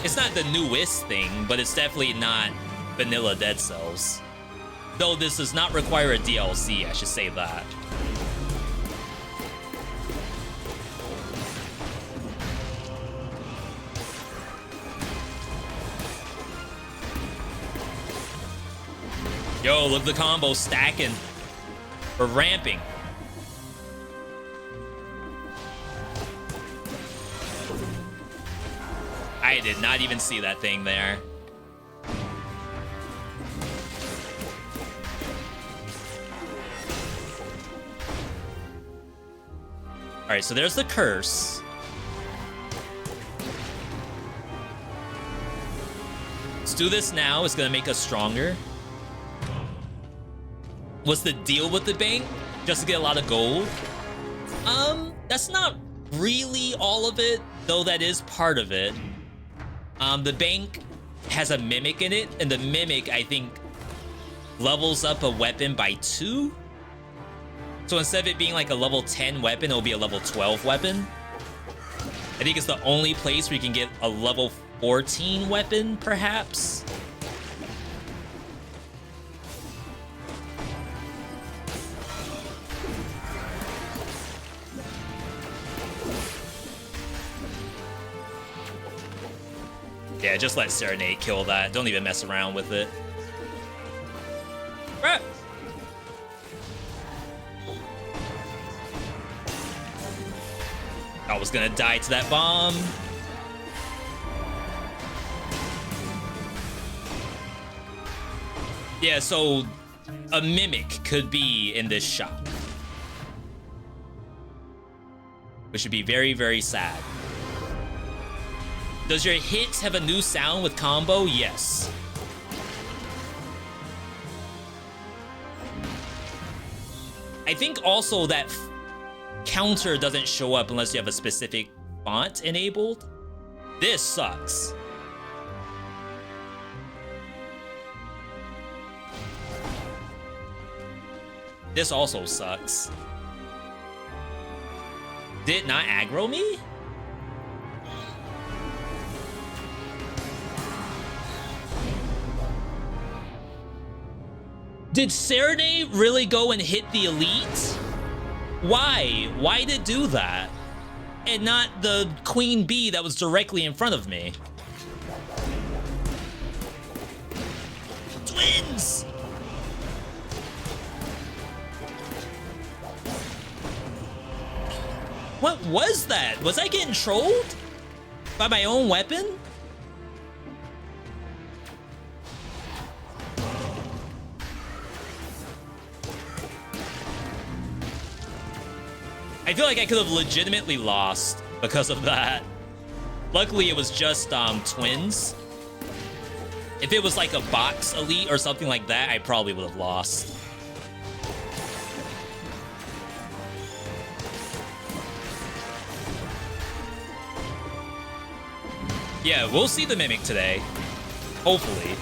S1: It's not the newest thing, but it's definitely not vanilla Dead Cells. Though this does not require a DLC, I should say that. Yo, look at the combo stacking. We're ramping. I did not even see that thing there. All right, so there's the curse. Let's do this now. It's gonna make us stronger. What's the deal with the bank? Just to get a lot of gold? That's not really all of it, though that is part of it. The bank has a mimic in it, and the mimic, I think, levels up a weapon by 2. So instead of it being like a level 10 weapon, it'll be a level 12 weapon. I think it's the only place where you can get a level 14 weapon, perhaps. Yeah, just let Serenade kill that. Don't even mess around with it. Ah! I was gonna die to that bomb. Yeah, so a mimic could be in this shop, which would be very, very sad. Does your hits have a new sound with combo? Yes. I think also that counter doesn't show up unless you have a specific font enabled. This sucks. This also sucks. Did it not aggro me? Did Serenade really go and hit the elite? Why? Why did it do that? And not the queen bee that was directly in front of me. Twins! What was that? Was I getting trolled by my own weapon? I feel like I could have legitimately lost because of that. Luckily, it was just twins. If it was like a box elite or something like that, I probably would have lost. Yeah, we'll see the Mimic today. Hopefully.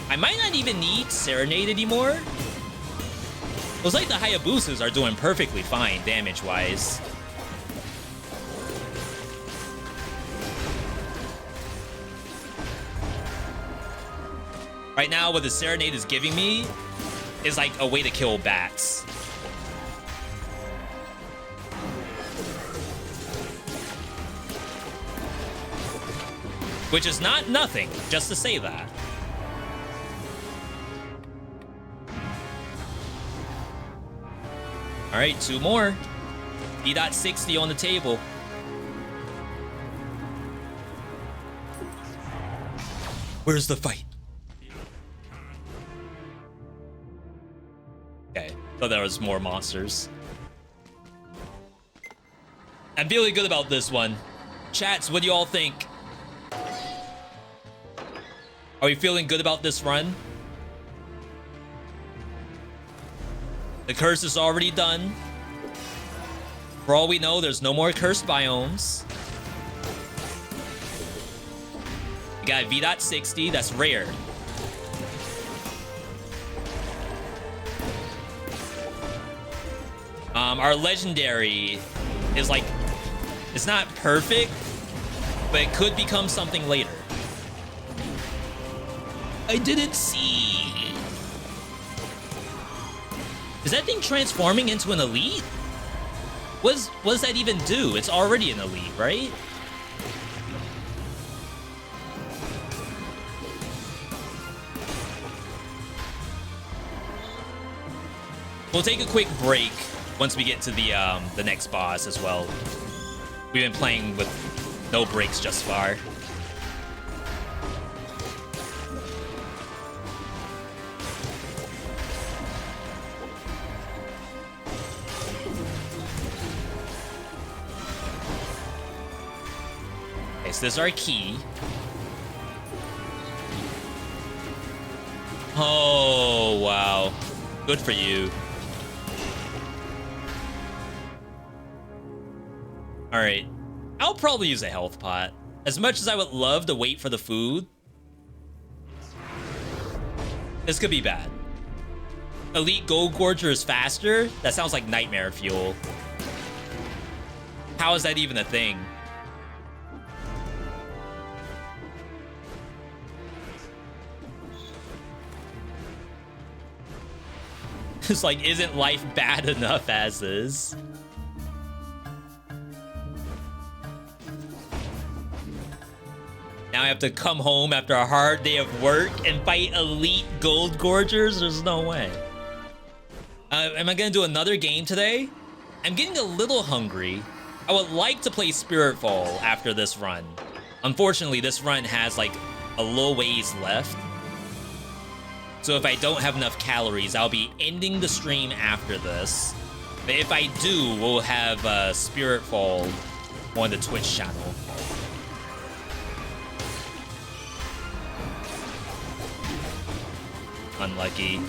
S1: I might not even need Serenade anymore. It was like the Hayabusas are doing perfectly fine damage-wise. Right now, what the Serenade is giving me is like a way to kill bats. Which is not nothing, just to say that. All right, 2 more. V.60 on the table. Where's the fight? Okay, thought there was more monsters. I'm feeling good about this one. Chats, what do you all think? Are we feeling good about this run? The curse is already done. For all we know, there's no more cursed biomes. We got V.60, that's rare. Our legendary is like, it's not perfect, but it could become something later. I didn't see. Is that thing transforming into an elite? What does that even do? It's already an elite, right? We'll take a quick break once we get to the next boss as well. We've been playing with no breaks just far. Okay, so this is our key. Oh, wow. Good for you. All right, I'll probably use a health pot. As much as I would love to wait for the food, this could be bad. Elite Gold Gorger is faster? That sounds like nightmare fuel. How is that even a thing? It's like, isn't life bad enough as is? Now I have to come home after a hard day of work and fight elite gold gorgers? There's no way. Am I gonna do another game today? I'm getting a little hungry. I would like to play Spiritfall after this run. Unfortunately, this run has like a little ways left. So if I don't have enough calories, I'll be ending the stream after this. But if I do, we'll have Spiritfall on the Twitch channel. Unlucky.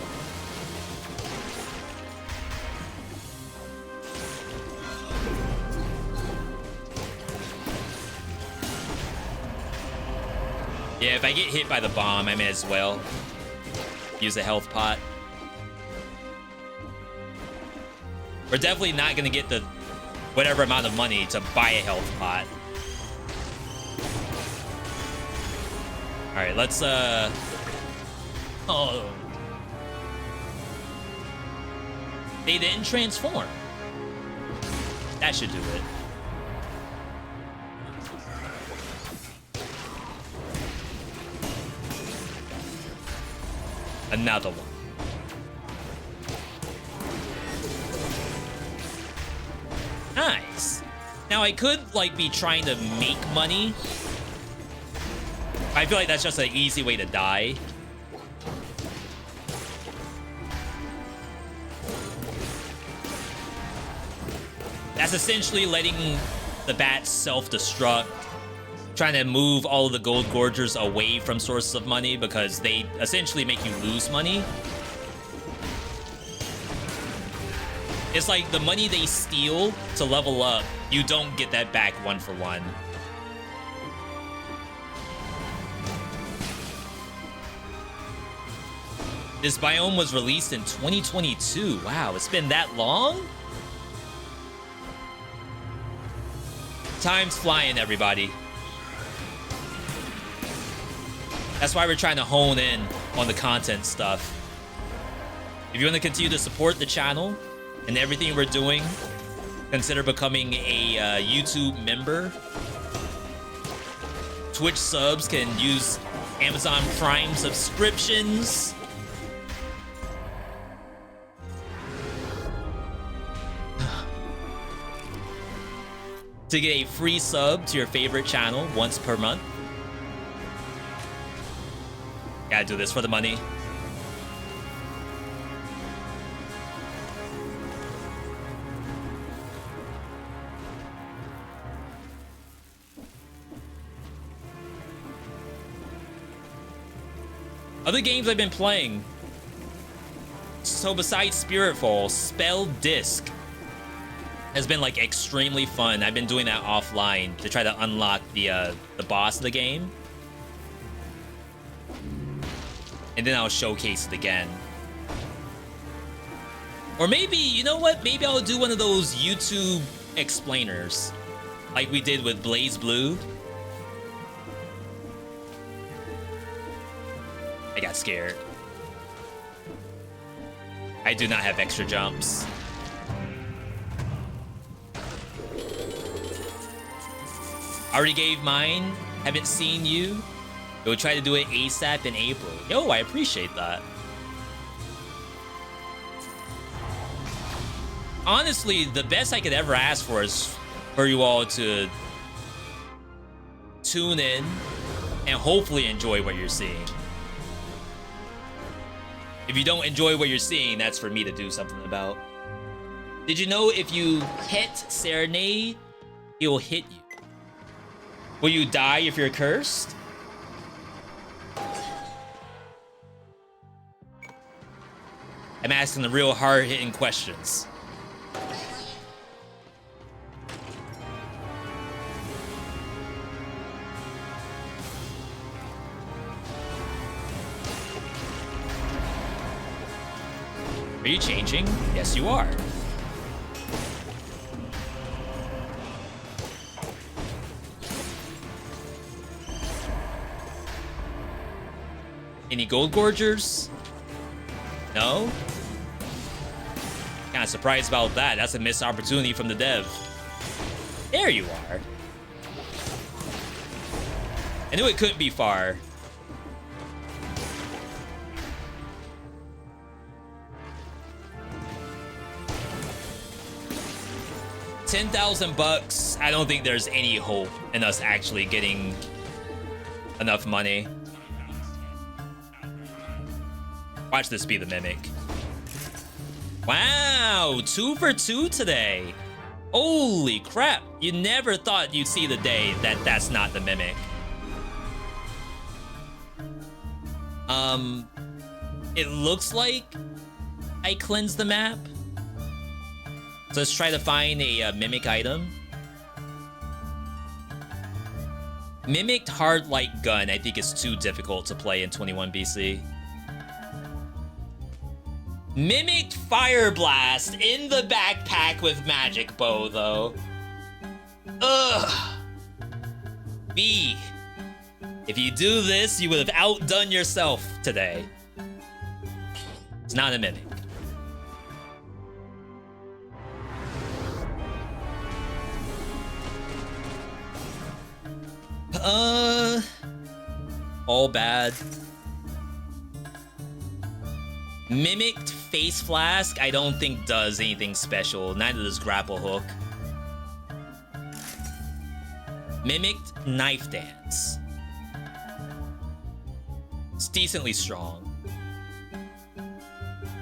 S1: Yeah, if I get hit by the bomb, I may as well use a health pot. We're definitely not gonna get the whatever amount of money to buy a health pot. All right, let's oh, they didn't transform. That should do it. Another one. Nice. Now I could like be trying to make money. I feel like that's just an easy way to die. That's essentially letting the bats self-destruct, trying to move all of the gold gorgers away from sources of money because they essentially make you lose money. It's like the money they steal to level up, you don't get that back one for one. This biome was released in 2022. Wow, it's been that long? Time's flying, everybody. That's why we're trying to hone in on the content stuff. If you want to continue to support the channel and everything we're doing, consider becoming a YouTube member. Twitch subs can use Amazon Prime subscriptions. To get a free sub to your favorite channel once per month. Gotta do this for the money. Other games I've been playing. So besides Spiritfall, Spell Disc has been like extremely fun. I've been doing that offline to try to unlock the boss of the game. And then I'll showcase it again. Or maybe, you know what? Maybe I'll do one of those YouTube explainers like we did with Blaze Blue. I got scared. I do not have extra jumps. Already gave mine. Haven't seen you. Go try to do it ASAP in April. Yo, I appreciate that. Honestly, the best I could ever ask for is for you all to tune in and hopefully enjoy what you're seeing. If you don't enjoy what you're seeing, that's for me to do something about. Did you know if you hit Serenade, it will hit you? Will you die if you're cursed? I'm asking the real hard-hitting questions. Are you changing? Yes, you are. Any gold gorgers? No? Kind of surprised about that. That's a missed opportunity from the dev. There you are. I knew it couldn't be far. $10,000. I don't think there's any hope in us actually getting enough money. Watch this be the mimic. Wow, 2 for 2 today. Holy crap. You never thought you'd see the day that that's not the mimic. It looks like I cleansed the map. So let's try to find a mimic item. Mimicked Hard Light Gun, I think, is too difficult to play in 21 BC. Mimicked Fire Blast in the backpack with Magic Bow, though. Ugh. V, if you do this, you would have outdone yourself today. It's not a Mimic. All bad. Mimicked Face Flask, I don't think does anything special. Neither does Grapple Hook. Mimicked Knife Dance. It's decently strong.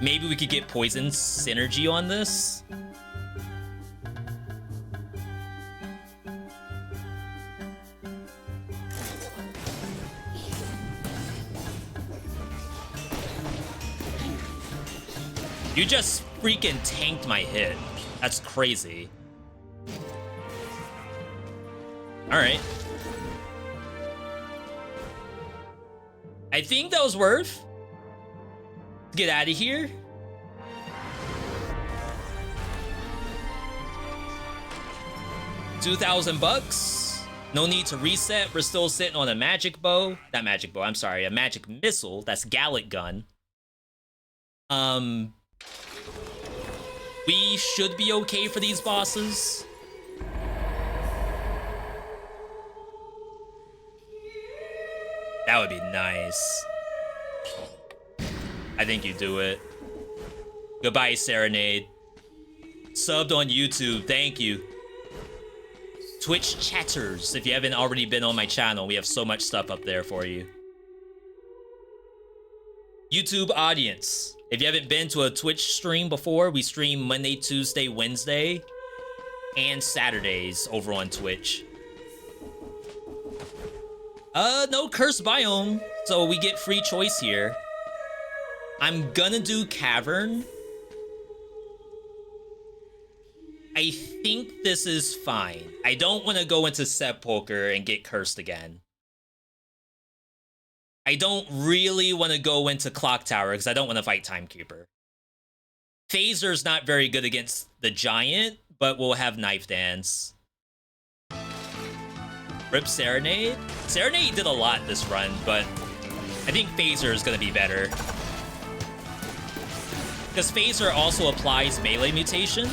S1: Maybe we could get Poison Synergy on this. You just freaking tanked my hit. That's crazy. Alright. I think that was worth. Get out of here. $2,000. No need to reset. We're still sitting on a magic bow. Not magic bow, I'm sorry. A magic missile. That's Gallic Gun. We should be okay for these bosses. That would be nice. I think you do it. Goodbye, Serenade. Subbed on YouTube, thank you. Twitch chatters, if you haven't already been on my channel, we have so much stuff up there for you. YouTube audience, if you haven't been to a Twitch stream before, we stream Monday, Tuesday, Wednesday, and Saturdays over on Twitch. No cursed biome, so we get free choice here. I'm gonna do Cavern. I think this is fine. I don't want to go into Sepulcher and get cursed again. I don't really want to go into Clock Tower because I don't want to fight Timekeeper. Phaser's not very good against the Giant, but we'll have Knife Dance. Rip Serenade? Serenade did a lot this run, but I think Phaser is going to be better. Because Phaser also applies melee mutation.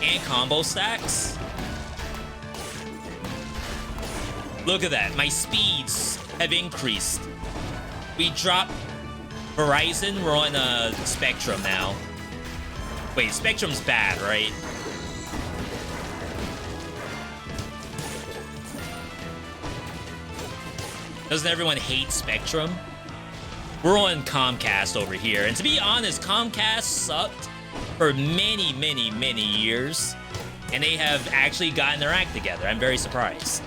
S1: And combo stacks. Look at that, my speeds have increased. We dropped Horizon, we're on Spectrum now. Wait, Spectrum's bad, right? Doesn't everyone hate Spectrum? We're on Comcast over here, and to be honest, Comcast sucked for many, many, many years, and they have actually gotten their act together. I'm very surprised.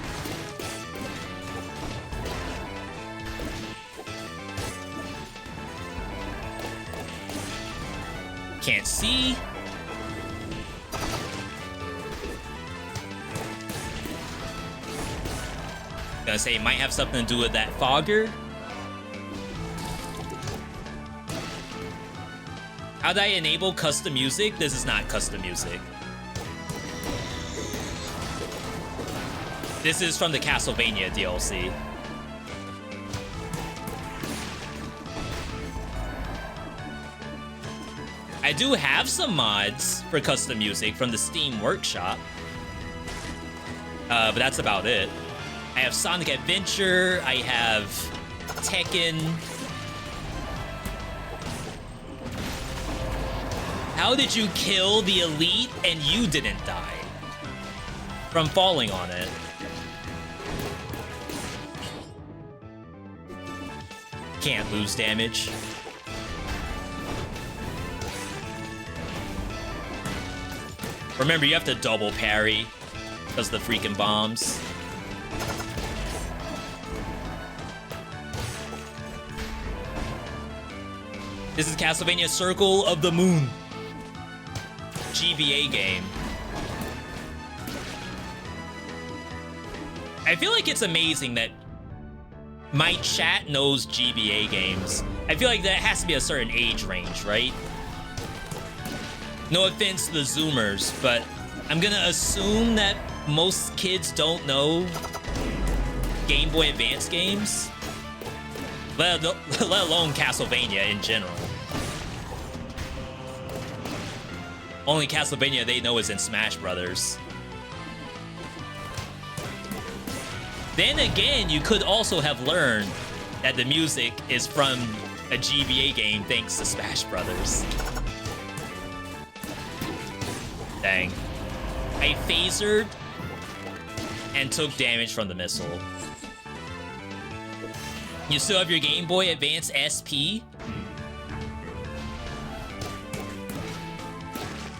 S1: Can't see. Gonna say it might have something to do with that Fogger. How do I enable custom music? This is not custom music. This is from the Castlevania DLC. I do have some mods for custom music from the Steam Workshop. But that's about it. I have Sonic Adventure, I have Tekken. How did you kill the Elite and you didn't die? From falling on it. Can't lose damage. Remember, you have to double parry because of the freaking bombs. This is Castlevania Circle of the Moon. GBA game. I feel like it's amazing that my chat knows GBA games. I feel like that has to be a certain age range, right? No offense to the Zoomers, but I'm gonna assume that most kids don't know Game Boy Advance games, let alone Castlevania in general. Only Castlevania they know is in Smash Brothers. Then again, you could also have learned that the music is from a GBA game thanks to Smash Brothers. Dang. I phasered and took damage from the missile. You still have your Game Boy Advance SP?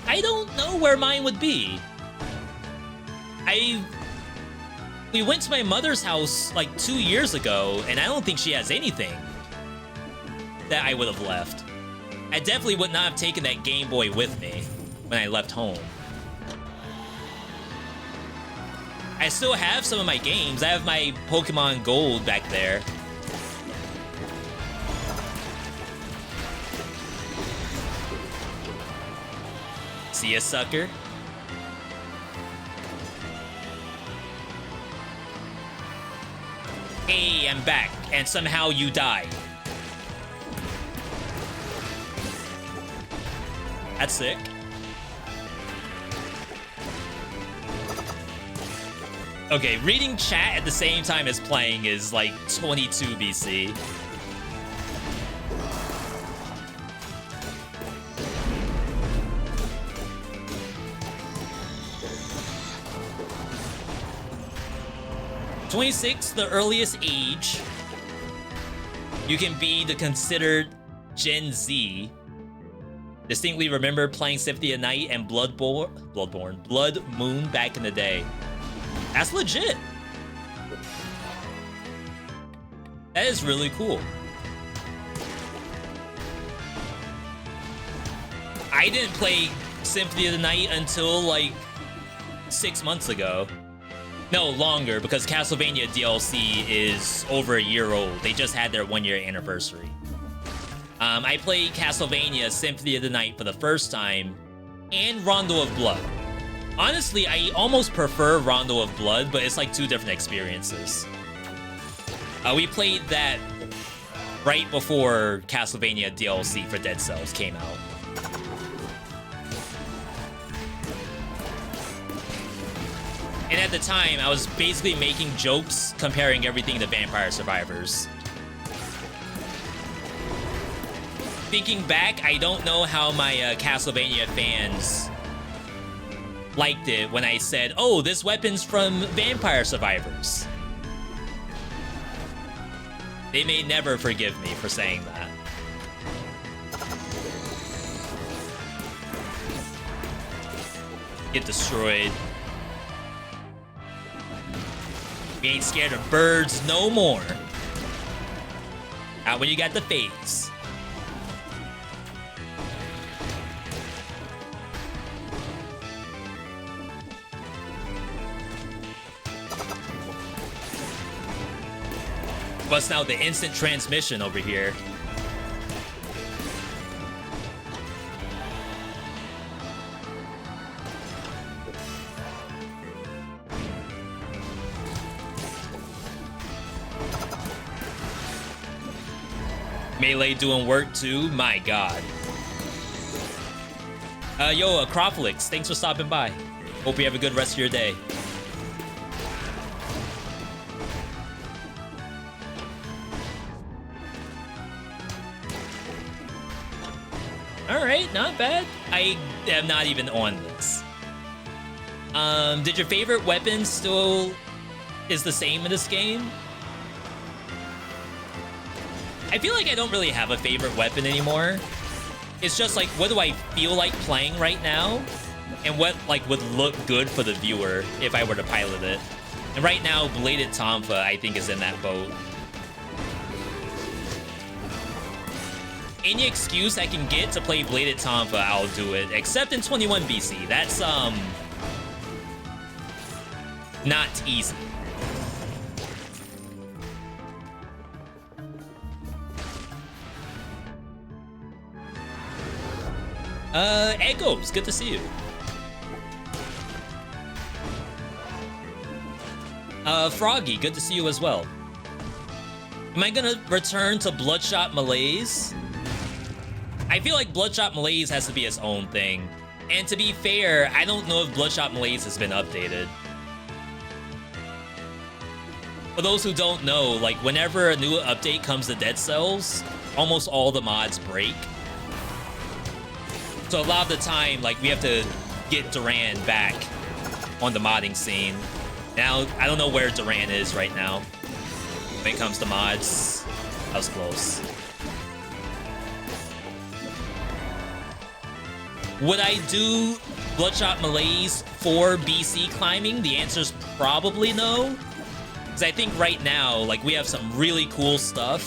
S1: I don't know where mine would be. We went to my mother's house like 2 years ago, and I don't think she has anything that I would have left. I definitely would not have taken that Game Boy with me when I left home. I still have some of my games. I have my Pokemon Gold back there. See ya, sucker. Hey, I'm back, and somehow you died. That's sick. Okay, reading chat at the same time as playing is like 22 BC. "26, the earliest age you can be the considered Gen Z. Distinctly remember playing Symphony of the Night and Blood Moon back in the day." That's legit. That is really cool. I didn't play Symphony of the Night until like 6 months ago. No, longer, because Castlevania DLC is over a year old. They just had their 1-year anniversary. I played Castlevania Symphony of the Night for the first time, and Rondo of Blood. Honestly, I almost prefer Rondo of Blood, but it's like 2 different experiences. We played that right before Castlevania DLC for Dead Cells came out. And at the time, I was basically making jokes comparing everything to Vampire Survivors. Thinking back, I don't know how my Castlevania fans liked it when I said, "Oh, this weapon's from Vampire Survivors." They may never forgive me for saying that. Get destroyed. We ain't scared of birds no more. Not when you got the phase. What's now the instant transmission over here? Melee doing work too? My god. Yo, Acropolix, thanks for stopping by. Hope you have a good rest of your day. Alright, not bad. I am not even on this. Did your favorite weapon still is the same in this game? I feel like I don't really have a favorite weapon anymore. It's just like, what do I feel like playing right now? And what like would look good for the viewer if I were to pilot it. And right now, Bladed Tonfa, I think, is in that boat. Any excuse I can get to play Bladed Tonfa, I'll do it. Except in 21 BC. That's, not easy. Echoes, good to see you. Froggy, good to see you as well. Am I gonna return to Bloodshot Malaise? I feel like Bloodshot Malaise has to be its own thing. And to be fair, I don't know if Bloodshot Malaise has been updated. For those who don't know, like whenever a new update comes to Dead Cells, almost all the mods break. So a lot of the time, like we have to get Duran back on the modding scene. Now, I don't know where Duran is right now when it comes to mods. That was close. Would I do Bloodshot Malaise for BC climbing? The answer is probably no. Because I think right now, like, we have some really cool stuff.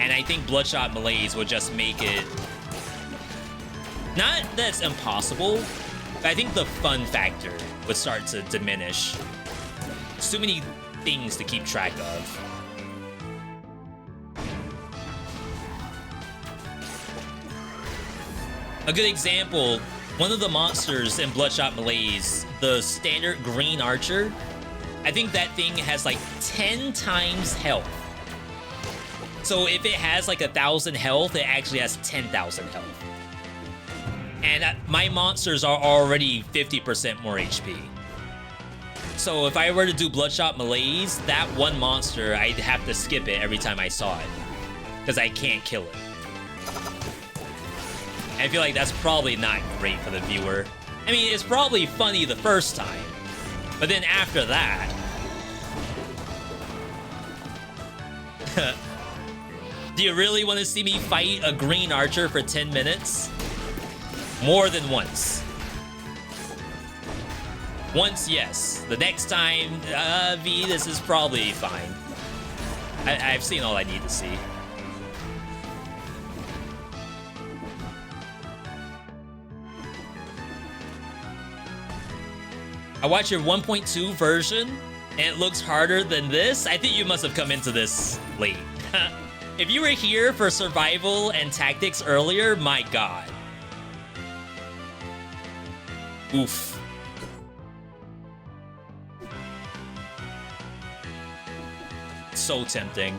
S1: And I think Bloodshot Malaise would just make it... Not that it's impossible, but I think the fun factor would start to diminish. There's too many things to keep track of. A good example, one of the monsters in Bloodshot Malaise, the standard green archer, I think that thing has like 10 times health. So if it has like 1,000 health, it actually has 10,000 health. And my monsters are already 50% more HP. So if I were to do Bloodshot Malaise, that one monster, I'd have to skip it every time I saw it. Because I can't kill it. I feel like that's probably not great for the viewer. I mean, it's probably funny the first time, but then after that... Do you really want to see me fight a green archer for 10 minutes? More than once. Once, yes. The next time, V, this is probably fine. I've seen all I need to see. I watched your 1.2 version, and it looks harder than this. I think you must have come into this late. If you were here for survival and tactics earlier, my god. Oof. So tempting.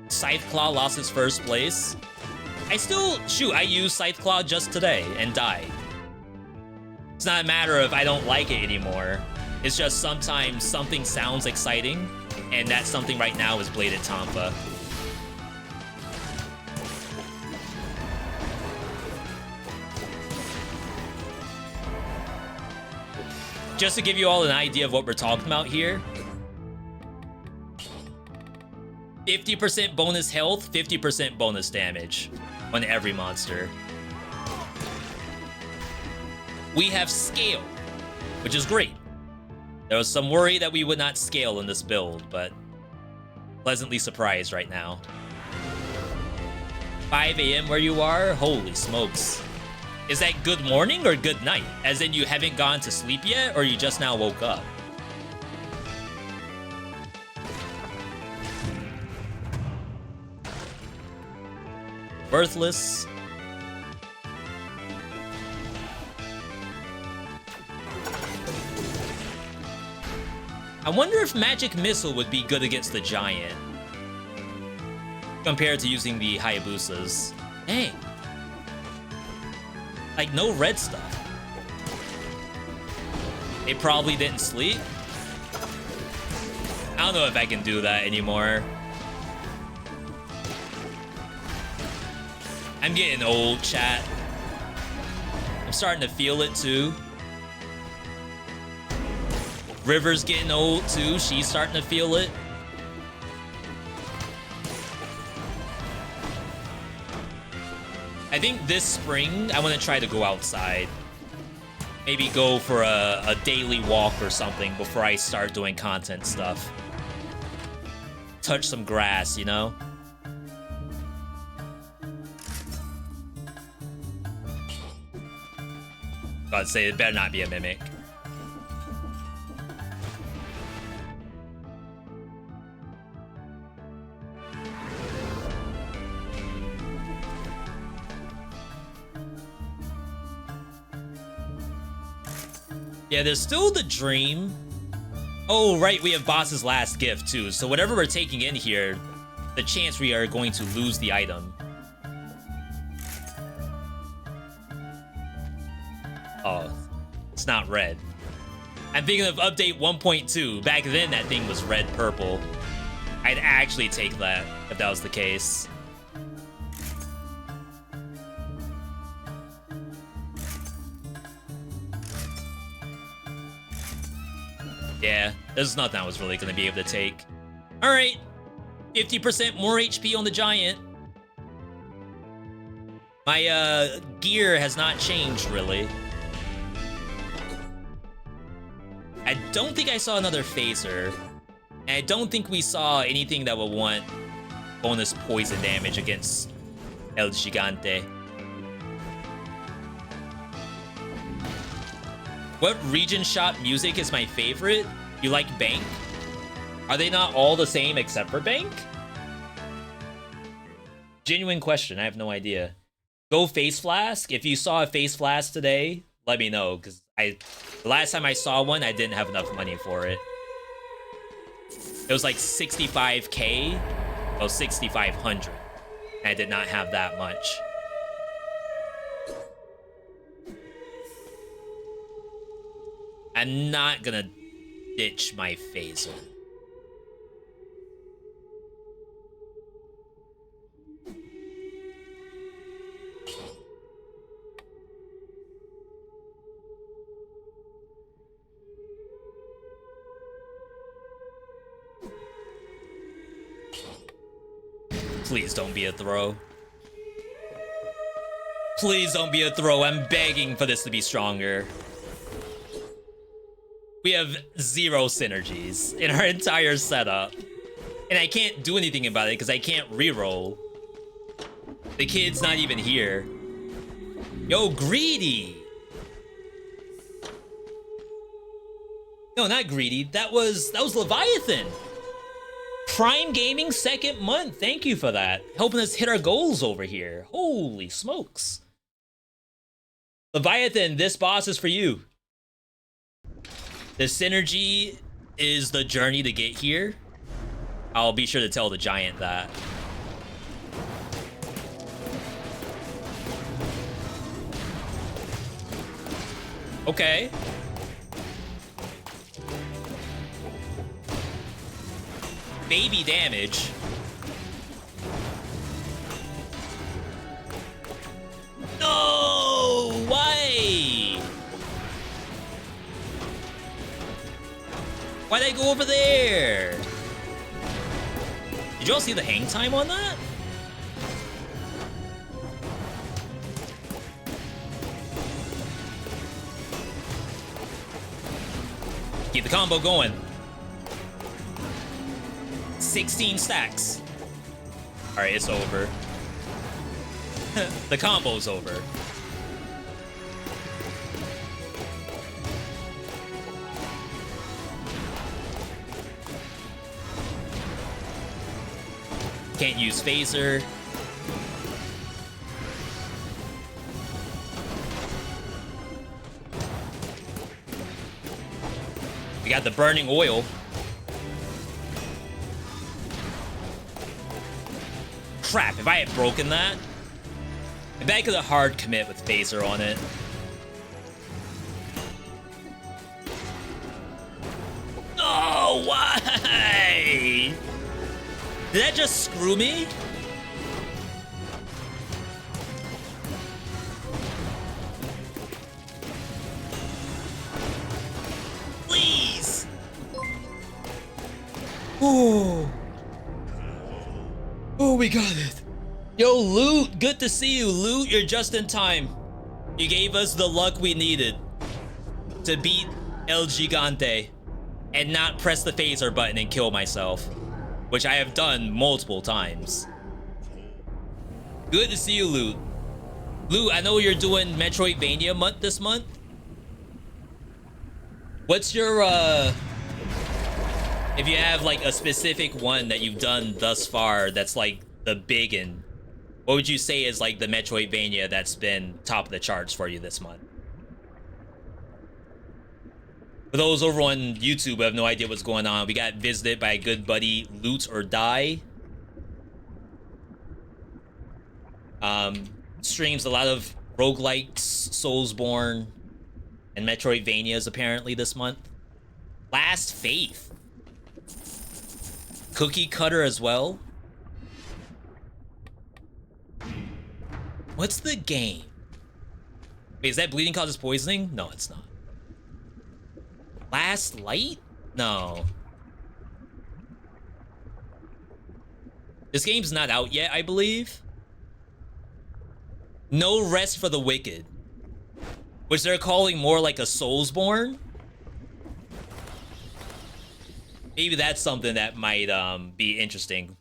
S1: Scytheclaw lost its first place. I used Scytheclaw just today and died. It's not a matter of I don't like it anymore. It's just sometimes something sounds exciting, and that something right now is Bladed Tonfa. Just to give you all an idea of what we're talking about here, 50% bonus health, 50% bonus damage on every monster. We have scale, which is great. There was some worry that we would not scale in this build, but pleasantly surprised right now. 5 a.m. where you are? Holy smokes. Is that good morning or good night? As in you haven't gone to sleep yet, or you just now woke up? Worthless. I wonder if Magic Missile would be good against the Giant compared to using the Hayabusas. Dang. Like, no red stuff. It probably didn't sleep. I don't know if I can do that anymore. I'm getting old, chat. I'm starting to feel it too. River's getting old too. She's starting to feel it. I think this spring, I want to try to go outside. Maybe go for a daily walk or something before I start doing content stuff. Touch some grass, you know? I'd say it better not be a mimic. Yeah, there's still the dream. Oh, right, we have boss's last gift too. So whatever we're taking in here, the chance we are going to lose the item. Oh, it's not red. I'm thinking of update 1.2. Back then, that thing was red-purple. I'd actually take that if that was the case. Yeah, there's nothing I was really going to be able to take. All right, 50% more HP on the giant. My gear has not changed, really. I don't think I saw another phaser. And I don't think we saw anything that would want bonus poison damage against El Gigante. What region shop music is my favorite? You like Bank? Are they not all the same except for Bank? Genuine question, I have no idea. Go Face Flask. If you saw a Face Flask today, let me know, because the last time I saw one, I didn't have enough money for it. It was like 65k, oh, 6,500. I did not have that much. I'm not gonna ditch my phaser. Please don't be a throw. Please don't be a throw. I'm begging for this to be stronger. We have 0 synergies in our entire setup. And I can't do anything about it because I can't reroll. The kid's not even here. Yo, Greedy! No, not Greedy. That was Leviathan. Prime Gaming 2nd month. Thank you for that. Helping us hit our goals over here. Holy smokes. Leviathan, this boss is for you. The synergy is the journey to get here. I'll be sure to tell the giant that. Okay. Baby damage. No! Why? Why'd I go over there? Did you all see the hang time on that? Keep the combo going. 16 stacks. All right, it's over. The combo's over. Can't use phaser. We got the burning oil. Crap, if I had broken that, maybe I could have hard commit with phaser on it. Oh, why? Did that just screw me? Please. Oh. Oh, we got it. Yo, Loot, good to see you. Loot, you're just in time. You gave us the luck we needed to beat El Gigante and not press the phaser button and kill myself, which I have done multiple times. Good to see you, Loot. Loot, I know you're doing Metroidvania month this month. What's your, if you have like a specific one that you've done thus far that's like the biggin, what would you say is like the Metroidvania that's been top of the charts for you this month? For those over on YouTube who have no idea what's going on, we got visited by a good buddy, Loot or Die. Streams a lot of roguelikes, Soulsborne, and Metroidvanias apparently this month. Last Faith. Cookie Cutter as well. What's the game? Wait, is that bleeding causes poisoning? No, it's not. Last Light? No. This game's not out yet, I believe. No Rest for the Wicked, which they're calling more like a Soulsborne. Maybe that's something that might be interesting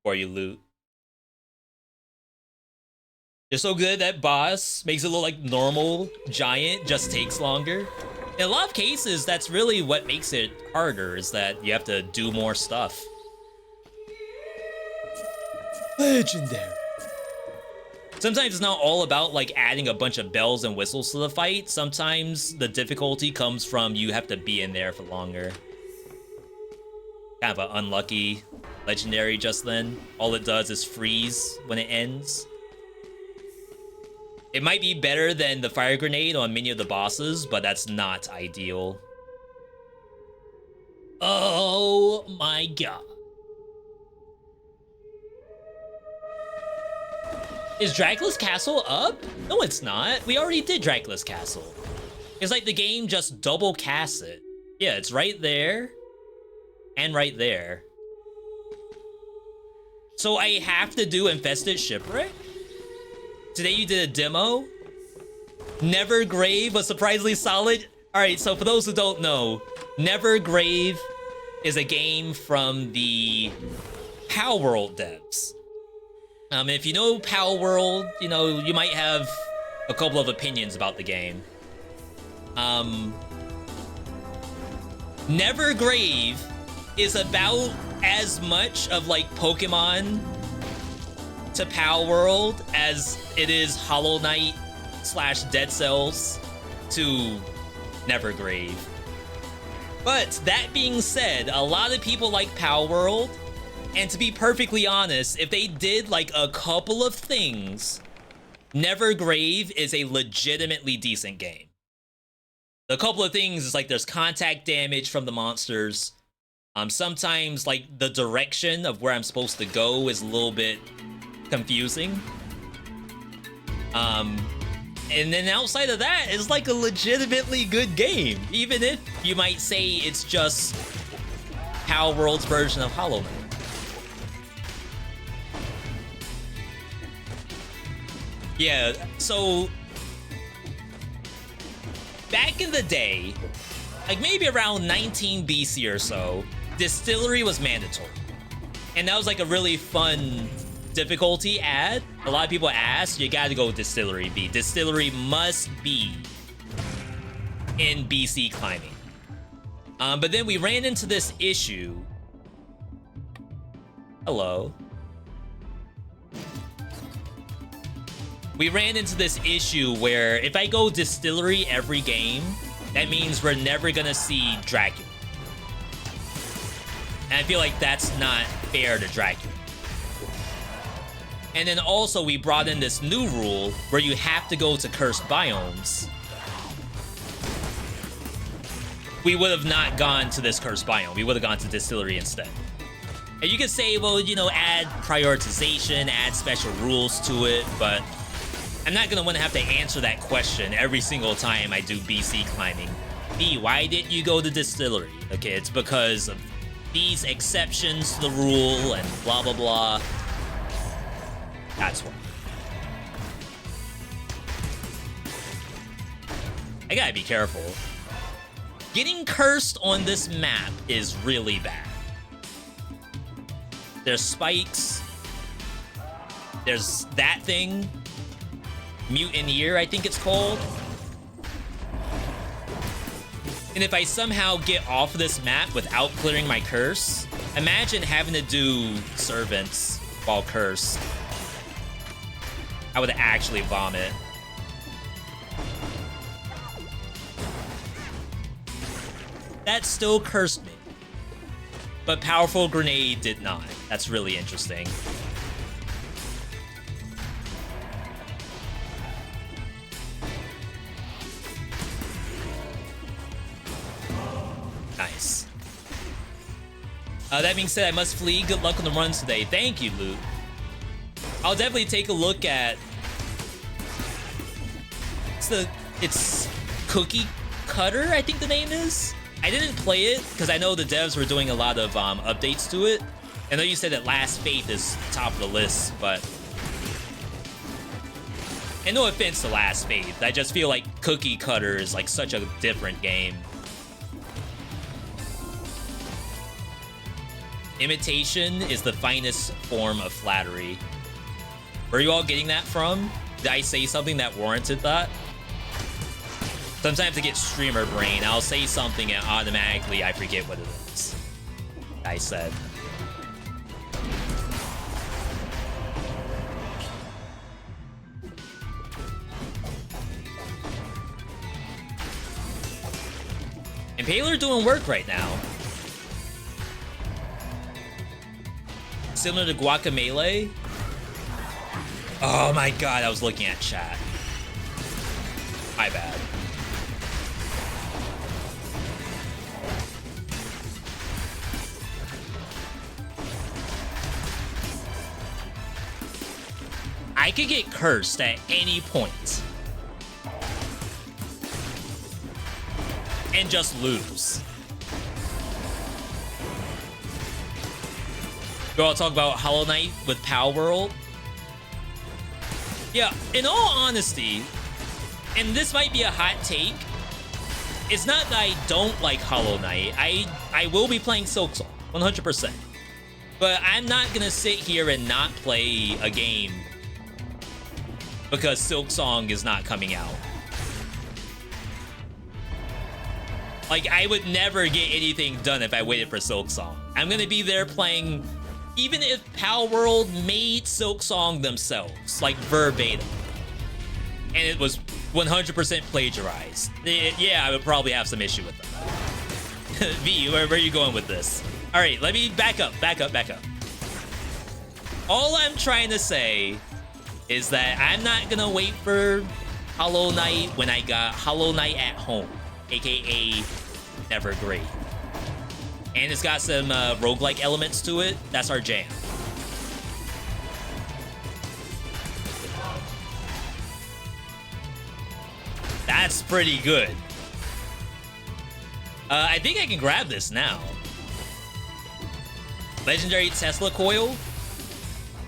S1: for you, Loot. You're so good at boss, makes it look like normal giant, just takes longer. In a lot of cases, that's really what makes it harder, is that you have to do more stuff. Legendary. Sometimes it's not all about like adding a bunch of bells and whistles to the fight. Sometimes the difficulty comes from you have to be in there for longer. Kind of an unlucky legendary just then. All it does is freeze when it ends. It might be better than the fire grenade on many of the bosses, but that's not ideal. Oh my god. Is Dracula's Castle up? No, it's not. We already did Dracula's Castle. It's like the game just double casts it. Yeah, it's right there. And right there. So I have to do Infested Shipwreck? Today you did a demo? Nevergrave was surprisingly solid. Alright, so for those who don't know, Nevergrave is a game from the Palworld devs. If you know Palworld, you know, you might have a couple of opinions about the game. Nevergrave is about as much of like Pokemon to Palworld as it is Hollow Knight / Dead Cells to Nevergrave. But that being said, a lot of people like Palworld. And to be perfectly honest, if they did like a couple of things, Nevergrave is a legitimately decent game. The couple of things is like there's contact damage from the monsters. Sometimes like the direction of where I'm supposed to go is a little bit confusing. And then outside of that, it's like a legitimately good game. Even if you might say it's just Palworld's version of Hollow Knight. Yeah, so back in the day, like maybe around 19 BC or so, Distillery was mandatory. And that was like a really fun difficulty add. A lot of people asked, you gotta go Distillery B. Distillery must be in BC climbing. But then we ran into this issue. Hello. We ran into this issue where if I go Distillery every game, that means we're never gonna see Dracula. And I feel like that's not fair to Dracula. And then also we brought in this new rule where you have to go to cursed biomes. We would have not gone to this cursed biome. We would have gone to Distillery instead. And you could say, well, you know, add prioritization, add special rules to it, but I'm not gonna want to have to answer that question every single time I do BC climbing. B, why didn't you go to Distillery? Okay, it's because of these exceptions to the rule and blah, blah, blah. That's why. I gotta be careful. Getting cursed on this map is really bad. There's spikes. There's that thing. Mutineer, I think it's called. And if I somehow get off of this map without clearing my curse, imagine having to do servants while cursed. I would actually vomit. that still cursed me. But Powerful Grenade did not. That's really interesting. Nice. That being said, I must flee. Good luck on the runs today. Thank you, Luke. I'll definitely take a look at... It's Cookie Cutter, I think the name is. I didn't play it because I know the devs were doing a lot of updates to it. I know you said that Last Faith is top of the list, but... And no offense to Last Faith, I just feel like Cookie Cutter is like such a different game. Imitation is the finest form of flattery. Where are you all getting that from? Did I say something that warranted that? Sometimes I get streamer brain. I'll say something and automatically I forget what it is. I said. Impaler doing work right now. Similar to Guacamelee. Oh my god, I was looking at chat. My bad. I could get cursed at any point. And just lose. We all talk about Hollow Knight with Power World. Yeah, in all honesty, and this might be a hot take, it's not that I don't like Hollow Knight. I will be playing Silksong, 100%. But I'm not gonna sit here and not play a game because Silksong is not coming out. Like, I would never get anything done if I waited for Silksong. I'm gonna be there playing... Even if Power World made Silksong themselves, like verbatim, and it was 100% plagiarized, yeah, I would probably have some issue with them. V, where are you going with this? All right, let me back up. All I'm trying to say is that I'm not gonna wait for Hollow Knight when I got Hollow Knight at home, aka Evergreen. And it's got some roguelike elements to it. That's our jam. That's pretty good. I think I can grab this now. Legendary Tesla coil.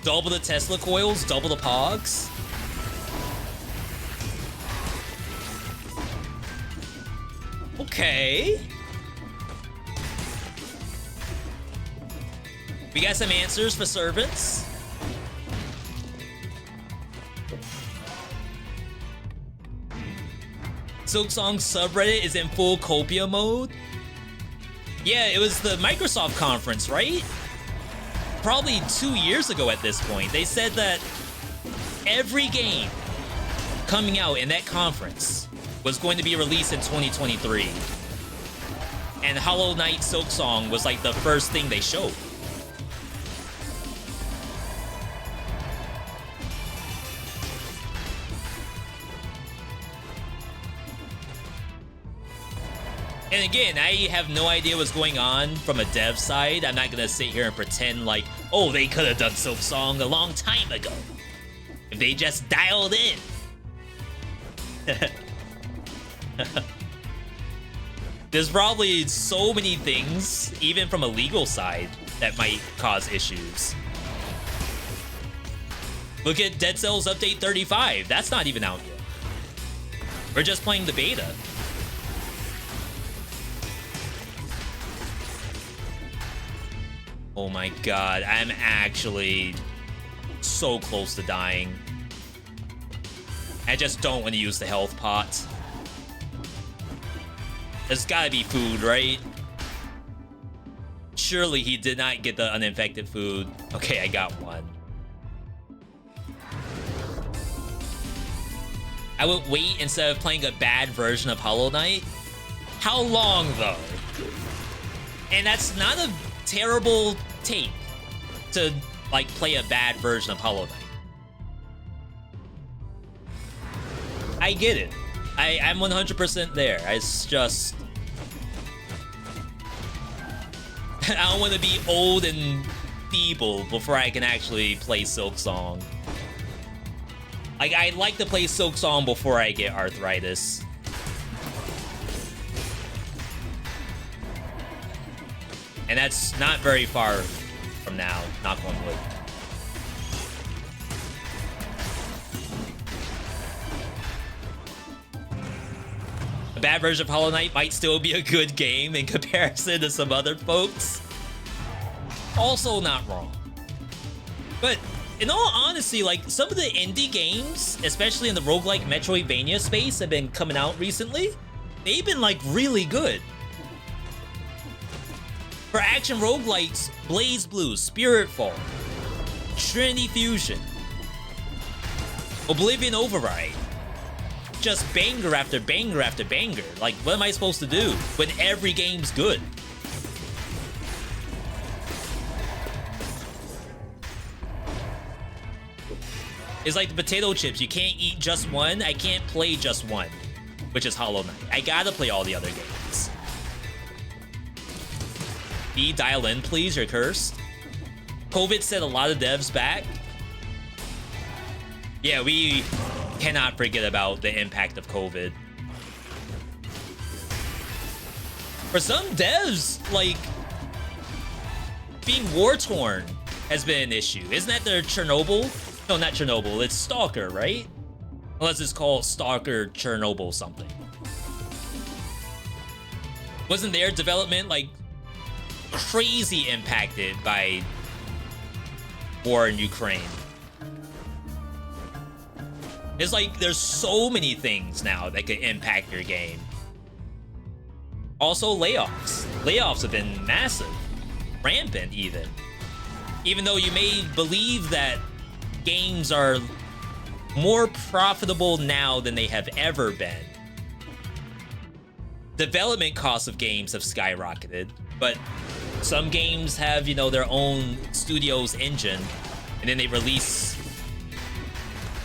S1: Double the Tesla coils, double the pogs. Okay. We got some answers for servants. Silksong subreddit is in full Copia mode. Yeah, it was the Microsoft conference, right? Probably 2 years ago at this point. They said that every game coming out in that conference was going to be released in 2023. And Hollow Knight Silksong was like the first thing they showed. And again, I have no idea what's going on from a dev side. I'm not gonna sit here and pretend like, oh, they could have done Silksong a long time ago. If they just dialed in. There's probably so many things, even from a legal side, that might cause issues. Look at Dead Cells Update 35. That's not even out yet. We're just playing the beta. Oh my god, I'm actually so close to dying. I just don't want to use the health pot. There's gotta be food, right? Surely he did not get the uninfected food. Okay, I got one. I would wait instead of playing a bad version of Hollow Knight. How long, though? And that's not a terrible take to, like, play a bad version of Hollow Knight. I get it. I'm 100% there. It's just... I don't want to be old and feeble before I can actually play Silksong. Like, I'd like to play Silksong before I get arthritis. And that's not very far from now, knock on wood. A bad version of Hollow Knight might still be a good game in comparison to some other folks. Also not wrong. But in all honesty, like, some of the indie games, especially in the roguelike Metroidvania space, have been coming out recently. They've been, like, really good. For action roguelites, Blaze Blue, Spiritfall, Trinity Fusion, Oblivion Override. Just banger after banger after banger. Like, what am I supposed to do when every game's good? It's like the potato chips. You can't eat just one. I can't play just one, which is Hollow Knight. I gotta play all the other games. B, dial in, please. You're cursed. COVID set a lot of devs back. Yeah, we cannot forget about the impact of COVID. For some devs, like, being war-torn has been an issue. Isn't that their Chernobyl? No, not Chernobyl. It's Stalker, right? Unless it's called Stalker Chernobyl something. Wasn't their development, like, crazy impacted by war in Ukraine? It's like there's so many things now that could impact your game. Also, layoffs. Layoffs have been massive. Rampant, even. Even though you may believe that games are more profitable now than they have ever been. Development costs of games have skyrocketed, but some games have, you know, their own studio's engine, and then they release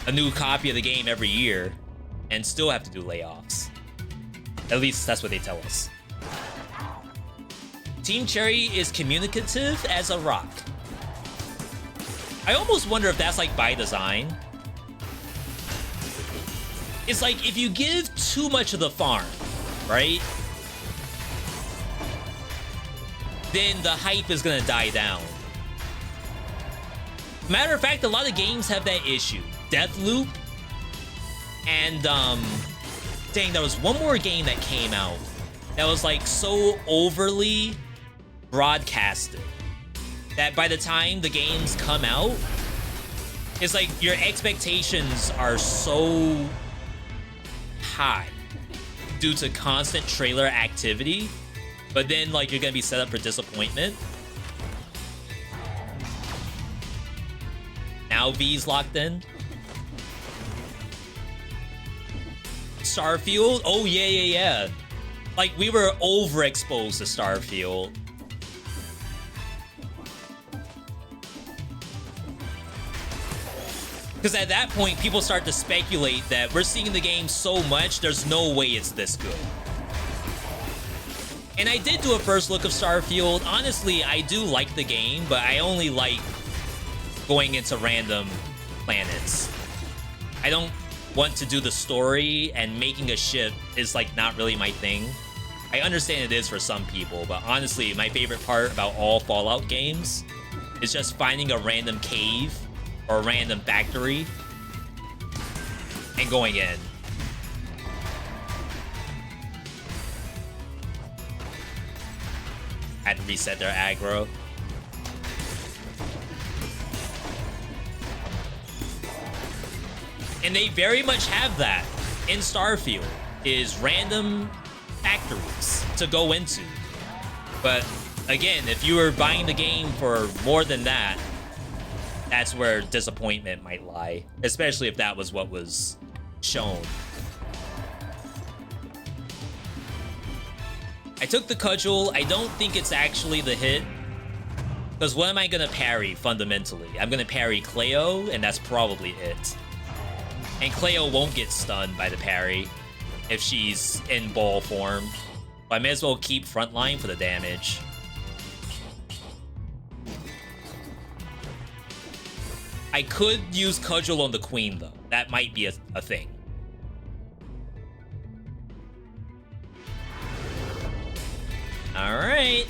S1: a new copy of the game every year and still have to do layoffs. At least that's what they tell us. Team Cherry is communicative as a rock. I almost wonder if that's, like, by design. It's like, if you give too much of the farm, right? Then the hype is gonna die down. Matter of fact, a lot of games have that issue. Deathloop, and dang, there was one more game that came out that was, like, so overly broadcasted that by the time the games come out, it's like your expectations are so high due to constant trailer activity, but then, like, you're gonna be set up for disappointment. Now V's locked in. Starfield? Oh, yeah. Like, we were overexposed to Starfield. Because at that point, people start to speculate that we're seeing the game so much, there's no way it's this good. And I did do a first look of Starfield. Honestly, I do like the game, but I only like going into random planets. I don't want to do the story, and making a ship is, like, not really my thing. I understand it is for some people, but honestly, my favorite part about all Fallout games is just finding a random cave or a random factory and going in. Had to reset their aggro. And they very much have that in Starfield, is random factories to go into. But again, if you were buying the game for more than that, that's where disappointment might lie, especially if that was what was shown. I took the cudgel. I don't think it's actually the hit. Because what am I gonna parry, fundamentally? I'm gonna parry Cleo, and that's probably it. And Cleo won't get stunned by the parry if she's in ball form. But I may as well keep frontline for the damage. I could use cudgel on the queen, though. That might be a thing. Alright.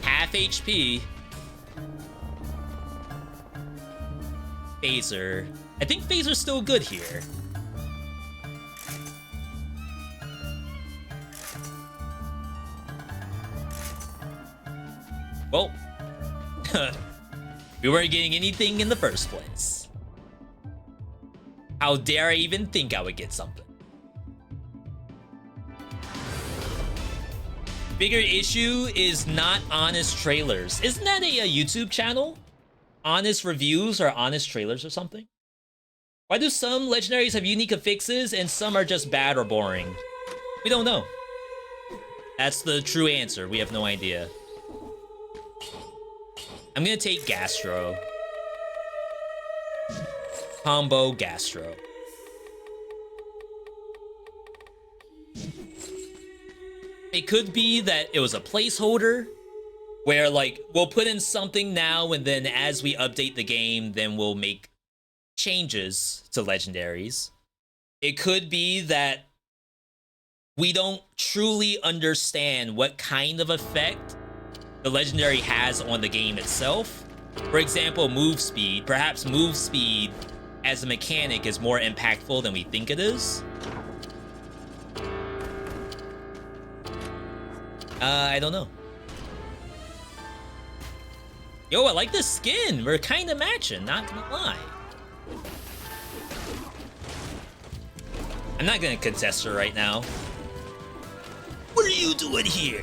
S1: Half HP. Phaser. I think Phaser's still good here. Well, we weren't getting anything in the first place. How dare I even think I would get something? Bigger issue is not honest trailers. Isn't that a YouTube channel? Honest reviews or honest trailers or something? Why do some legendaries have unique affixes and some are just bad or boring? We don't know. That's the true answer. We have no idea. I'm gonna take Gastro. Combo Gastro. It could be that it was a placeholder where, like, we'll put in something now and then as we update the game, then we'll make changes to legendaries. It could be that we don't truly understand what kind of effect the legendary has on the game itself. For example, move speed. Perhaps move speed as a mechanic is more impactful than we think it is. I don't know. Yo, I like this skin. We're kind of matching, not gonna lie. I'm not gonna contest her right now. What are you doing here?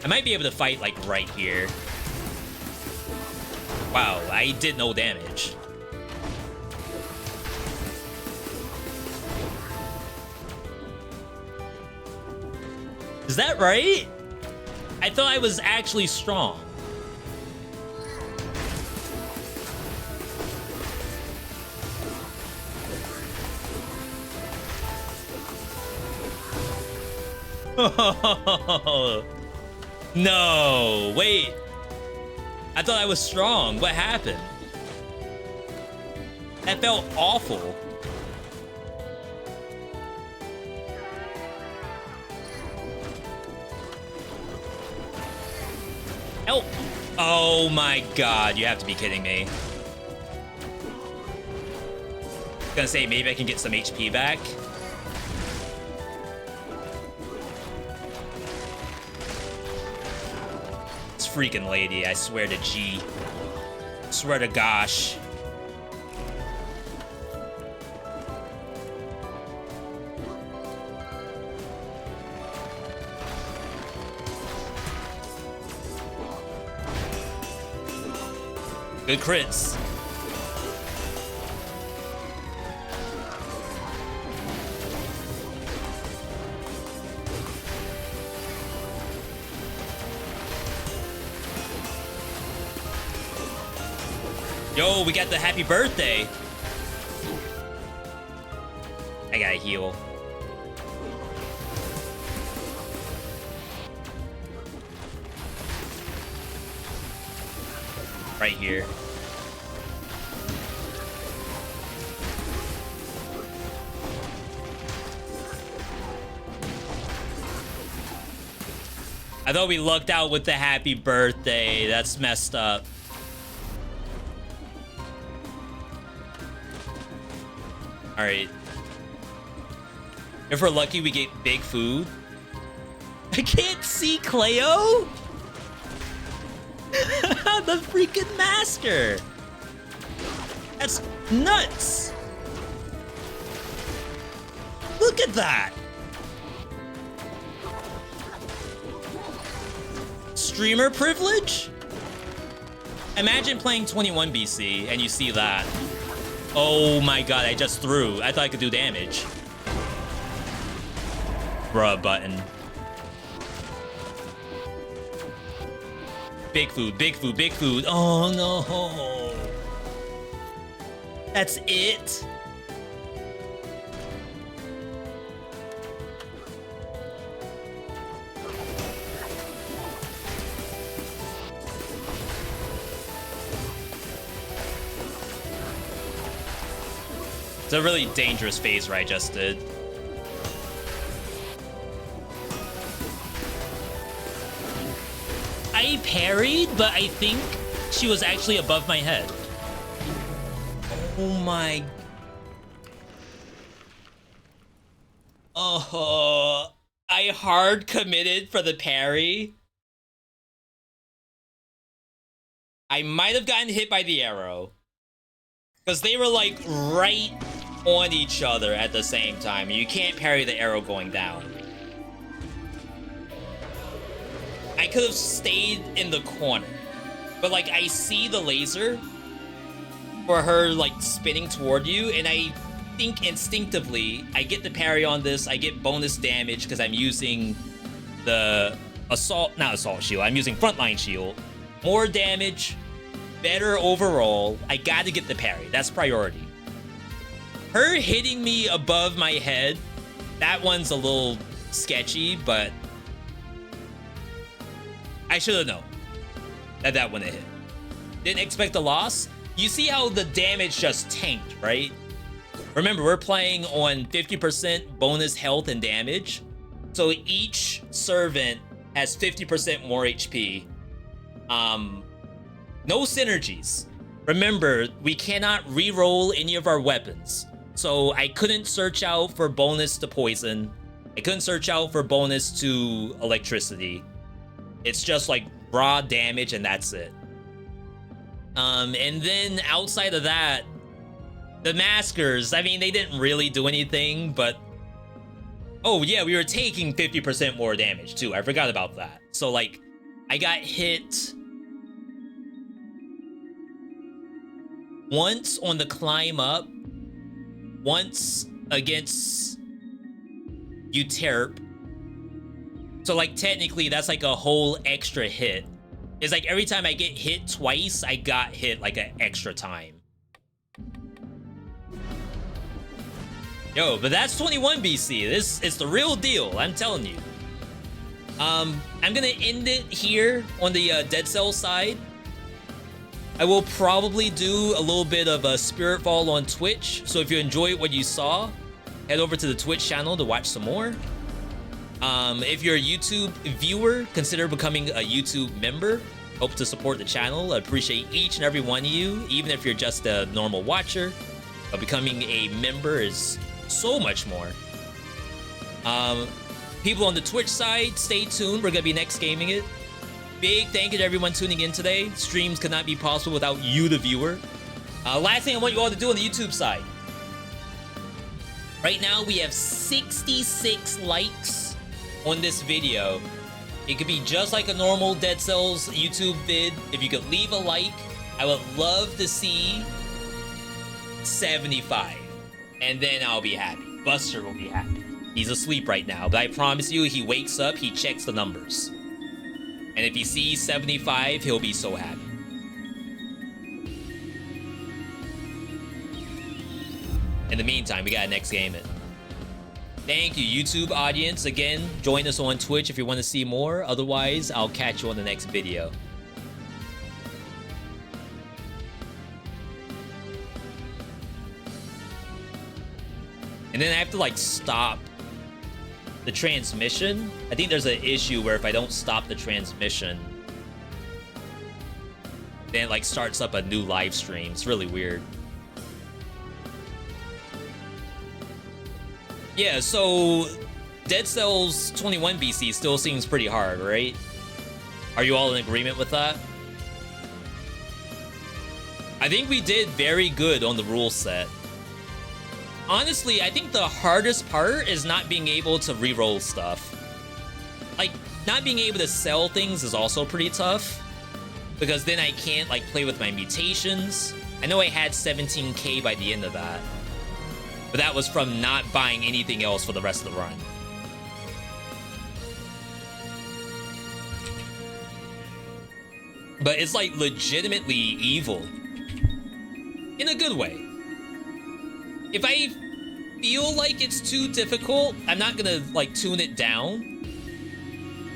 S1: I might be able to fight, like, right here. Wow, I did no damage. Is that right? I thought I was actually strong. No, wait. I thought I was strong. What happened? That felt awful. Help! Oh my god, you have to be kidding me. I was gonna say, maybe I can get some HP back. This freaking lady, I swear to G. Swear to gosh. Good crits. Yo, we got the happy birthday. I gotta heal. Right here. I thought we lucked out with the happy birthday. That's messed up. All right. If we're lucky, we get big food. I can't see Cleo. The freaking masker. That's nuts. Look at that. Streamer privilege? Imagine playing 21 BC and you see that. Oh my god, I just threw. I thought I could do damage. Bruh button. Big food, big food, big food. Oh no. That's it? It's a really dangerous phase I just did. I parried, but I think she was actually above my head. Oh my... Oh, I hard committed for the parry. I might have gotten hit by the arrow. Because they were like right on each other at the same time. You can't parry the arrow going down. I could have stayed in the corner. But like I see the laser for her like spinning toward you, and I think instinctively I get the parry on this. I get bonus damage because I'm using the not assault shield. I'm using frontline shield. More damage, better overall. I gotta get the parry. That's priority. Her hitting me above my head, that one's a little sketchy, but I should have known that wouldn't hit. Didn't expect a loss. You see how the damage just tanked, right? Remember, we're playing on 50% bonus health and damage. So each servant has 50% more HP. No synergies. Remember, we cannot re-roll any of our weapons. So I couldn't search out for bonus to poison. I couldn't search out for bonus to electricity. It's just like raw damage and that's it. And then outside of that, the maskers, I mean, they didn't really do anything, but... Oh yeah, we were taking 50% more damage too. I forgot about that. So like, I got hit once on the climb up, once against Euterp. So like technically that's like a whole extra hit. It's like every time I get hit twice, I got hit like an extra time. Yo, but that's 21 BC. This is the real deal, I'm telling you. I'm gonna end it here on the Dead Cells side. I will probably do a little bit of a Spiritfall on Twitch. So if you enjoyed what you saw, head over to the Twitch channel to watch some more. If you're a YouTube viewer, consider becoming a YouTube member. Hope to support the channel. I appreciate each and every one of you, even if you're just a normal watcher. Becoming a member is so much more. People on the Twitch side, stay tuned. We're gonna be next gaming it. Big thank you to everyone tuning in today. Streams could not be possible without you, the viewer. Last thing I want you all to do on the YouTube side. Right now we have 66 likes on this video. It could be just like a normal Dead Cells YouTube vid. If you could leave a like, I would love to see 75. And then I'll be happy. Buster will be happy. He's asleep right now, but I promise you, he wakes up, he checks the numbers. And if he sees 75, he'll be so happy. In the meantime, we got next game it. Thank you, YouTube audience. Again, join us on Twitch if you want to see more. Otherwise, I'll catch you on the next video. And then I have to like stop the transmission. I think there's an issue where if I don't stop the transmission, then it like starts up a new live stream. It's really weird. Yeah, so Dead Cells 21 BC still seems pretty hard, right? Are you all in agreement with that? I think we did very good on the rule set. Honestly, I think the hardest part is not being able to reroll stuff. Like, not being able to sell things is also pretty tough. Because then I can't, like, play with my mutations. I know I had 17k by the end of that. But that was from not buying anything else for the rest of the run. But it's like legitimately evil. In a good way. If I feel like it's too difficult, I'm not gonna like tune it down.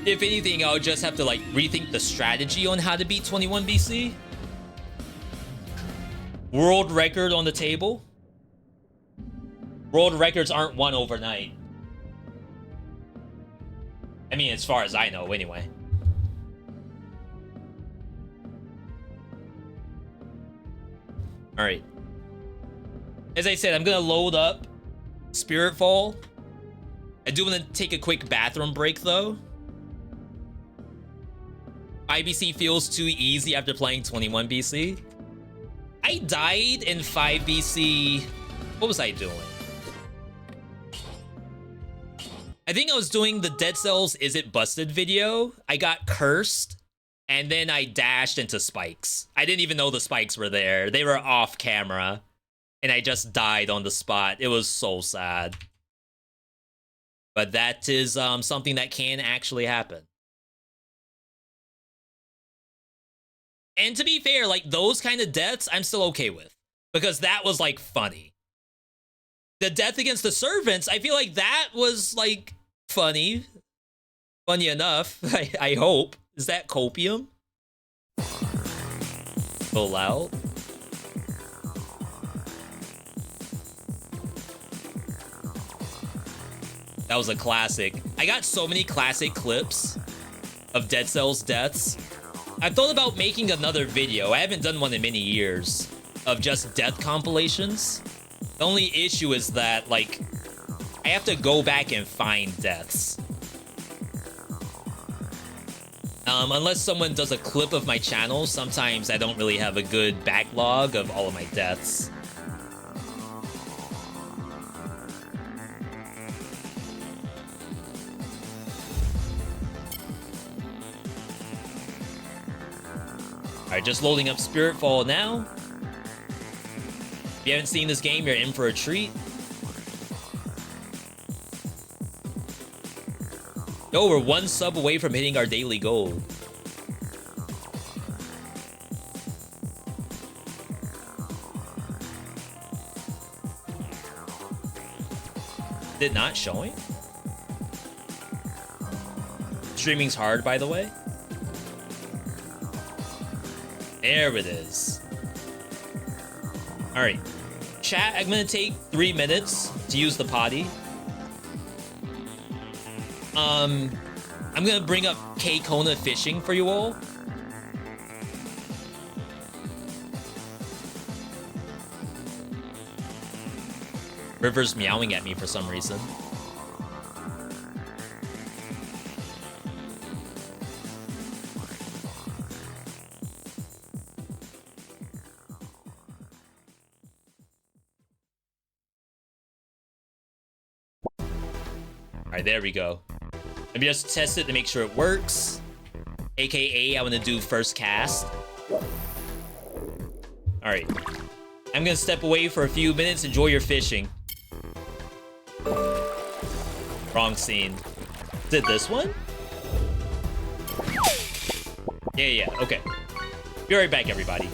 S1: If anything, I'll just have to like rethink the strategy on how to beat 21 BC. World record on the table. World records aren't won overnight. I mean, as far as I know, anyway. All right. As I said, I'm gonna load up Spiritfall. I do want to take a quick bathroom break, though. IBC feels too easy after playing 21 BC. I died in 5 BC. What was I doing? I think I was doing the Dead Cells Is It Busted video. I got cursed, and then I dashed into spikes. I didn't even know the spikes were there. They were off camera, and I just died on the spot. It was so sad. But that is something that can actually happen. And to be fair, like, those kind of deaths, I'm still okay with. Because that was, like, funny. The death against the servants, I feel like that was, like, funny. Funny enough, I hope. Is that copium? So loud. That was a classic. I got so many classic clips of Dead Cells deaths. I've thought about making another video. I haven't done one in many years of just death compilations. The only issue is that, like, I have to go back and find deaths. Unless someone does a clip of my channel, sometimes I don't really have a good backlog of all of my deaths. Alright, just loading up Spiritfall now. If you haven't seen this game, you're in for a treat. Yo, we're one sub away from hitting our daily goal. Is it not showing? Streaming's hard, by the way. There it is. All right, chat, I'm gonna take 3 minutes to use the potty. I'm gonna bring up K-Kona fishing for you all. River's meowing at me for some reason. Alright, there we go. Let me just test it to make sure it works. AKA, I want to do first cast. Alright. I'm gonna step away for a few minutes. Enjoy your fishing. Wrong scene. Is it this one? Yeah, okay. Be right back, everybody.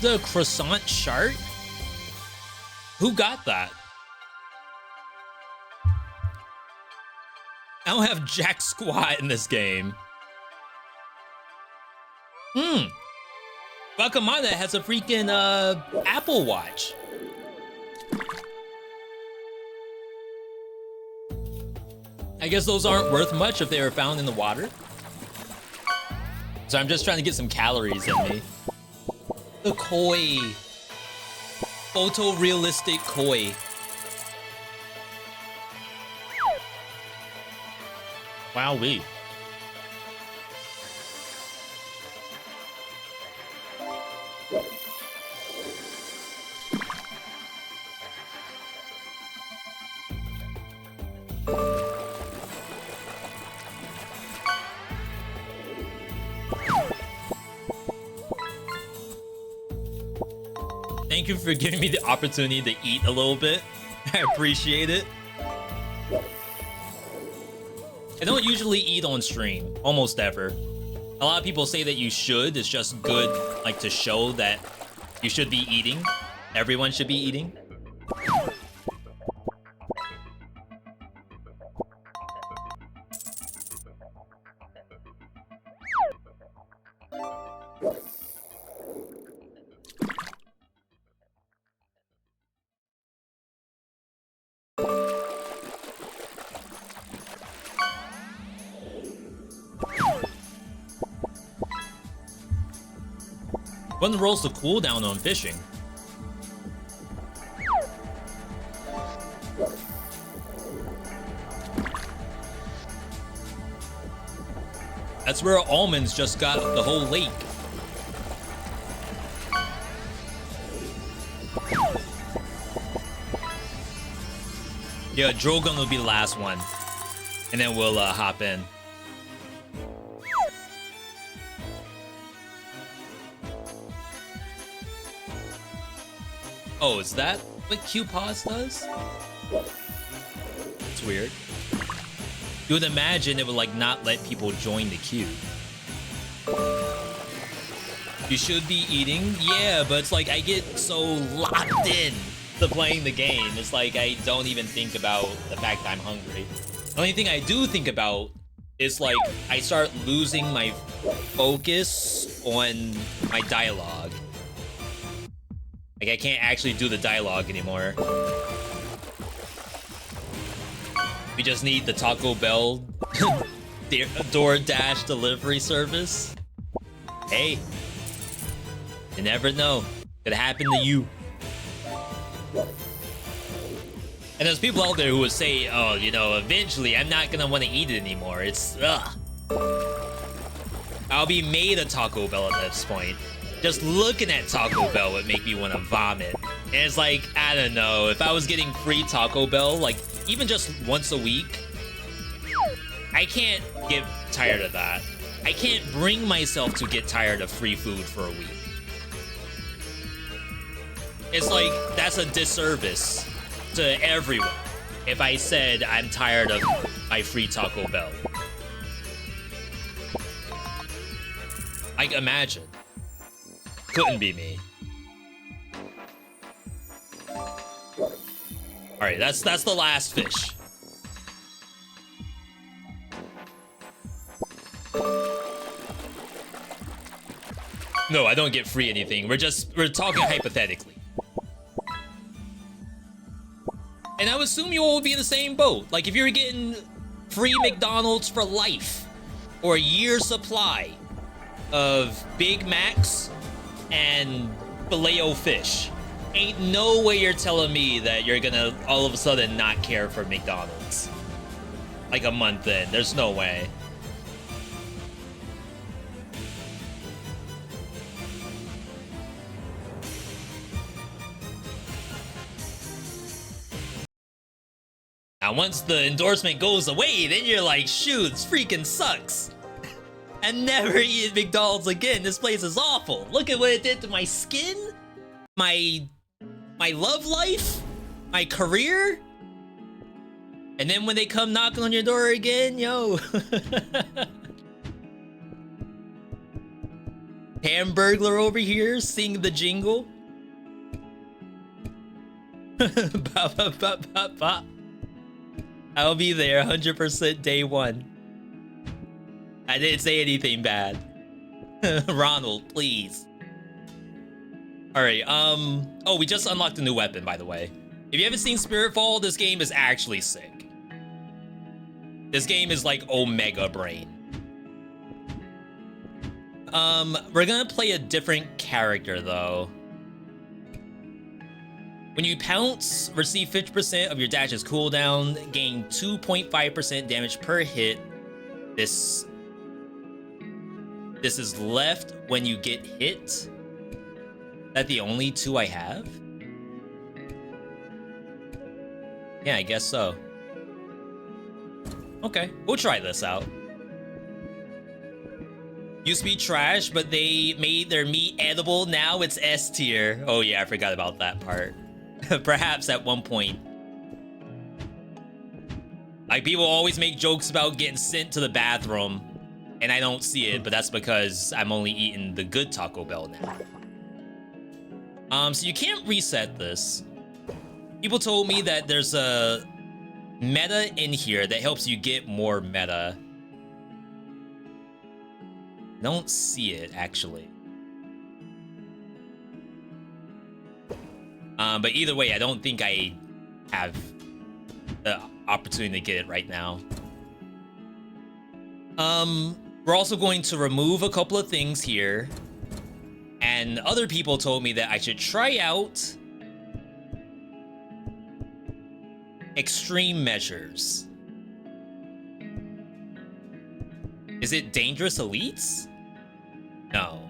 S1: The croissant chart? Who got that? I don't have jack squat in this game. Bakamada has a freaking Apple Watch. I guess those aren't worth much if they were found in the water. So I'm just trying to get some calories in me. The koi. Photorealistic koi. Wowee. Thank you for giving me the opportunity to eat a little bit. I appreciate it. I don't usually eat on stream, almost ever. A lot of people say that you should. It's just good, like, to show that you should be eating. Everyone should be eating. One rolls the cooldown on fishing. That's where almonds just got the whole lake. Yeah, Drogon will be the last one. And then we'll hop in. Oh, is that what Q-Pause does? It's weird. You would imagine it would like not let people join the queue. You should be eating? Yeah, but it's like I get so locked in to playing the game. It's like I don't even think about the fact that I'm hungry. The only thing I do think about is like I start losing my focus on my dialogue. Like, I can't actually do the dialogue anymore. We just need the Taco Bell DoorDash delivery service. Hey, you never know. Could happen to you. And there's people out there who would say, oh, you know, eventually I'm not gonna want to eat it anymore. It's, ugh. I'll be made a Taco Bell at this point. Just looking at Taco Bell would make me want to vomit. And it's like, I don't know, if I was getting free Taco Bell, like, even just once a week, I can't get tired of that. I can't bring myself to get tired of free food for a week. It's like, that's a disservice to everyone if I said I'm tired of my free Taco Bell. Like, imagine. Couldn't be me. Alright, that's the last fish. No, I don't get free anything. We're talking hypothetically. And I would assume you all would be in the same boat. Like, if you were getting free McDonald's for life, or a year's supply of Big Macs and Filet-O-Fish, ain't no way you're telling me that you're gonna all of a sudden not care for McDonald's. Like a month in. There's no way. Now, once the endorsement goes away, then you're like, shoot, this freaking sucks. And never eat McDonald's again. This place is awful. Look at what it did to my skin, my love life, my career. And then when they come knocking on your door again, yo. Hamburglar over here singing the jingle. Ba, ba, ba, ba, ba. I'll be there 100% day one. I didn't say anything bad. Ronald, please. Alright, oh, we just unlocked a new weapon, by the way. If you haven't seen Spiritfall, this game is actually sick. This game is like Omega Brain. We're gonna play a different character, though. When you pounce, receive 50% of your dash's cooldown, gain 2.5% damage per hit. This is left when you get hit. Is that the only two I have? Yeah, I guess so. Okay, we'll try this out. Used to be trash, but they made their meat edible. Now it's S tier. Oh yeah, I forgot about that part. Perhaps at one point. Like, people always make jokes about getting sent to the bathroom, and I don't see it, but that's because I'm only eating the good Taco Bell now. So you can't reset this. People told me that there's a meta in here that helps you get more meta. I don't see it, actually. But either way, I don't think I have the opportunity to get it right now. We're also going to remove a couple of things here. And other people told me that I should try out extreme measures. Is it dangerous elites? No.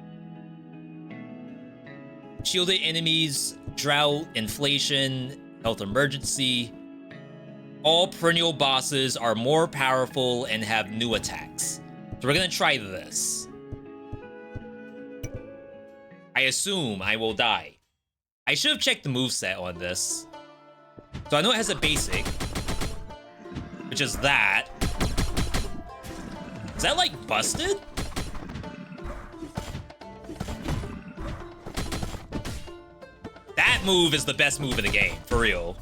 S1: Shielded enemies, drought, inflation, health emergency. All perennial bosses are more powerful and have new attacks. So we're gonna try this. I assume I will die. I should have checked the moveset on this. So I know it has a basic, which is that. Is that like busted? That move is the best move in the game, for real.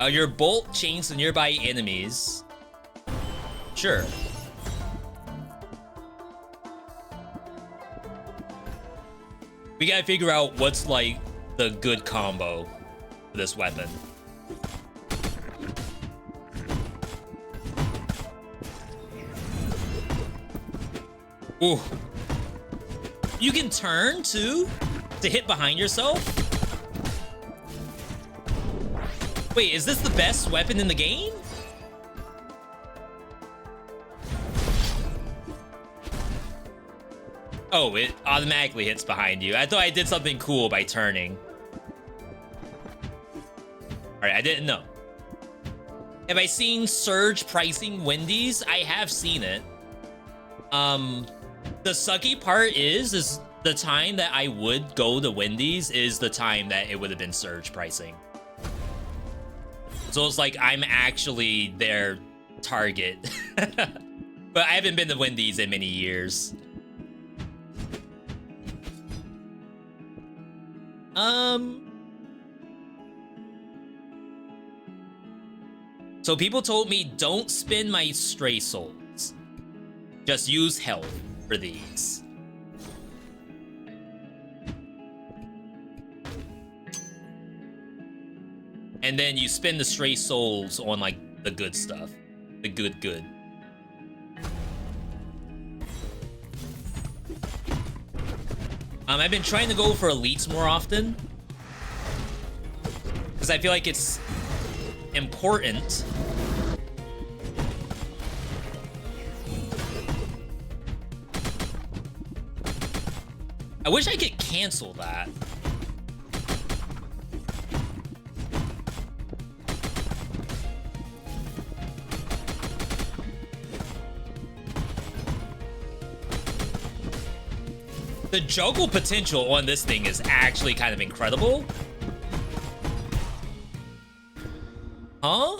S1: Your bolt chains to nearby enemies. Sure. We gotta figure out what's like the good combo. for this weapon. Ooh. You can turn, too? To hit behind yourself? Wait, is this the best weapon in the game? Oh, it automatically hits behind you. I thought I did something cool by turning. Alright, I didn't know. Have I seen surge pricing Wendy's? I have seen it. The sucky part is the time that I would go to Wendy's is the time that it would have been surge pricing. So it's like I'm actually their target. But I haven't been to Wendy's in many years. So people told me don't spend my stray souls. Just use health for these. And then you spend the stray souls on like the good stuff. The good. I've been trying to go for elites more often. Because I feel like it's important. I wish I could cancel that. The juggle potential on this thing is actually kind of incredible. Huh?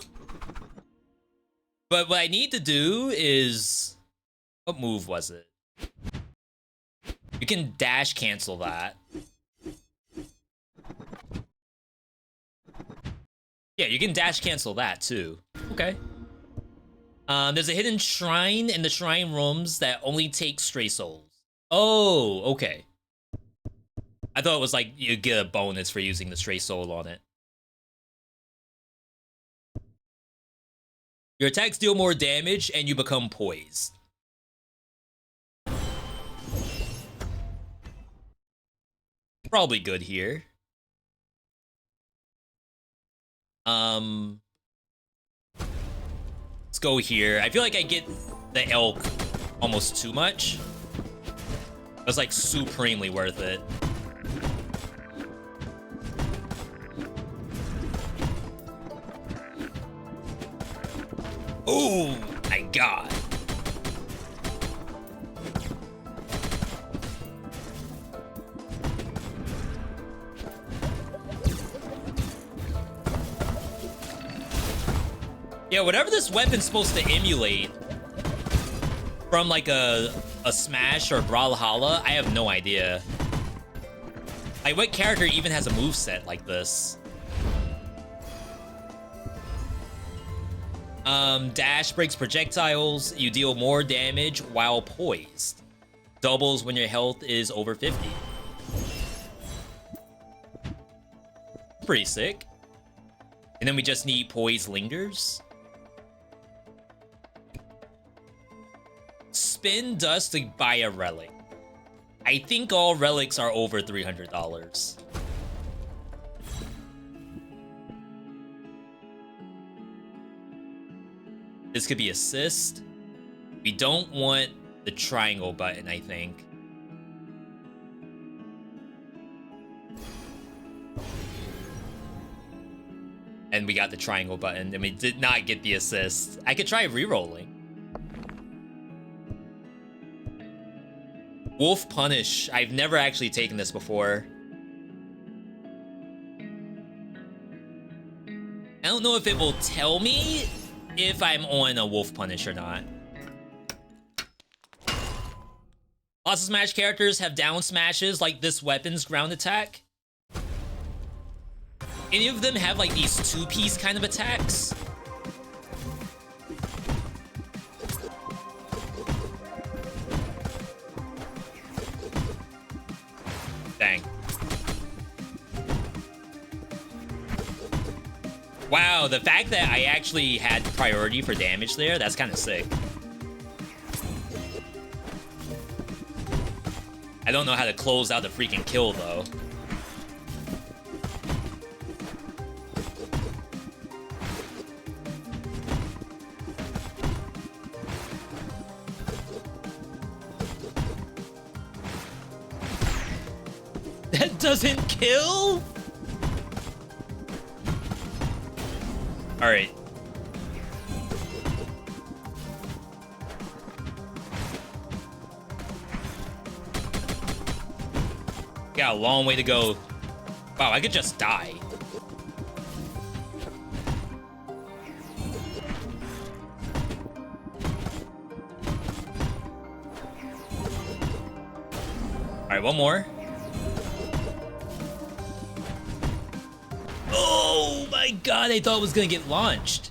S1: But what I need to do is... What move was it? You can dash cancel that. Yeah, you can dash cancel that too. Okay. There's a hidden shrine in the shrine rooms that only takes stray souls. Oh, okay. I thought it was like you get a bonus for using the stray soul on it. Your attacks deal more damage and you become poised. Probably good here. Let's go here. I feel like I get the elk almost too much. It's like supremely worth it. Oh my god. Yeah, whatever this weapon's supposed to emulate from like a Smash or Brawlhalla, I have no idea. Like, what character even has a moveset like this? Dash breaks projectiles. You deal more damage while poised. Doubles when your health is over 50. Pretty sick. And then we just need poise lingers. Spin dust to buy a relic. I think all relics are over $300. This could be assist. We don't want the triangle button, I think. And we got the triangle button, and we did not get the assist. I could try re-rolling. Wolf Punish. I've never actually taken this before. I don't know if it will tell me if I'm on a Wolf Punish or not. Lots of Smash characters have down smashes like this weapon's ground attack. Any of them have like these two-piece kind of attacks? Dang. Wow, the fact that I actually had priority for damage there, that's kind of sick. I don't know how to close out the freaking kill, though. That doesn't kill? All right. Got a long way to go. Wow, I could just die. All right, one more. Oh my god, I thought it was gonna get launched.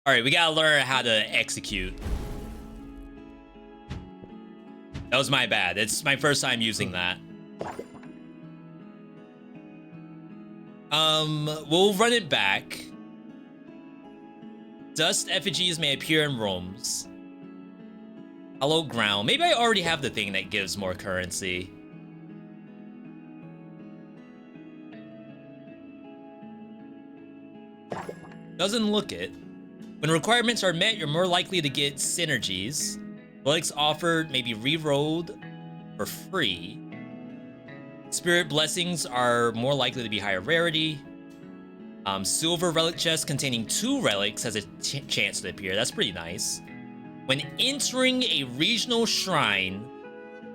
S1: All right, we gotta learn how to execute. That was my bad. It's my first time using that. We'll run it back. Dust effigies may appear in rooms. Hollow ground. Maybe I already have the thing that gives more currency. Doesn't look it. When requirements are met, you're more likely to get synergies. Relics offered may be re-rolled for free. Spirit blessings are more likely to be higher rarity. Silver relic chest containing 2 relics has a chance to appear. That's pretty nice. When entering a regional shrine,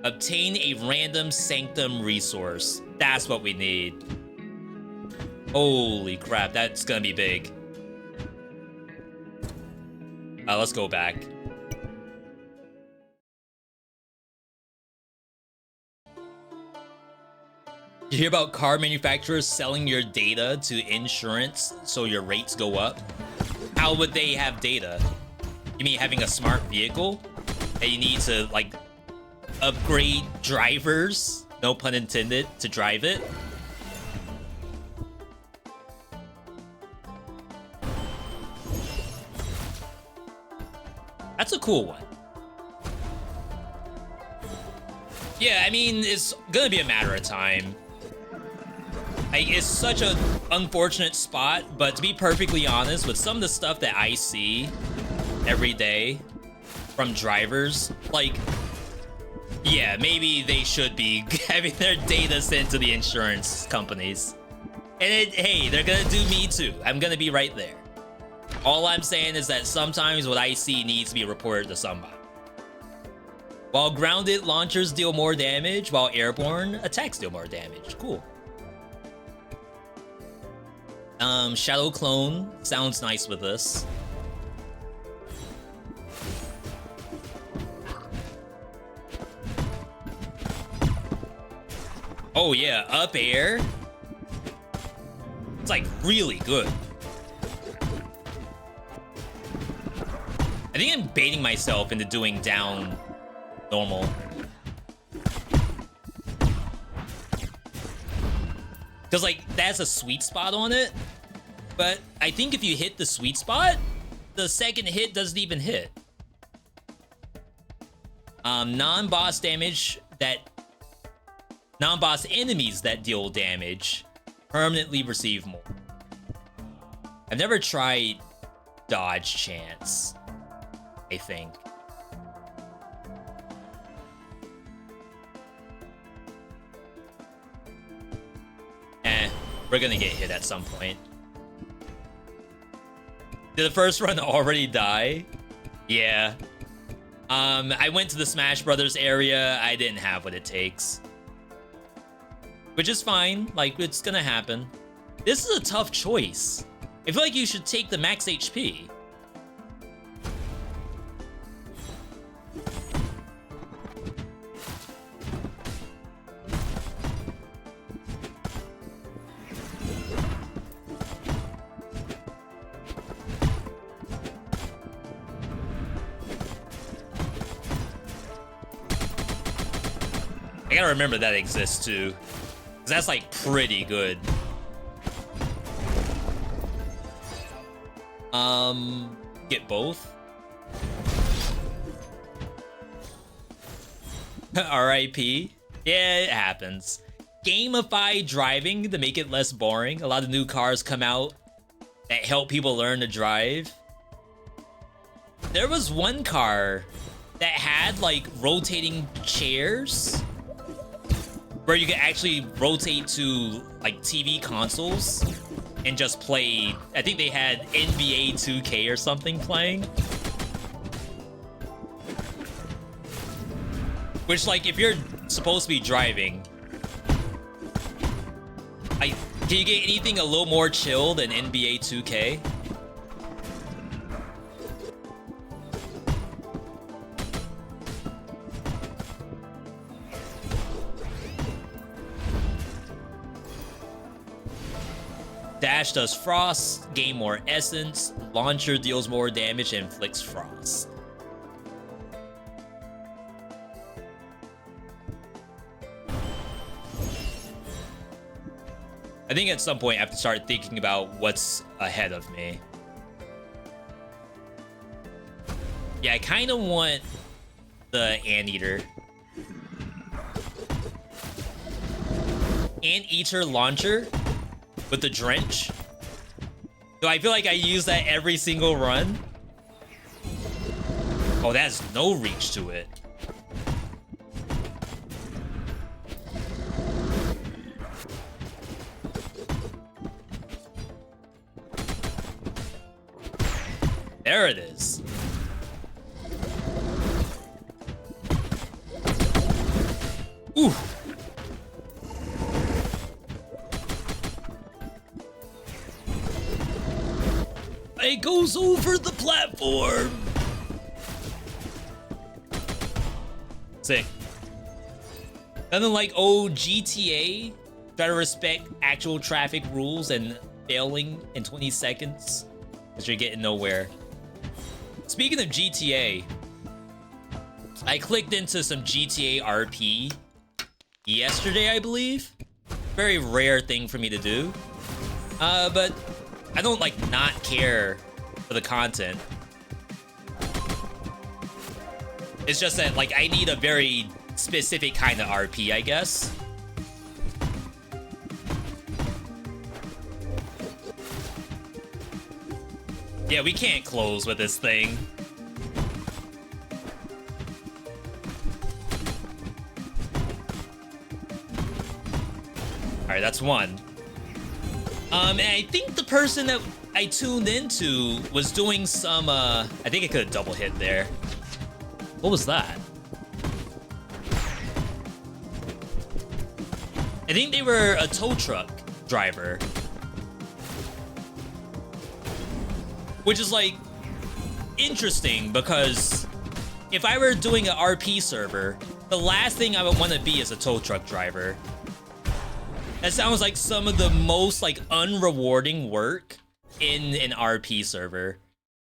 S1: obtain a random sanctum resource. That's what we need. Holy crap, that's gonna be big. Let's go back. You hear about car manufacturers selling your data to insurance so your rates go up? How would they have data? You mean having a smart vehicle that you need to, like, upgrade drivers, no pun intended, to drive it? That's a cool one. Yeah, I mean, it's gonna be a matter of time. Like, it's such an unfortunate spot, but to be perfectly honest, with some of the stuff that I see every day from drivers, like, yeah, maybe they should be having their data sent to the insurance companies. And hey, they're gonna do me too. I'm gonna be right there. All I'm saying is that sometimes what I see needs to be reported to somebody. While grounded, launchers deal more damage, while airborne, attacks deal more damage. Cool. Shadow Clone sounds nice with this. Oh yeah, up air. It's like really good. I think I'm baiting myself into doing down normal. Because, like, that's a sweet spot on it. But I think if you hit the sweet spot, the second hit doesn't even hit. Non-boss damage that... Non-boss enemies that deal damage permanently receive more. I've never tried dodge chance, I think. We're gonna get hit at some point. Did the first run already die? Yeah. I went to the Smash Brothers area. I didn't have what it takes. Which is fine. Like, it's gonna happen. This is a tough choice. I feel like you should take the max HP. I gotta remember that exists too. 'Cause that's like pretty good. Get both. RIP. Yeah, it happens. Gamify driving to make it less boring. A lot of new cars come out that help people learn to drive. There was one car that had like rotating chairs where you could actually rotate to like TV consoles and just play. I think they had NBA 2K or something playing. Which, like, if you're supposed to be driving, can you get anything a little more chill than NBA 2K? Dash does frost, gain more essence, launcher deals more damage and inflicts frost. I think at some point I have to start thinking about what's ahead of me. Yeah, I kind of want the Anteater. Anteater launcher with the drench. So I feel like I use that every single run. Oh, that has no reach to it. There it is. Ooh. It goes over the platform. Sick. Nothing like old GTA. Try to respect actual traffic rules and failing in 20 seconds because you're getting nowhere. Speaking of GTA, I clicked into some GTA RP yesterday, I believe. Very rare thing for me to do. But I don't like not care for the content. It's just that like I need a very specific kind of RP, I guess. Yeah, we can't close with this thing. All right, that's one. And I think the person that I tuned into was doing some, I think I could have double hit there. What was that? I think they were a tow truck driver. Which is like interesting because if I were doing an RP server, the last thing I would want to be is a tow truck driver. That sounds like some of the most like unrewarding work in an RP server.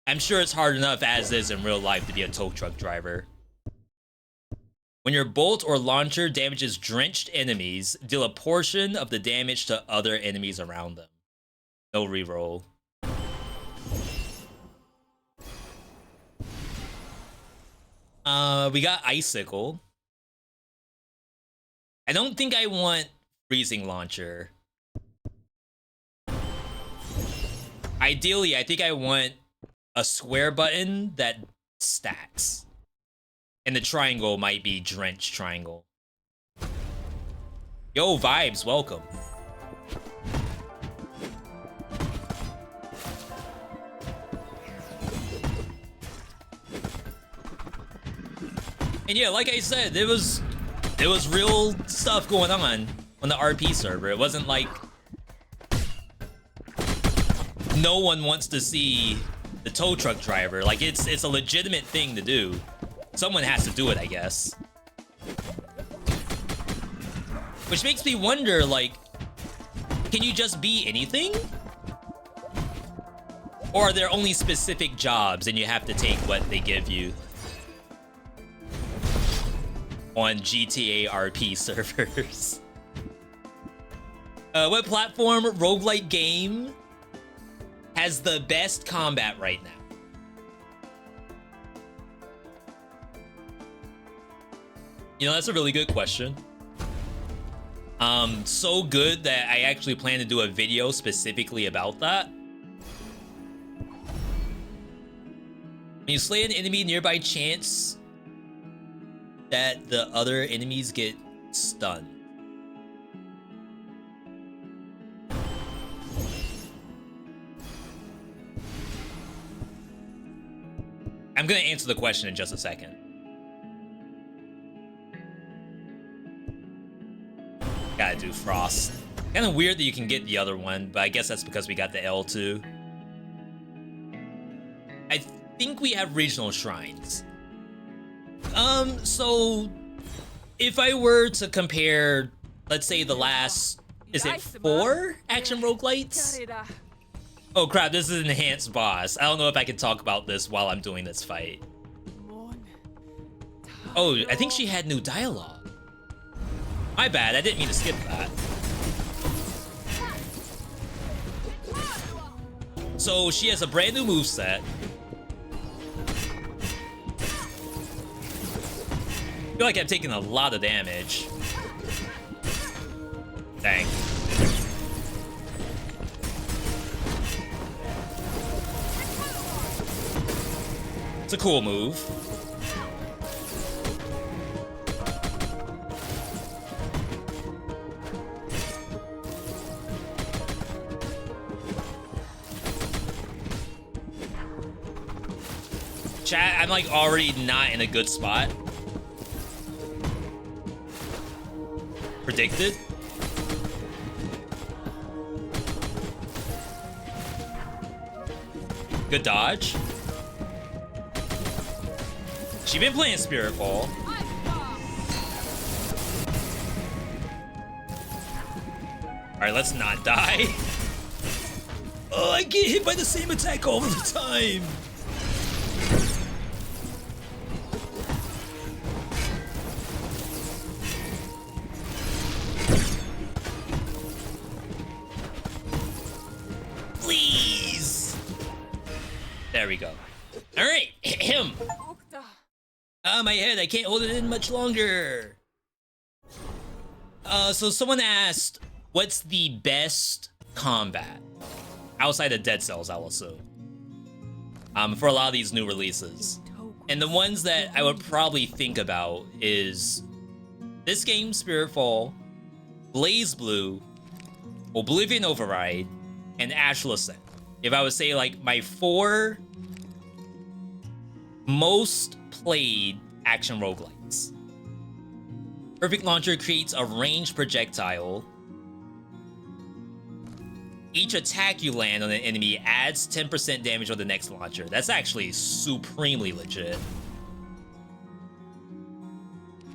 S1: I'm sure it's hard enough as is in real life to be a tow truck driver. When your bolt or launcher damages drenched enemies, deal a portion of the damage to other enemies around them. No reroll. We got Icicle. I don't think I want Freezing Launcher. Ideally, I think I want a square button that stacks. And the triangle might be Drench Triangle. Yo, Vibes, welcome. And yeah, like I said, there was real stuff going on the RP server. It wasn't like no one wants to see the tow truck driver. Like it's a legitimate thing to do. Someone has to do it, I guess. Which makes me wonder, like, can you just be anything? Or are there only specific jobs and you have to take what they give you? On GTA RP servers. What platform roguelike game has the best combat right now? You know, that's a really good question. So good that I actually plan to do a video specifically about that. When you slay an enemy nearby, chance that the other enemies get stunned. I'm gonna answer the question in just a second. Gotta do Frost. Kind of weird that you can get the other one, but I guess that's because we got the L2. I think we have regional shrines. So if I were to compare, let's say the last, is it 4 action roguelites? Oh crap, this is an enhanced boss. I don't know if I can talk about this while I'm doing this fight. Oh, I think she had new dialogue. My bad, I didn't mean to skip that. So she has a brand new moveset. I feel like I'm taking a lot of damage. Dang. It's a cool move. Chat, I'm like already not in a good spot. Predicted. Good dodge. She been playing Spiritfall. Alright, let's not die. Oh, I get hit by the same attack all the time. Please. There we go. All right, him. My head, I can't hold it in much longer. So someone asked, what's the best combat? Outside of Dead Cells, I'll assume. For a lot of these new releases. And the ones that I would probably think about is this game, Spiritfall, Blaze Blue, Oblivion Override, and Astral Ascent. If I would say like my 4 most played action roguelites. Perfect Launcher creates a ranged projectile. Each attack you land on an enemy adds 10% damage on the next launcher. That's actually supremely legit.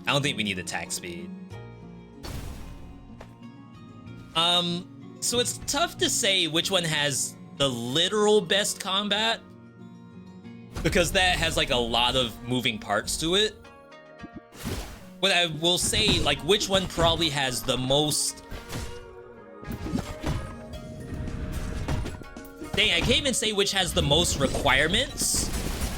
S1: I don't think we need attack speed. So it's tough to say which one has the literal best combat, because that has like a lot of moving parts to it. But I will say, like, which one probably has the most... Dang, I can't even say which has the most requirements,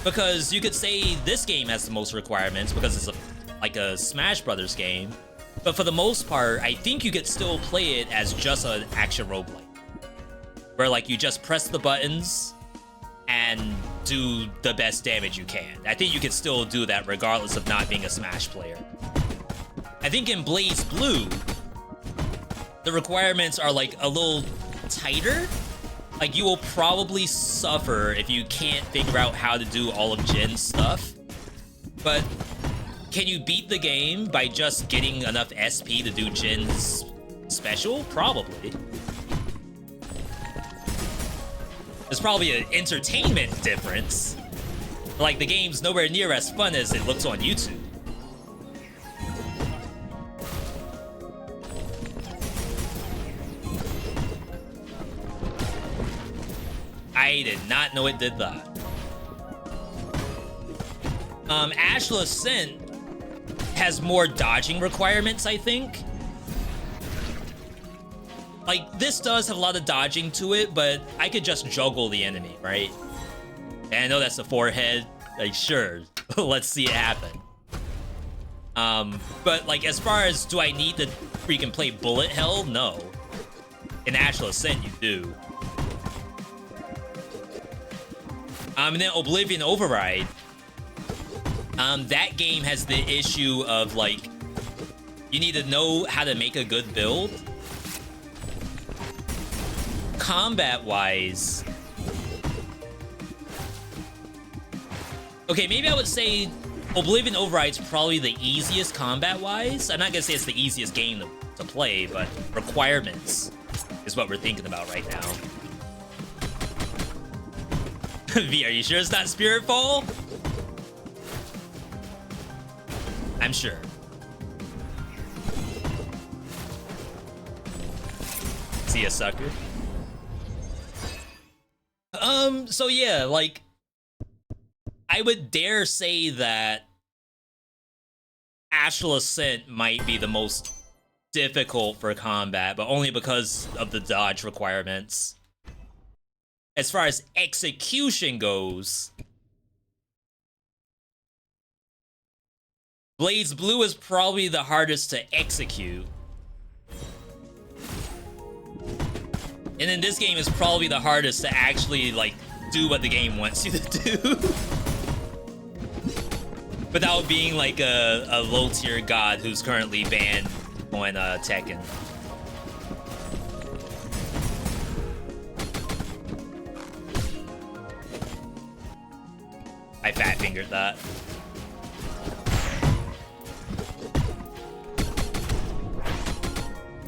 S1: because you could say this game has the most requirements because it's like a Smash Brothers game. But for the most part, I think you could still play it as just an action roguelike, where like you just press the buttons and do the best damage you can. I think you could still do that regardless of not being a Smash player. I think in Blaze Blue, the requirements are like a little tighter. Like, you will probably suffer if you can't figure out how to do all of Jin's stuff. But can you beat the game by just getting enough SP to do Jin's special? Probably. There's probably an entertainment difference. Like, the game's nowhere near as fun as it looks on YouTube. I did not know it did that. Astral Ascent has more dodging requirements, I think. like, this does have a lot of dodging to it, but I could just juggle the enemy, right? And I know that's the forehead. Like, sure, let's see it happen. But like, as far as do I need to freaking play bullet hell? No. In Astral Ascent, you do. And then Oblivion Override. That game has the issue of like, you need to know how to make a good build. Combat-wise, okay, maybe I would say Oblivion Override's probably the easiest combat-wise. I'm not gonna say it's the easiest game to play, but requirements is what we're thinking about right now. V, are you sure it's not Spiritfall? I'm sure. See a sucker? So yeah, like, I would dare say that Astral Ascent might be the most difficult for combat, but only because of the dodge requirements. As far as execution goes, Blaze Blue is probably the hardest to execute. And then this game is probably the hardest to actually, like, do what the game wants you to do. Without being, like, a low-tier god who's currently banned on Tekken. I fat-fingered that.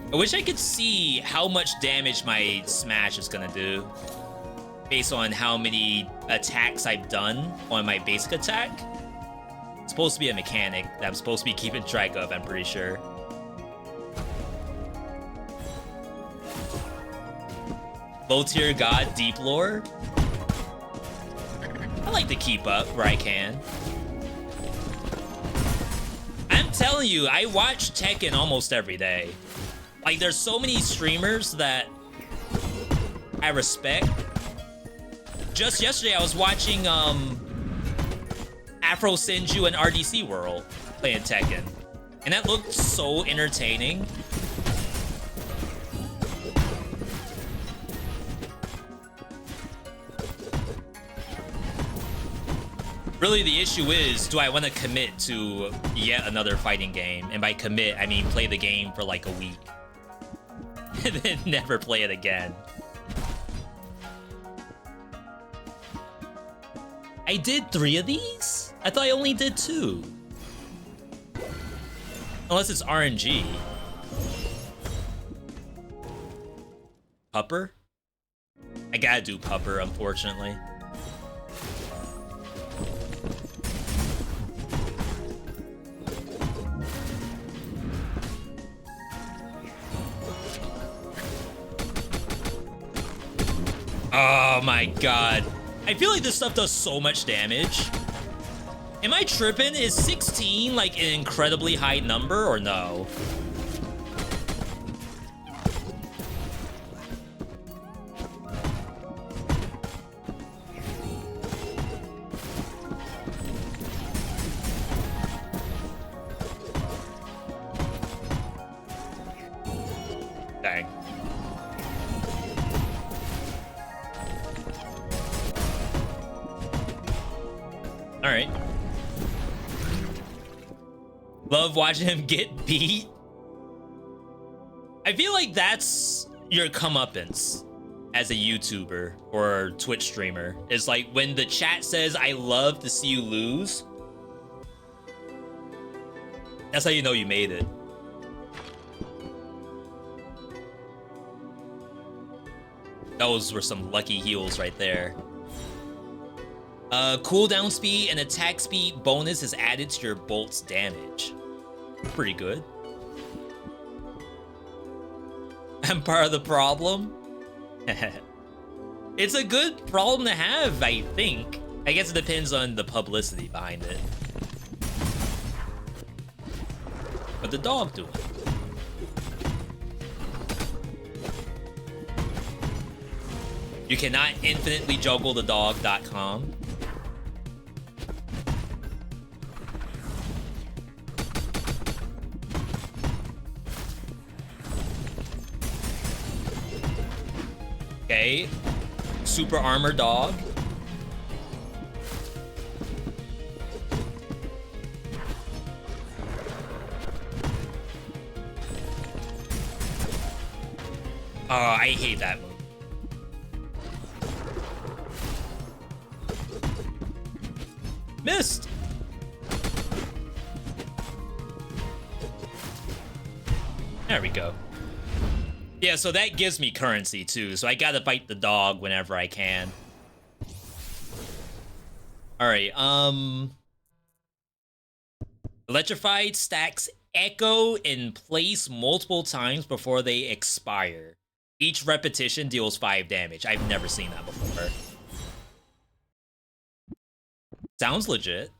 S1: I wish I could see how much damage my smash is gonna do based on how many attacks I've done on my basic attack. It's supposed to be a mechanic that I'm supposed to be keeping track of, I'm pretty sure. Low tier god, deep lore. I like to keep up where I can. I'm telling you, I watch Tekken almost every day. Like, there's so many streamers that I respect. Just yesterday, I was watching Afro Senju and RDC World playing Tekken, and that looked so entertaining. Really, the issue is, do I want to commit to yet another fighting game? And by commit, I mean play the game for like a week. And then never play it again. I did 3 of these? I thought I only did 2. Unless it's RNG. Pupper? I gotta do Pupper, unfortunately. Oh my god. I feel like this stuff does so much damage. Am I tripping? Is 16 like an incredibly high number or no? Dang. All right. Love watching him get beat. I feel like that's your comeuppance as a YouTuber or Twitch streamer. Is like when the chat says, "I love to see you lose." That's how you know you made it. Those were some lucky heals right there. Cooldown speed and attack speed bonus is added to your bolt's damage. Pretty good. I'm part of the problem. It's a good problem to have, I think. I guess it depends on the publicity behind it. What the dog doing? You cannot infinitely juggle the dog.com. Okay. Super armor dog. Oh, I hate that move. Missed. There we go. Yeah, so that gives me currency too, so I gotta fight the dog whenever I can. Alright, Electrified stacks echo in place multiple times before they expire. Each repetition deals 5 damage. I've never seen that before. Sounds legit.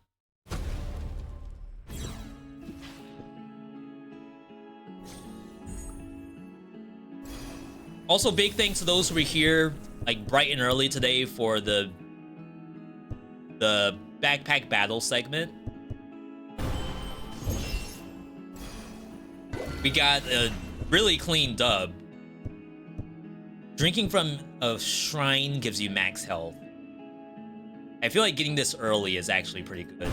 S1: Also, big thanks to those who were here, like, bright and early today for the backpack battle segment. We got a really clean dub. Drinking from a shrine gives you max health. I feel like getting this early is actually pretty good.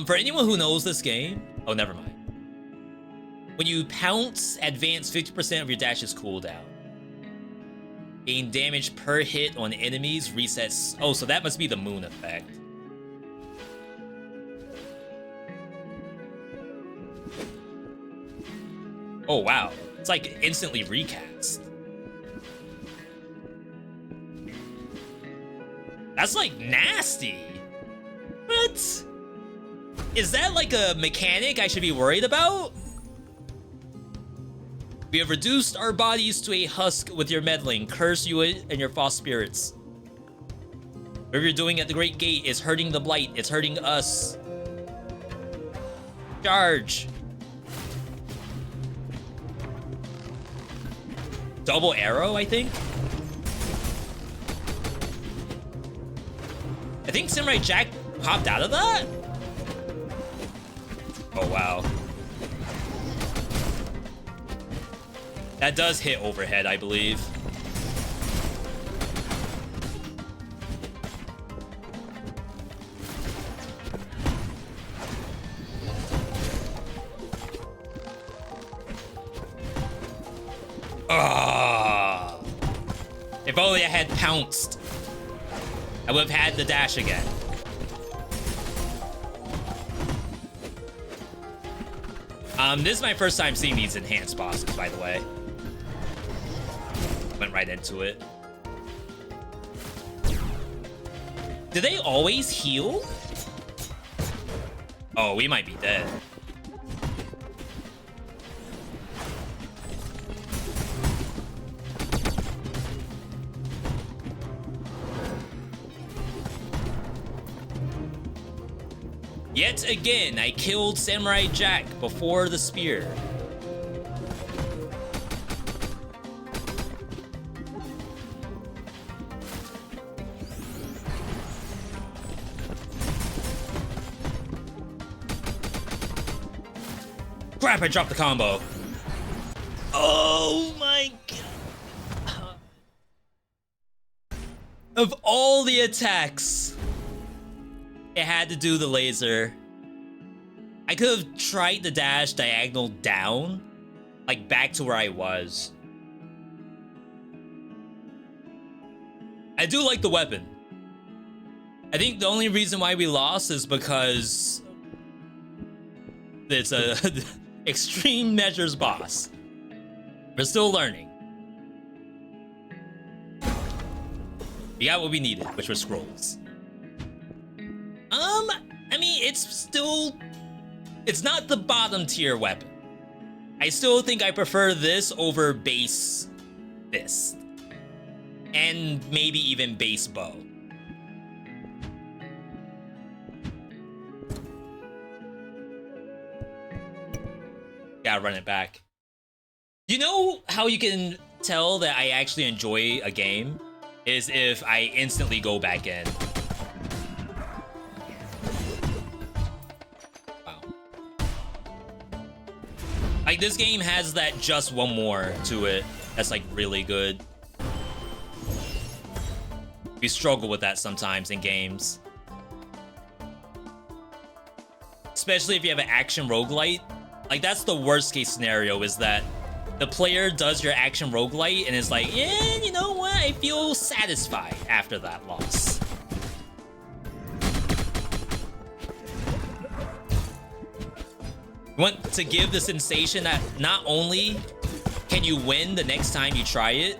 S1: For anyone who knows this game... Oh, never mind. When you pounce, advance 50% of your dash's cooldown. Gain damage per hit on enemies, resets... Oh, so that must be the moon effect. Oh, wow. It's like instantly recast. That's like nasty. What? Is that like a mechanic I should be worried about? We have reduced our bodies to a husk with your meddling. Curse you and your false spirits. Whatever you're doing at the Great Gate is hurting the Blight. It's hurting us. Charge. Double arrow, I think? I think Samurai Jack popped out of that? Oh, wow. That does hit overhead, I believe. Ah! If only I had pounced, I would have had the dash again. This is my first time seeing these enhanced bosses, by the way. Went right into it. Do they always heal? Oh, we might be dead. Yet again, I killed Samurai Jack before the spear. Crap, I dropped the combo. Oh my god. Of all the attacks, it had to do the laser. I could have tried the dash diagonal down, like back to where I was. I do like the weapon. I think the only reason why we lost is because it's a extreme measures boss. We're still learning. We got what we needed, which were scrolls. I mean, it's not the bottom tier weapon. I still think I prefer this over base fist. And maybe even base bow. Gotta run it back. You know how you can tell that I actually enjoy a game? Is if I instantly go back in. Wow. Like, this game has that just one more to it that's like really good. We struggle with that sometimes in games. Especially if you have an action roguelite. Like, that's the worst case scenario, is that the player does your action roguelite and is like, yeah, you know what? I feel satisfied after that loss. You want to give the sensation that not only can you win the next time you try it,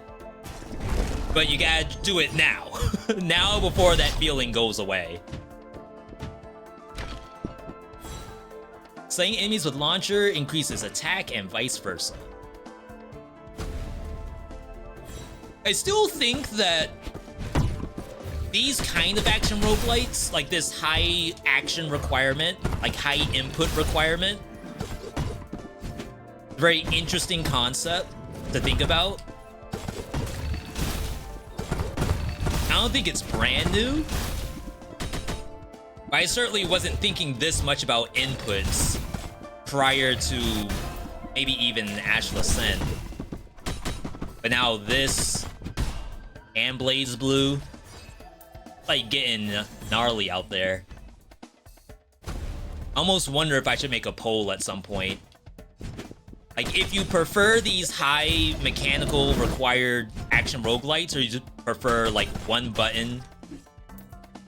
S1: but you gotta do it now. Now, before that feeling goes away. Slaying enemies with launcher increases attack and vice versa. I still think that these kind of action roguelites, like this high action requirement, like high input requirement, very interesting concept to think about. I don't think it's brand new, but I certainly wasn't thinking this much about inputs prior to maybe even Ash Ascent. But now this and Blaze Blue, like, getting gnarly out there. I almost wonder if I should make a poll at some point. Like, if you prefer these high mechanical required action roguelites, or you just prefer like one button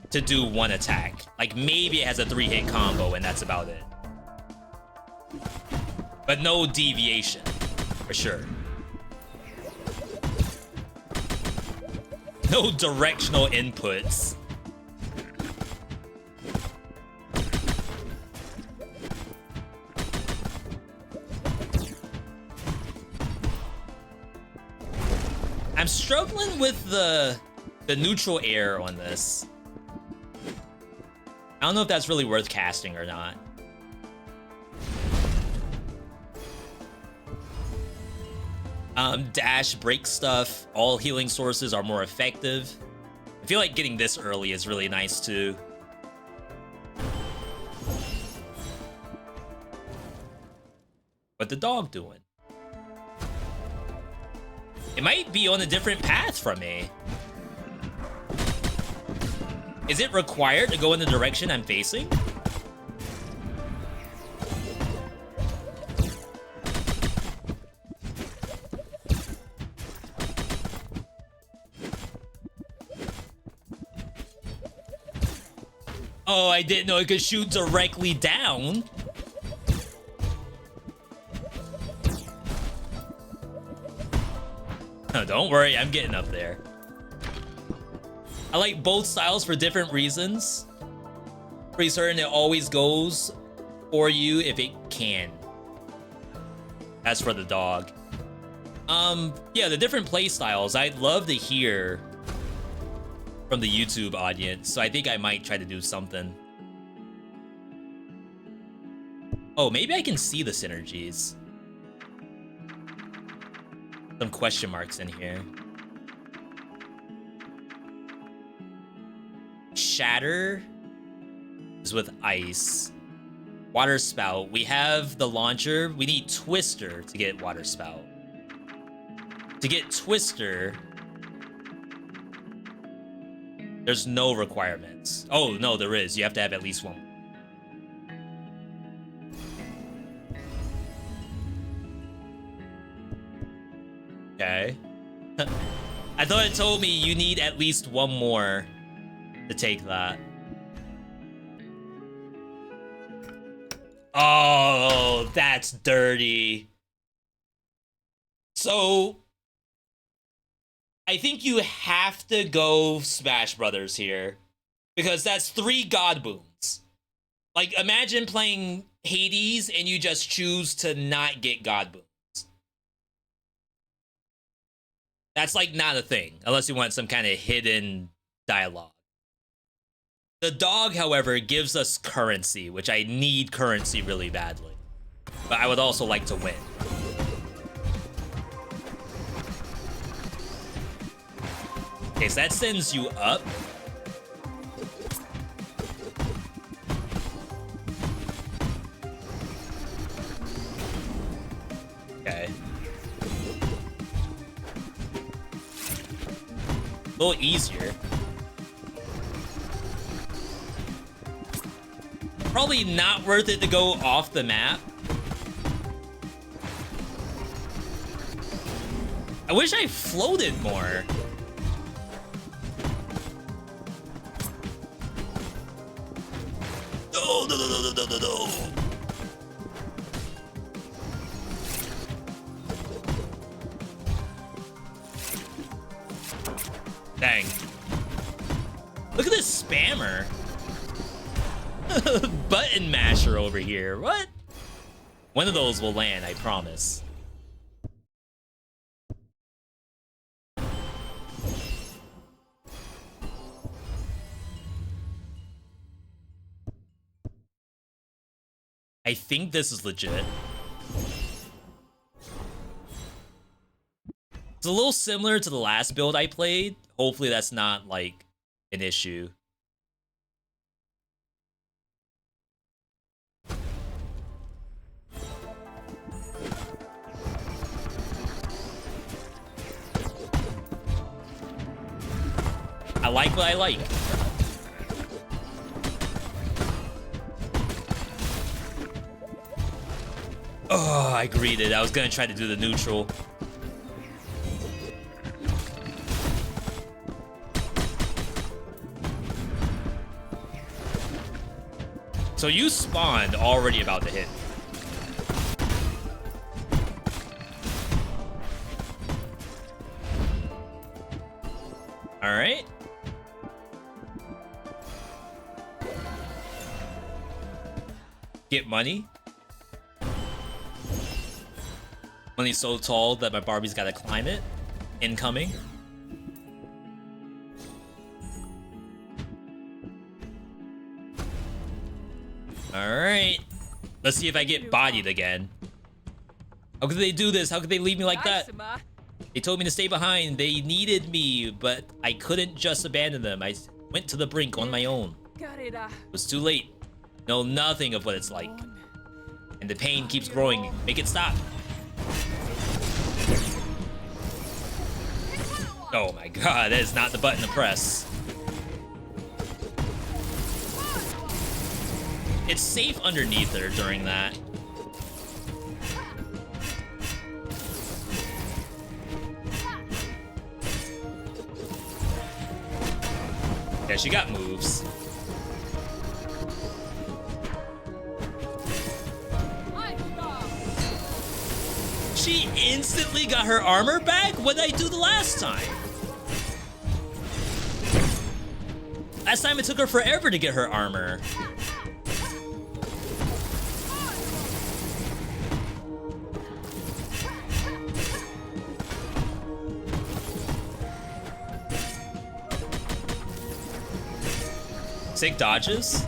S1: to do one attack. Like, maybe it has a 3-hit combo and that's about it. But no deviation, for sure. No directional inputs. I'm struggling with the neutral air on this. I don't know if that's really worth casting or not. Dash, break stuff. All healing sources are more effective. I feel like getting this early is really nice too. What the dog doing? It might be on a different path from me. Is it required to go in the direction I'm facing? Oh, I didn't know it could shoot directly down. Oh, don't worry, I'm getting up there. I like both styles for different reasons. Pretty certain it always goes for you if it can. As for the dog. Yeah, the different play styles, I'd love to hear from the YouTube audience, so I think I might try to do something. Oh, maybe I can see the synergies. Some question marks in here. Shatter is with ice. Water spout. We have the launcher. We need Twister to get water spout. To get Twister, there's no requirements. Oh, no, there is. You have to have at least one. Okay. I thought it told me you need at least one more to take that. Oh, that's dirty. So I think you have to go Smash Brothers here, because that's 3 God Boons. Like, imagine playing Hades and you just choose to not get God Boons. That's like not a thing, unless you want some kind of hidden dialogue. The dog, however, gives us currency, which I need currency really badly. but I would also like to win. Okay, so that sends you up. Okay. A little easier. Probably not worth it to go off the map. I wish I floated more. No, no, no, no, no, no, no. Dang. Look at this spammer. Button masher over here. What? One of those will land, I promise. I think this is legit. It's a little similar to the last build I played. Hopefully that's not, like, an issue. I like what I like. Oh, I greeted. I was gonna try to do the neutral. So you spawned already about to hit. All right. Get money. Money's so tall that my Barbie's gotta climb it. Incoming. Alright. Let's see if I get bodied again. How could they do this? How could they leave me like that? They told me to stay behind. They needed me, but I couldn't just abandon them. I went to the brink on my own. It was too late. Know nothing of what it's like. And the pain keeps growing. Make it stop. Oh my god, that is not the button to press. It's safe underneath her during that. Yeah, she got moves. She instantly got her armor back? What did I do the last time? Last time it took her forever to get her armor. Sick dodges.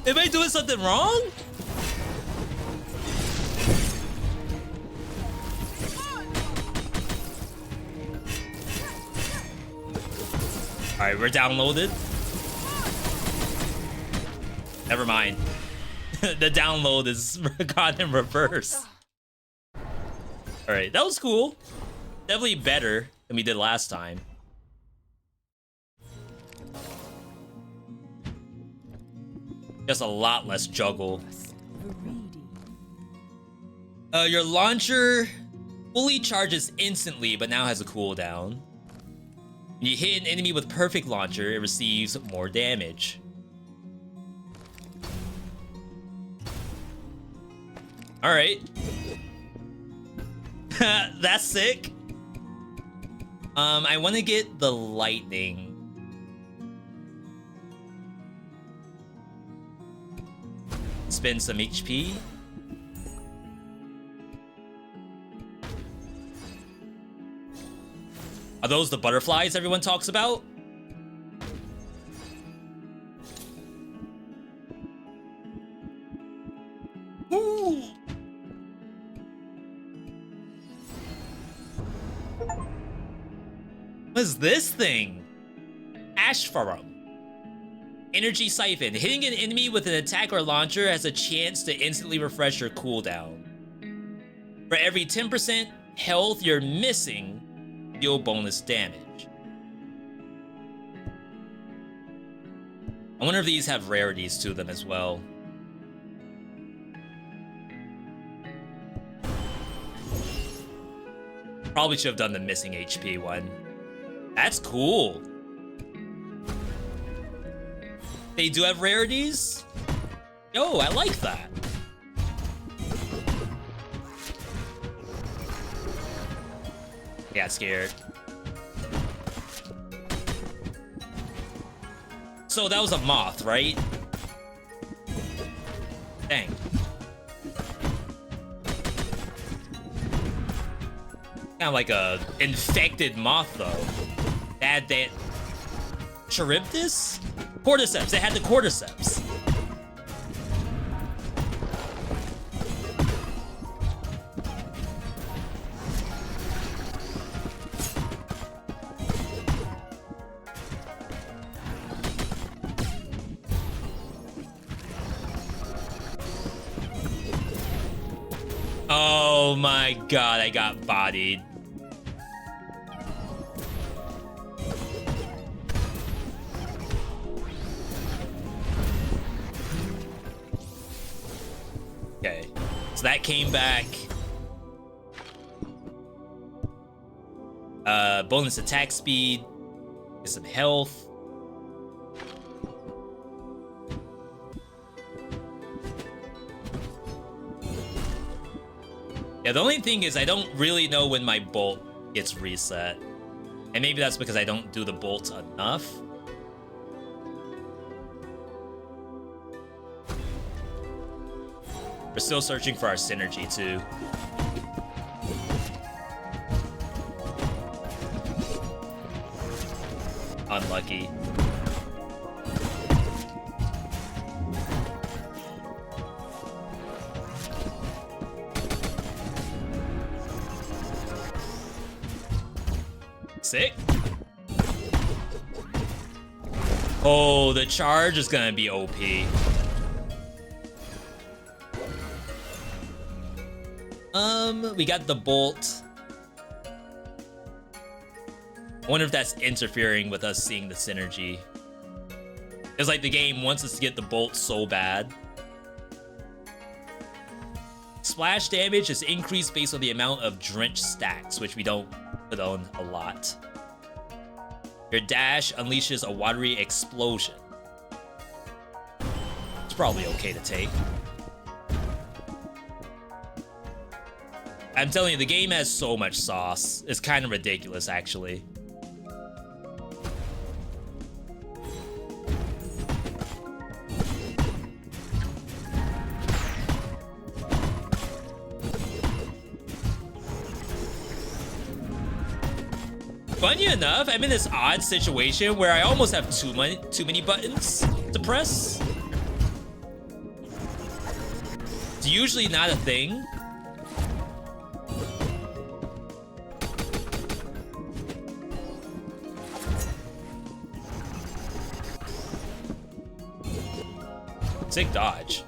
S1: Am I doing something wrong? Alright, we're downloaded. Never mind. The download is gone in reverse. Alright, that was cool. Definitely better than we did last time. Just a lot less juggle. Your launcher fully charges instantly, but now has a cooldown. When you hit an enemy with perfect launcher, it receives more damage. Alright. That's sick. I want to get the lightning. Spend some HP. Are those the butterflies everyone talks about? Ooh. What is this thing? Ash Forum. Energy Siphon. Hitting an enemy with an attack or launcher has a chance to instantly refresh your cooldown. For every 10% health you're missing, deal bonus damage. I wonder if these have rarities to them as well. Probably should have done the missing HP one. That's cool. They do have rarities? Yo, I like that. Got scared. So that was a moth, right? Dang. Kind of like a infected moth, though. That Charybdis? Cordyceps. They had the cordyceps. Oh my god, I got bodied. Okay, so that came back. Bonus attack speed, get some health. Yeah, the only thing is I don't really know when my bolt gets reset. And maybe that's because I don't do the bolts enough. We're still searching for our synergy, too. Unlucky. Sick. Oh, the charge is gonna be OP. We got the bolt. I wonder if that's interfering with us seeing the synergy. It's like the game wants us to get the bolt so bad. Splash damage is increased based on the amount of drench stacks, which we don't put on a lot. Your dash unleashes a watery explosion. It's probably okay to take. I'm telling you, the game has so much sauce. It's kind of ridiculous, actually. Funny enough, I'm in this odd situation where I almost have too many buttons to press. It's usually not a thing. Sick dodge.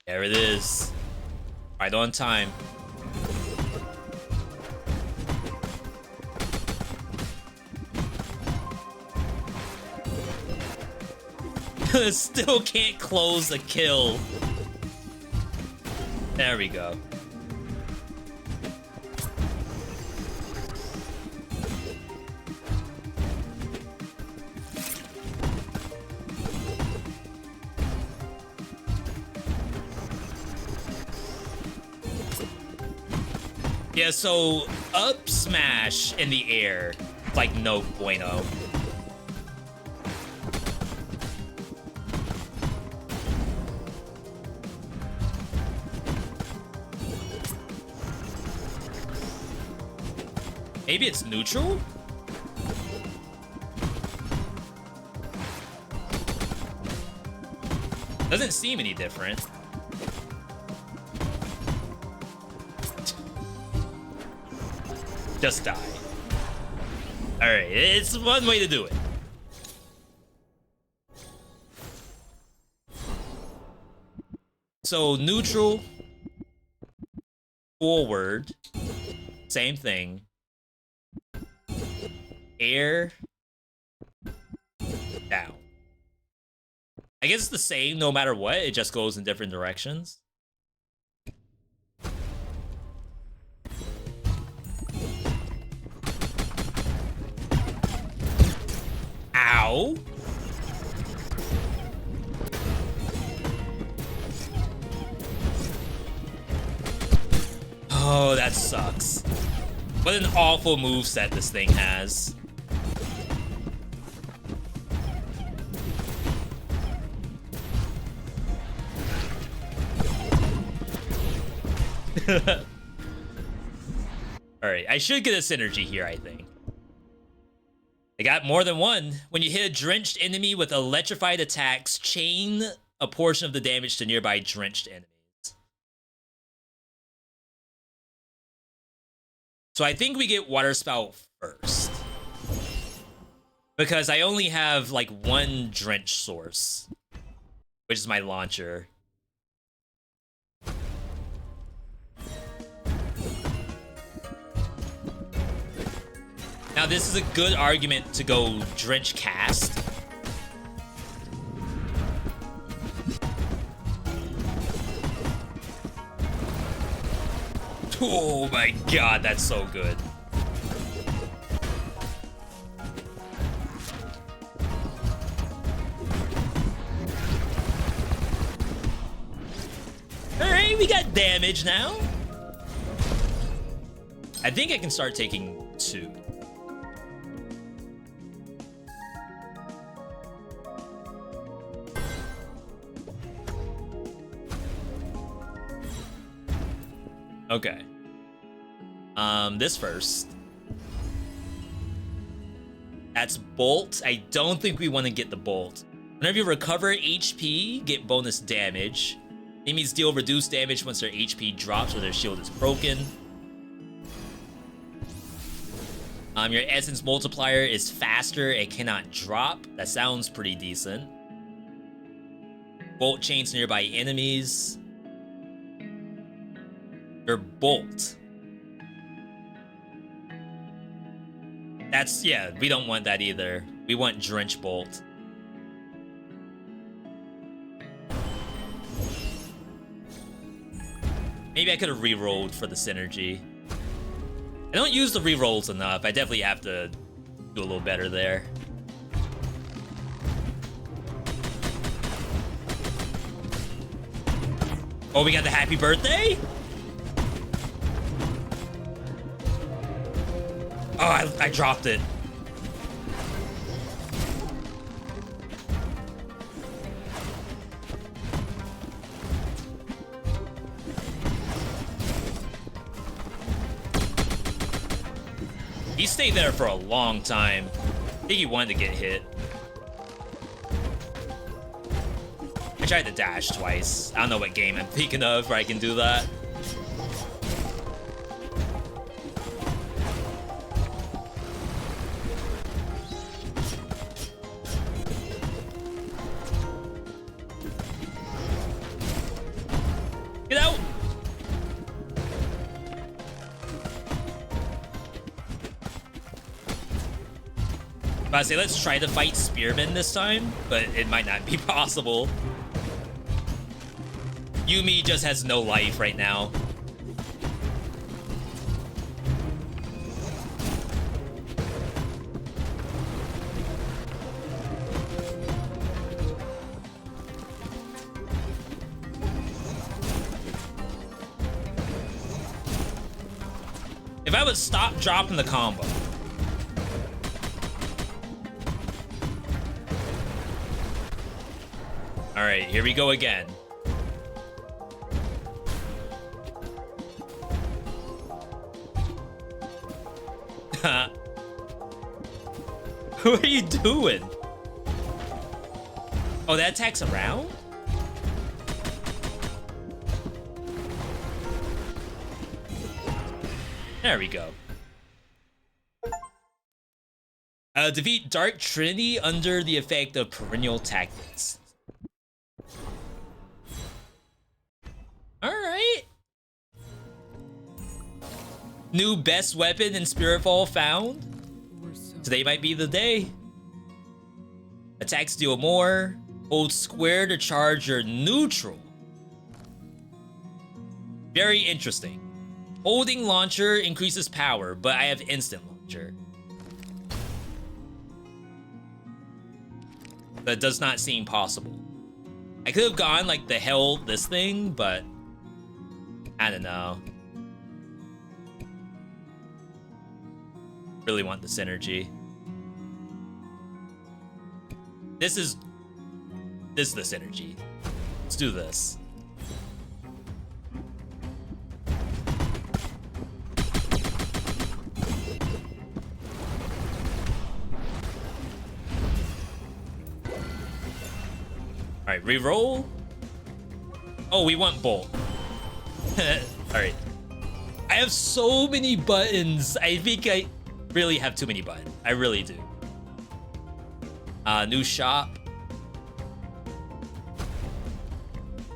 S1: There it is. Right on time. Still can't close the kill. There we go. Yeah, so up smash in the air, like no bueno. Maybe it's neutral? Doesn't seem any different. Just die. Alright, it's one way to do it. So neutral, forward, same thing. Air, down. I guess it's the same no matter what, it just goes in different directions. Ow! Oh, that sucks. What an awful moveset this thing has. Alright, I should get a synergy here, I think. I got more than one. When you hit a drenched enemy with electrified attacks, chain a portion of the damage to nearby drenched enemies. So I think we get Water Spout first. Because I only have like one drench source, which is my launcher. Now this is a good argument to go Drench Cast. Oh my god, that's so good. Alright, we got damage now. I think I can start taking 2. Okay. This first. That's Bolt. I don't think we want to get the Bolt. Whenever you recover HP, get bonus damage. Enemies deal reduced damage once their HP drops or their shield is broken. Your Essence Multiplier is faster. It cannot drop. That sounds pretty decent. Bolt chains nearby enemies. Your Bolt. That's, yeah, we don't want that either. We want Drench Bolt. Maybe I could have re-rolled for the synergy. I don't use the re-rolls enough. I definitely have to do a little better there. Oh, we got the happy birthday? Oh, I dropped it. He stayed there for a long time. I think he wanted to get hit. I tried to dash twice. I don't know what game I'm thinking of where I can do that. Get out! I say let's try to fight Spearmen this time, but it might not be possible. Yumi just has no life right now. If I would stop dropping the combo. All right, here we go again. What are you doing? Oh, that attacks around? There we go. Defeat Dark Trinity under the effect of perennial tactics. Alright. New best weapon in Spiritfall found. Today might be the day. Attacks deal more. Hold square to charge your neutral. Very interesting. Holding launcher increases power, but I have instant launcher. That does not seem possible. I could have gone like the hell this thing, but I don't know. Really want the synergy. This is the synergy. Let's do this. All right, reroll. Oh, we want bolt. All right. I have so many buttons. I think I really have too many buttons. I really do. New shop.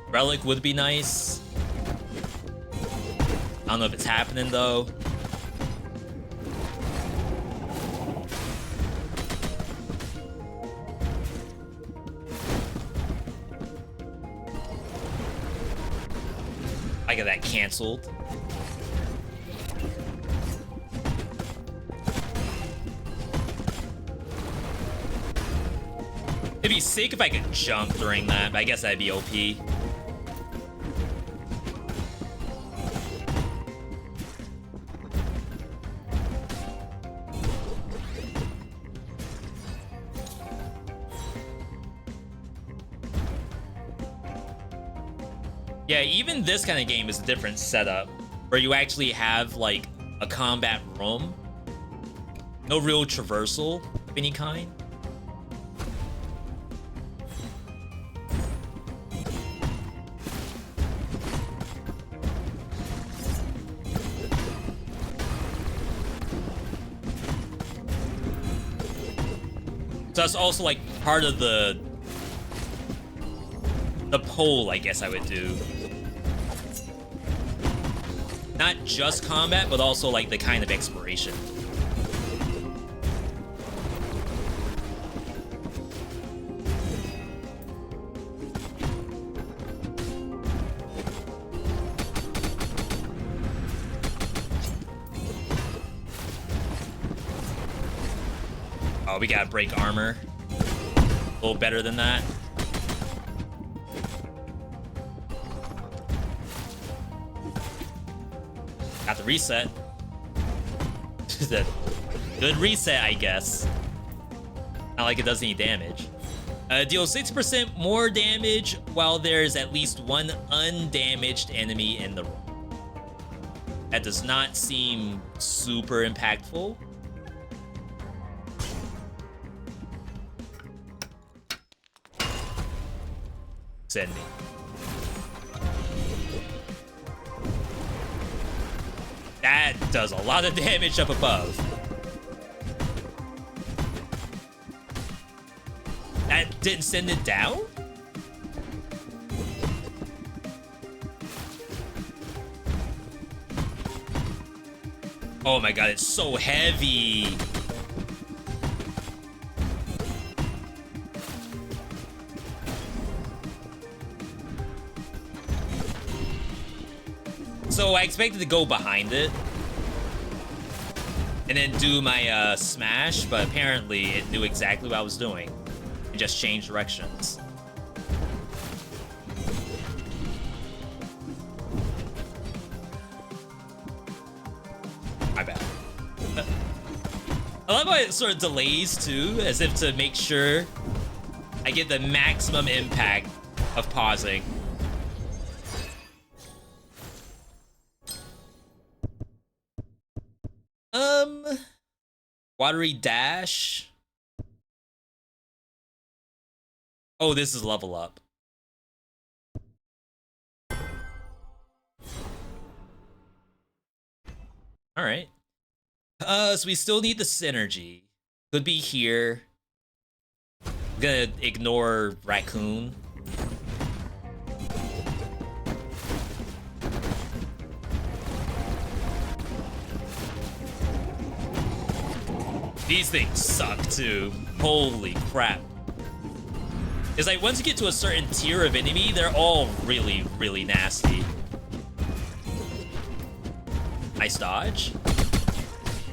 S1: Relic would be nice. I don't know if it's happening though. I got that canceled. It'd be sick if I could jump during that, but I guess that'd be OP. Yeah, even this kind of game is a different setup, where you actually have like a combat room. No real traversal of any kind. So that's also like part of the poll, I guess I would do. Not just combat, but also like the kind of exploration. Oh, we gotta break armor. A little better than that. Got the reset. Good reset, I guess. Not like it does any damage. Deals 6% more damage while there's at least one undamaged enemy in the room. That does not seem super impactful. Send me. That does a lot of damage up above. That didn't send it down? Oh my god, it's so heavy. So I expected to go behind it and then do my smash, but apparently it knew exactly what I was doing and just changed directions. My bad. I love how it sort of delays too, as if to make sure I get the maximum impact of pausing. Pádhraic H. Oh, this is level up. All right. So we still need the synergy. Could be here. I'm gonna ignore Raccoon. These things suck too. Holy crap. It's like once you get to a certain tier of enemy, they're all really, really nasty. Nice dodge.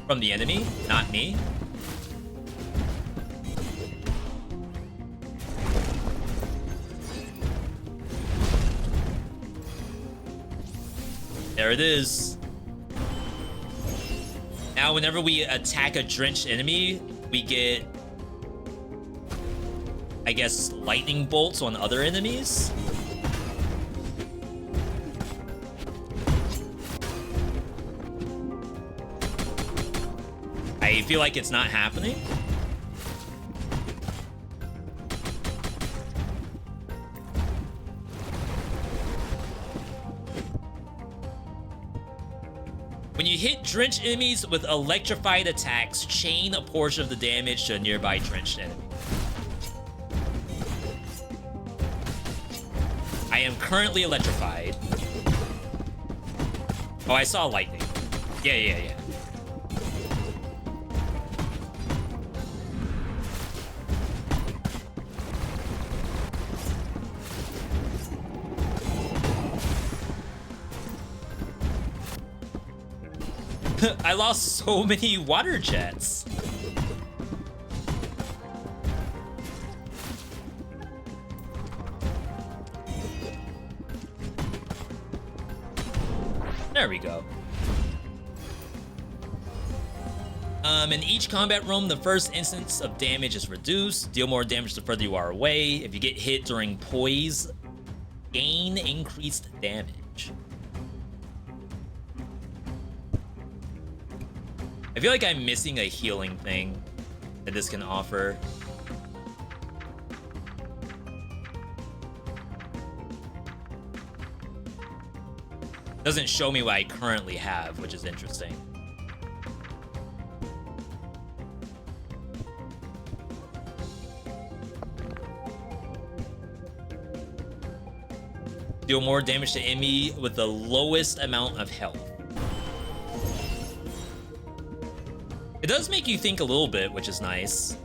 S1: From the enemy, not me. There it is. Now, whenever we attack a drenched enemy, we get, I guess, lightning bolts on other enemies. I feel like it's not happening. When you hit drenched enemies with electrified attacks, chain a portion of the damage to a nearby drenched enemy. I am currently electrified. Oh, I saw lightning. Yeah. I lost so many water jets. There we go. In each combat room, the first instance of damage is reduced. Deal more damage the further you are away. If you get hit during poise, gain increased damage. I feel like I'm missing a healing thing that this can offer. Doesn't show me what I currently have, which is interesting. Deal more damage to enemy with the lowest amount of health. It does make you think a little bit, which is nice.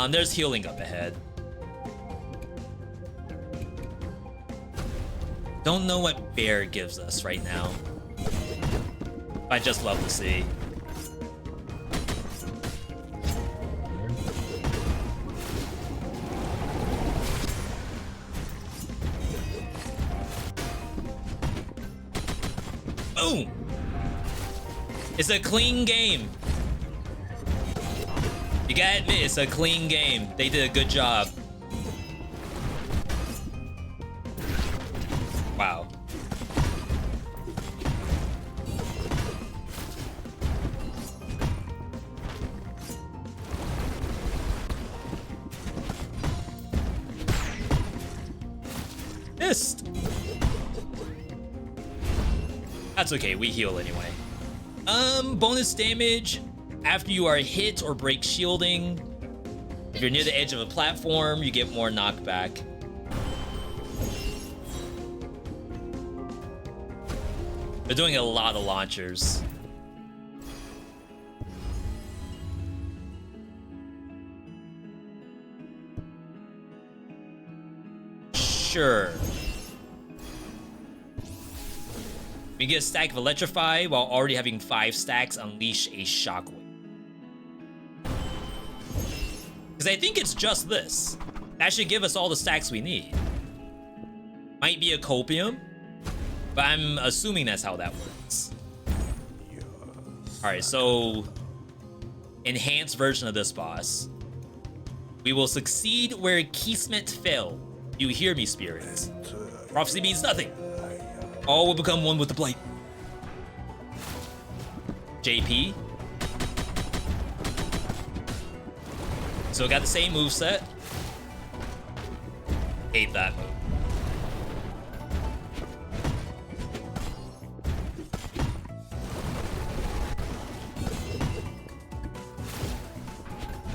S1: There's healing up ahead. Don't know what bear gives us right now. I'd just love to see. Boom! It's a clean game. You gotta admit, it's a clean game. They did a good job. Wow. Missed. That's okay, we heal anyway. Bonus damage after you are hit or break shielding. If you're near the edge of a platform, you get more knockback. They're doing a lot of launchers. Sure. We get a stack of Electrify while already having 5 stacks. Unleash a Shockwave. Because I think it's just this. That should give us all the stacks we need. Might be a copium, but I'm assuming that's how that works. Alright, so enhanced version of this boss. We will succeed where Kismet failed. You hear me, spirits. Prophecy means nothing. All will become one with the blight. JP. So got the same moveset. Hate that move.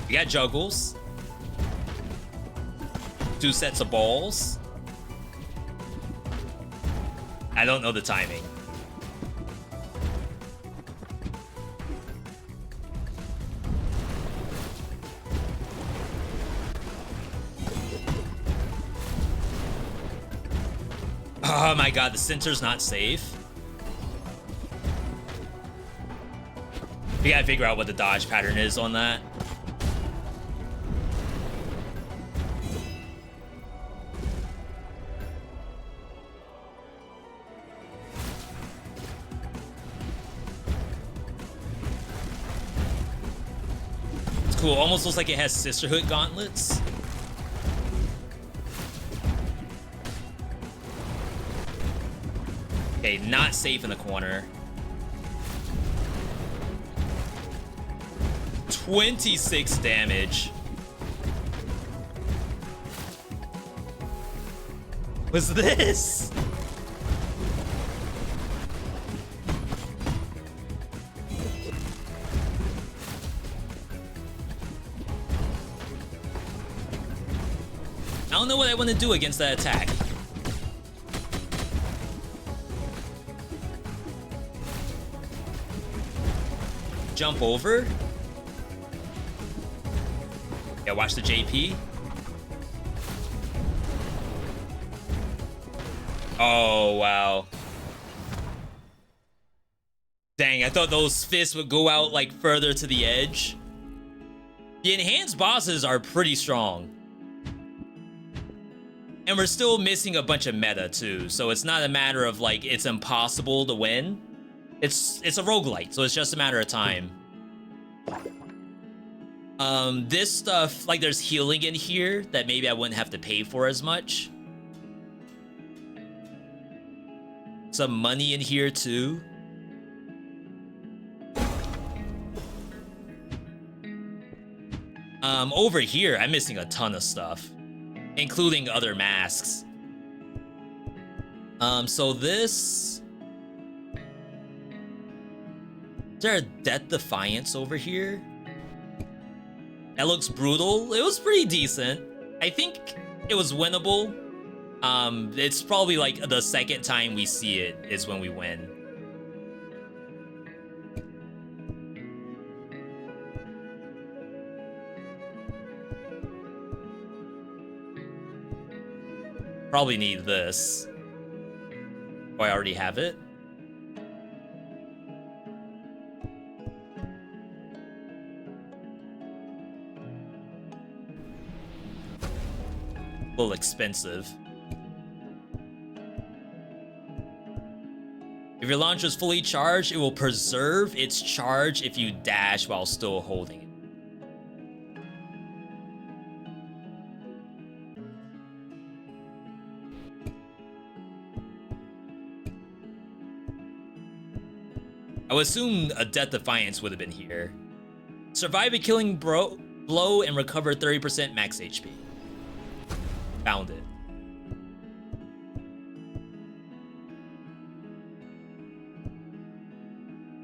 S1: We got juggles. 2 sets of balls. I don't know the timing. Oh my god, the center's not safe. We gotta figure out what the dodge pattern is on that. It's cool, almost looks like it has sisterhood gauntlets. Okay, not safe in the corner. 26 damage. What's this? I don't know what I want to do against that attack. Jump over. Yeah, watch the JP. Oh, wow. Dang, I thought those fists would go out like further to the edge. The enhanced bosses are pretty strong. And we're still missing a bunch of meta too, so it's not a matter of like it's impossible to win. It's a roguelite, so it's just a matter of time. This stuff, like there's healing in here that maybe I wouldn't have to pay for as much. Some money in here too. Over here, I'm missing a ton of stuff, including other masks. So this... Is there a Death Defiance over here? That looks brutal. It was pretty decent. I think it was winnable. It's probably like the second time we see it is when we win. Probably need this. Oh, I already have it. A little expensive. If your launcher is fully charged, it will preserve its charge if you dash while still holding it. I would assume a Death Defiance would have been here. Survive a killing blow and recover 30% max HP. Found it.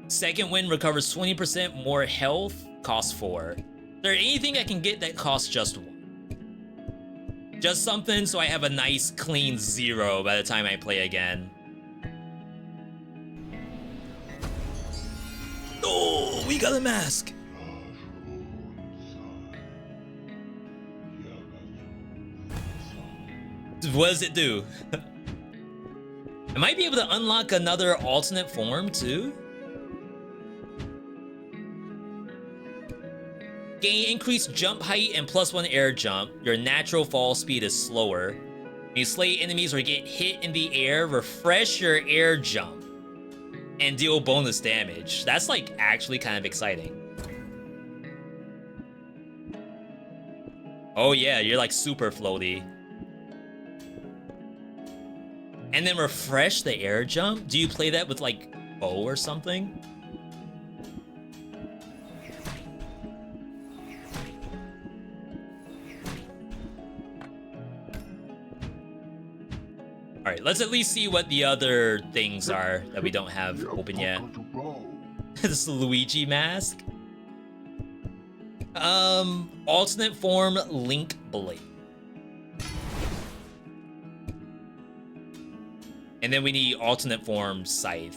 S1: Second wind recovers 20% more health, costs 4. Is there anything I can get that costs just 1? Just something so I have a nice clean 0 by the time I play again. Oh, we got a mask. What does it do? I might be able to unlock another alternate form too. Gain increased jump height and +1 air jump. Your natural fall speed is slower. When you slay enemies or get hit in the air, refresh your air jump and deal bonus damage. That's like actually kind of exciting. Oh yeah, you're like super floaty. And then refresh the air jump? Do you play that with like bow or something? All right, let's at least see what the other things are that we don't have open yet. This Luigi mask. Alternate form Link Blade. And then we need alternate form Scythe.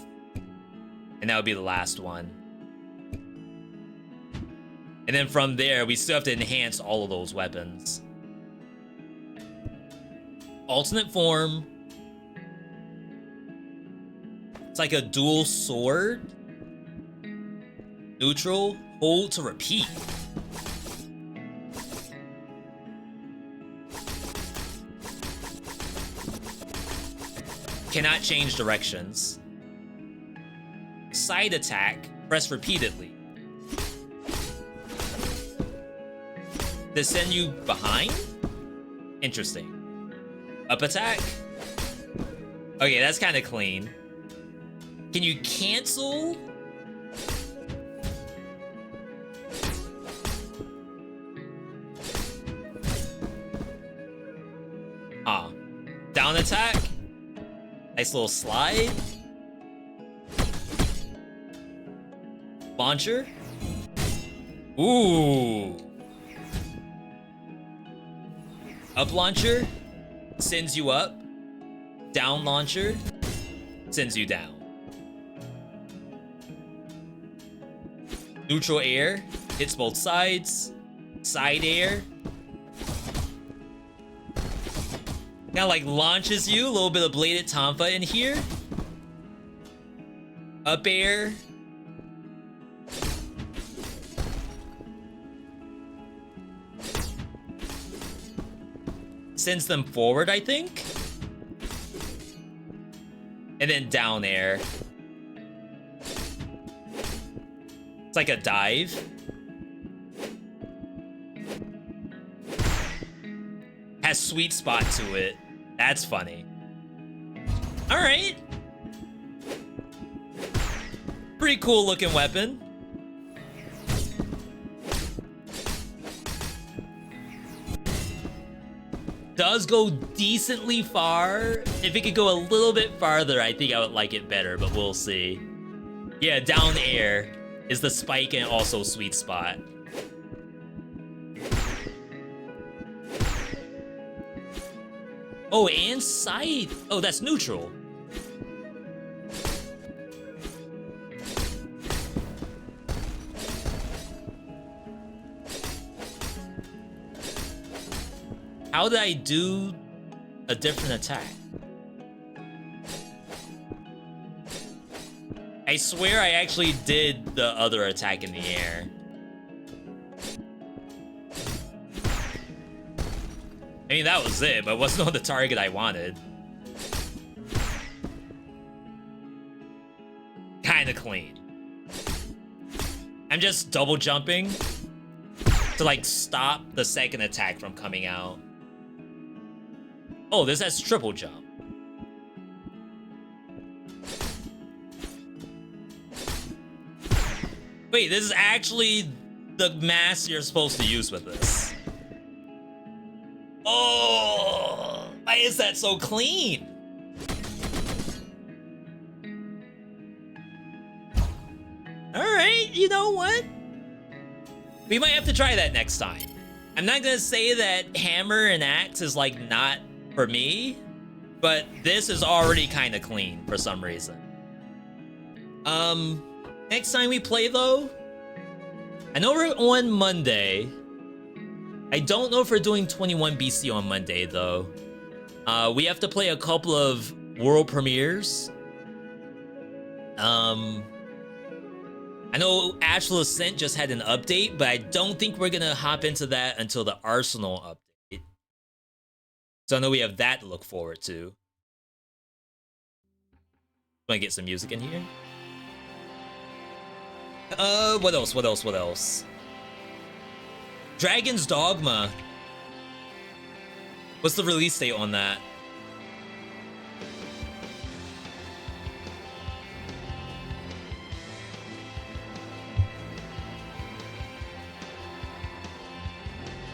S1: And that would be the last one. And then from there, we still have to enhance all of those weapons. Alternate form. It's like a dual sword. Neutral. Hold to repeat. Cannot change directions. Side attack. Press repeatedly. To send you behind? Interesting. Up attack? Okay, that's kind of clean. Can you cancel? Ah. Down attack? Nice little slide. Launcher? Ooh. Up launcher sends you up. Down launcher sends you down. Neutral air hits both sides. Side air kind of like launches you. A little bit of bladed tonfa in here. Up air. Sends them forward, I think. And then down air. It's like a dive. Has sweet spot to it. That's funny. All right. Pretty cool looking weapon. Does go decently far. If it could go a little bit farther, I think I would like it better, but we'll see. Yeah, down air is the spike and also sweet spot. Oh, and scythe. Oh, that's neutral. How did I do a different attack? I swear I actually did the other attack in the air. I mean, that was it, but it wasn't on the target I wanted. Kinda clean. I'm just double jumping to like stop the second attack from coming out. Oh, this has triple jump. Wait, this is actually the mask you're supposed to use with this. Oh, why is that so clean? All right, you know what? We might have to try that next time. I'm not gonna say that hammer and axe is like not for me, but this is already kind of clean for some reason. Next time we play though, I know we're on Monday. I don't know if we're doing 21 BC on Monday though. We have to play a couple of world premieres. I know Ashla Ascent just had an update, but I don't think we're gonna hop into that until the Arsenal update. So I know we have that to look forward to. Wanna get some music in here? What else? Dragon's Dogma. What's the release date on that?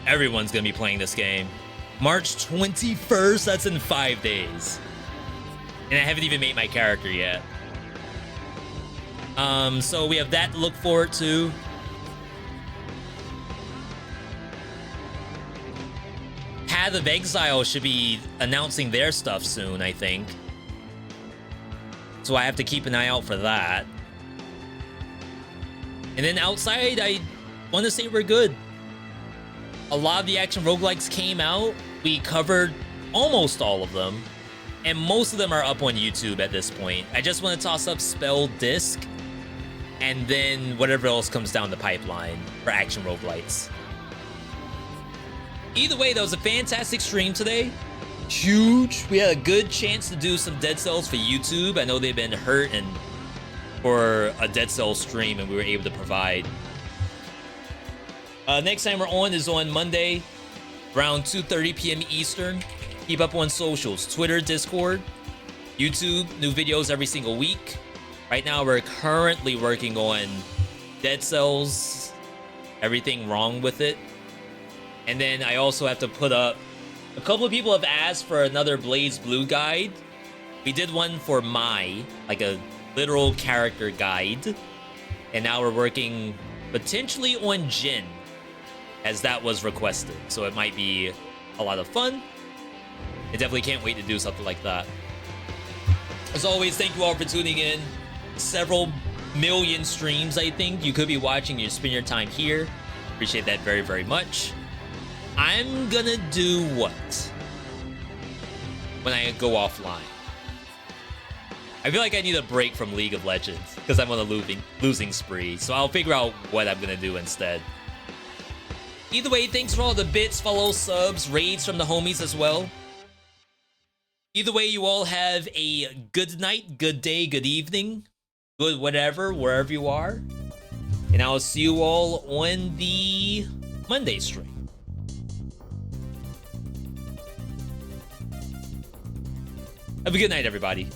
S1: Everyone's gonna be playing this game. March 21st, that's in 5 days. And I haven't even made my character yet. So we have that to look forward to. Path of Exile should be announcing their stuff soon, I think. So I have to keep an eye out for that. And then outside, I want to say we're good. A lot of the action roguelikes came out. We covered almost all of them. And most of them are up on YouTube at this point. I just want to toss up Spell Disc. And then whatever else comes down the pipeline for action roguelites. Either way, that was a fantastic stream today. Huge. We had a good chance to do some Dead Cells for YouTube. I know they've been hurting for a Dead Cells stream, and we were able to provide. Next time we're on is on Monday, around 2:30 p.m. Eastern. Keep up on socials, Twitter, Discord, YouTube, new videos every single week. Right now, we're currently working on Dead Cells, everything wrong with it. And then I also have to put up, a couple of people have asked for another Blaze Blue guide. We did one for Mai, like a literal character guide. And now we're working potentially on Jin, as that was requested. So it might be a lot of fun. I definitely can't wait to do something like that. As always, thank you all for tuning in. Several million streams, I think, you could be watching. You spend your time here. Appreciate that very, very much. I'm gonna do what when I go offline? I feel like I need a break from League of Legends because I'm on a losing spree. So I'll figure out what I'm gonna do instead. Either way, thanks for all the bits, follows, subs, raids from the homies as well. Either way, you all have a good night, good day, good evening, good whatever, wherever you are. And I'll see you all on the Monday stream. Have a good night, everybody.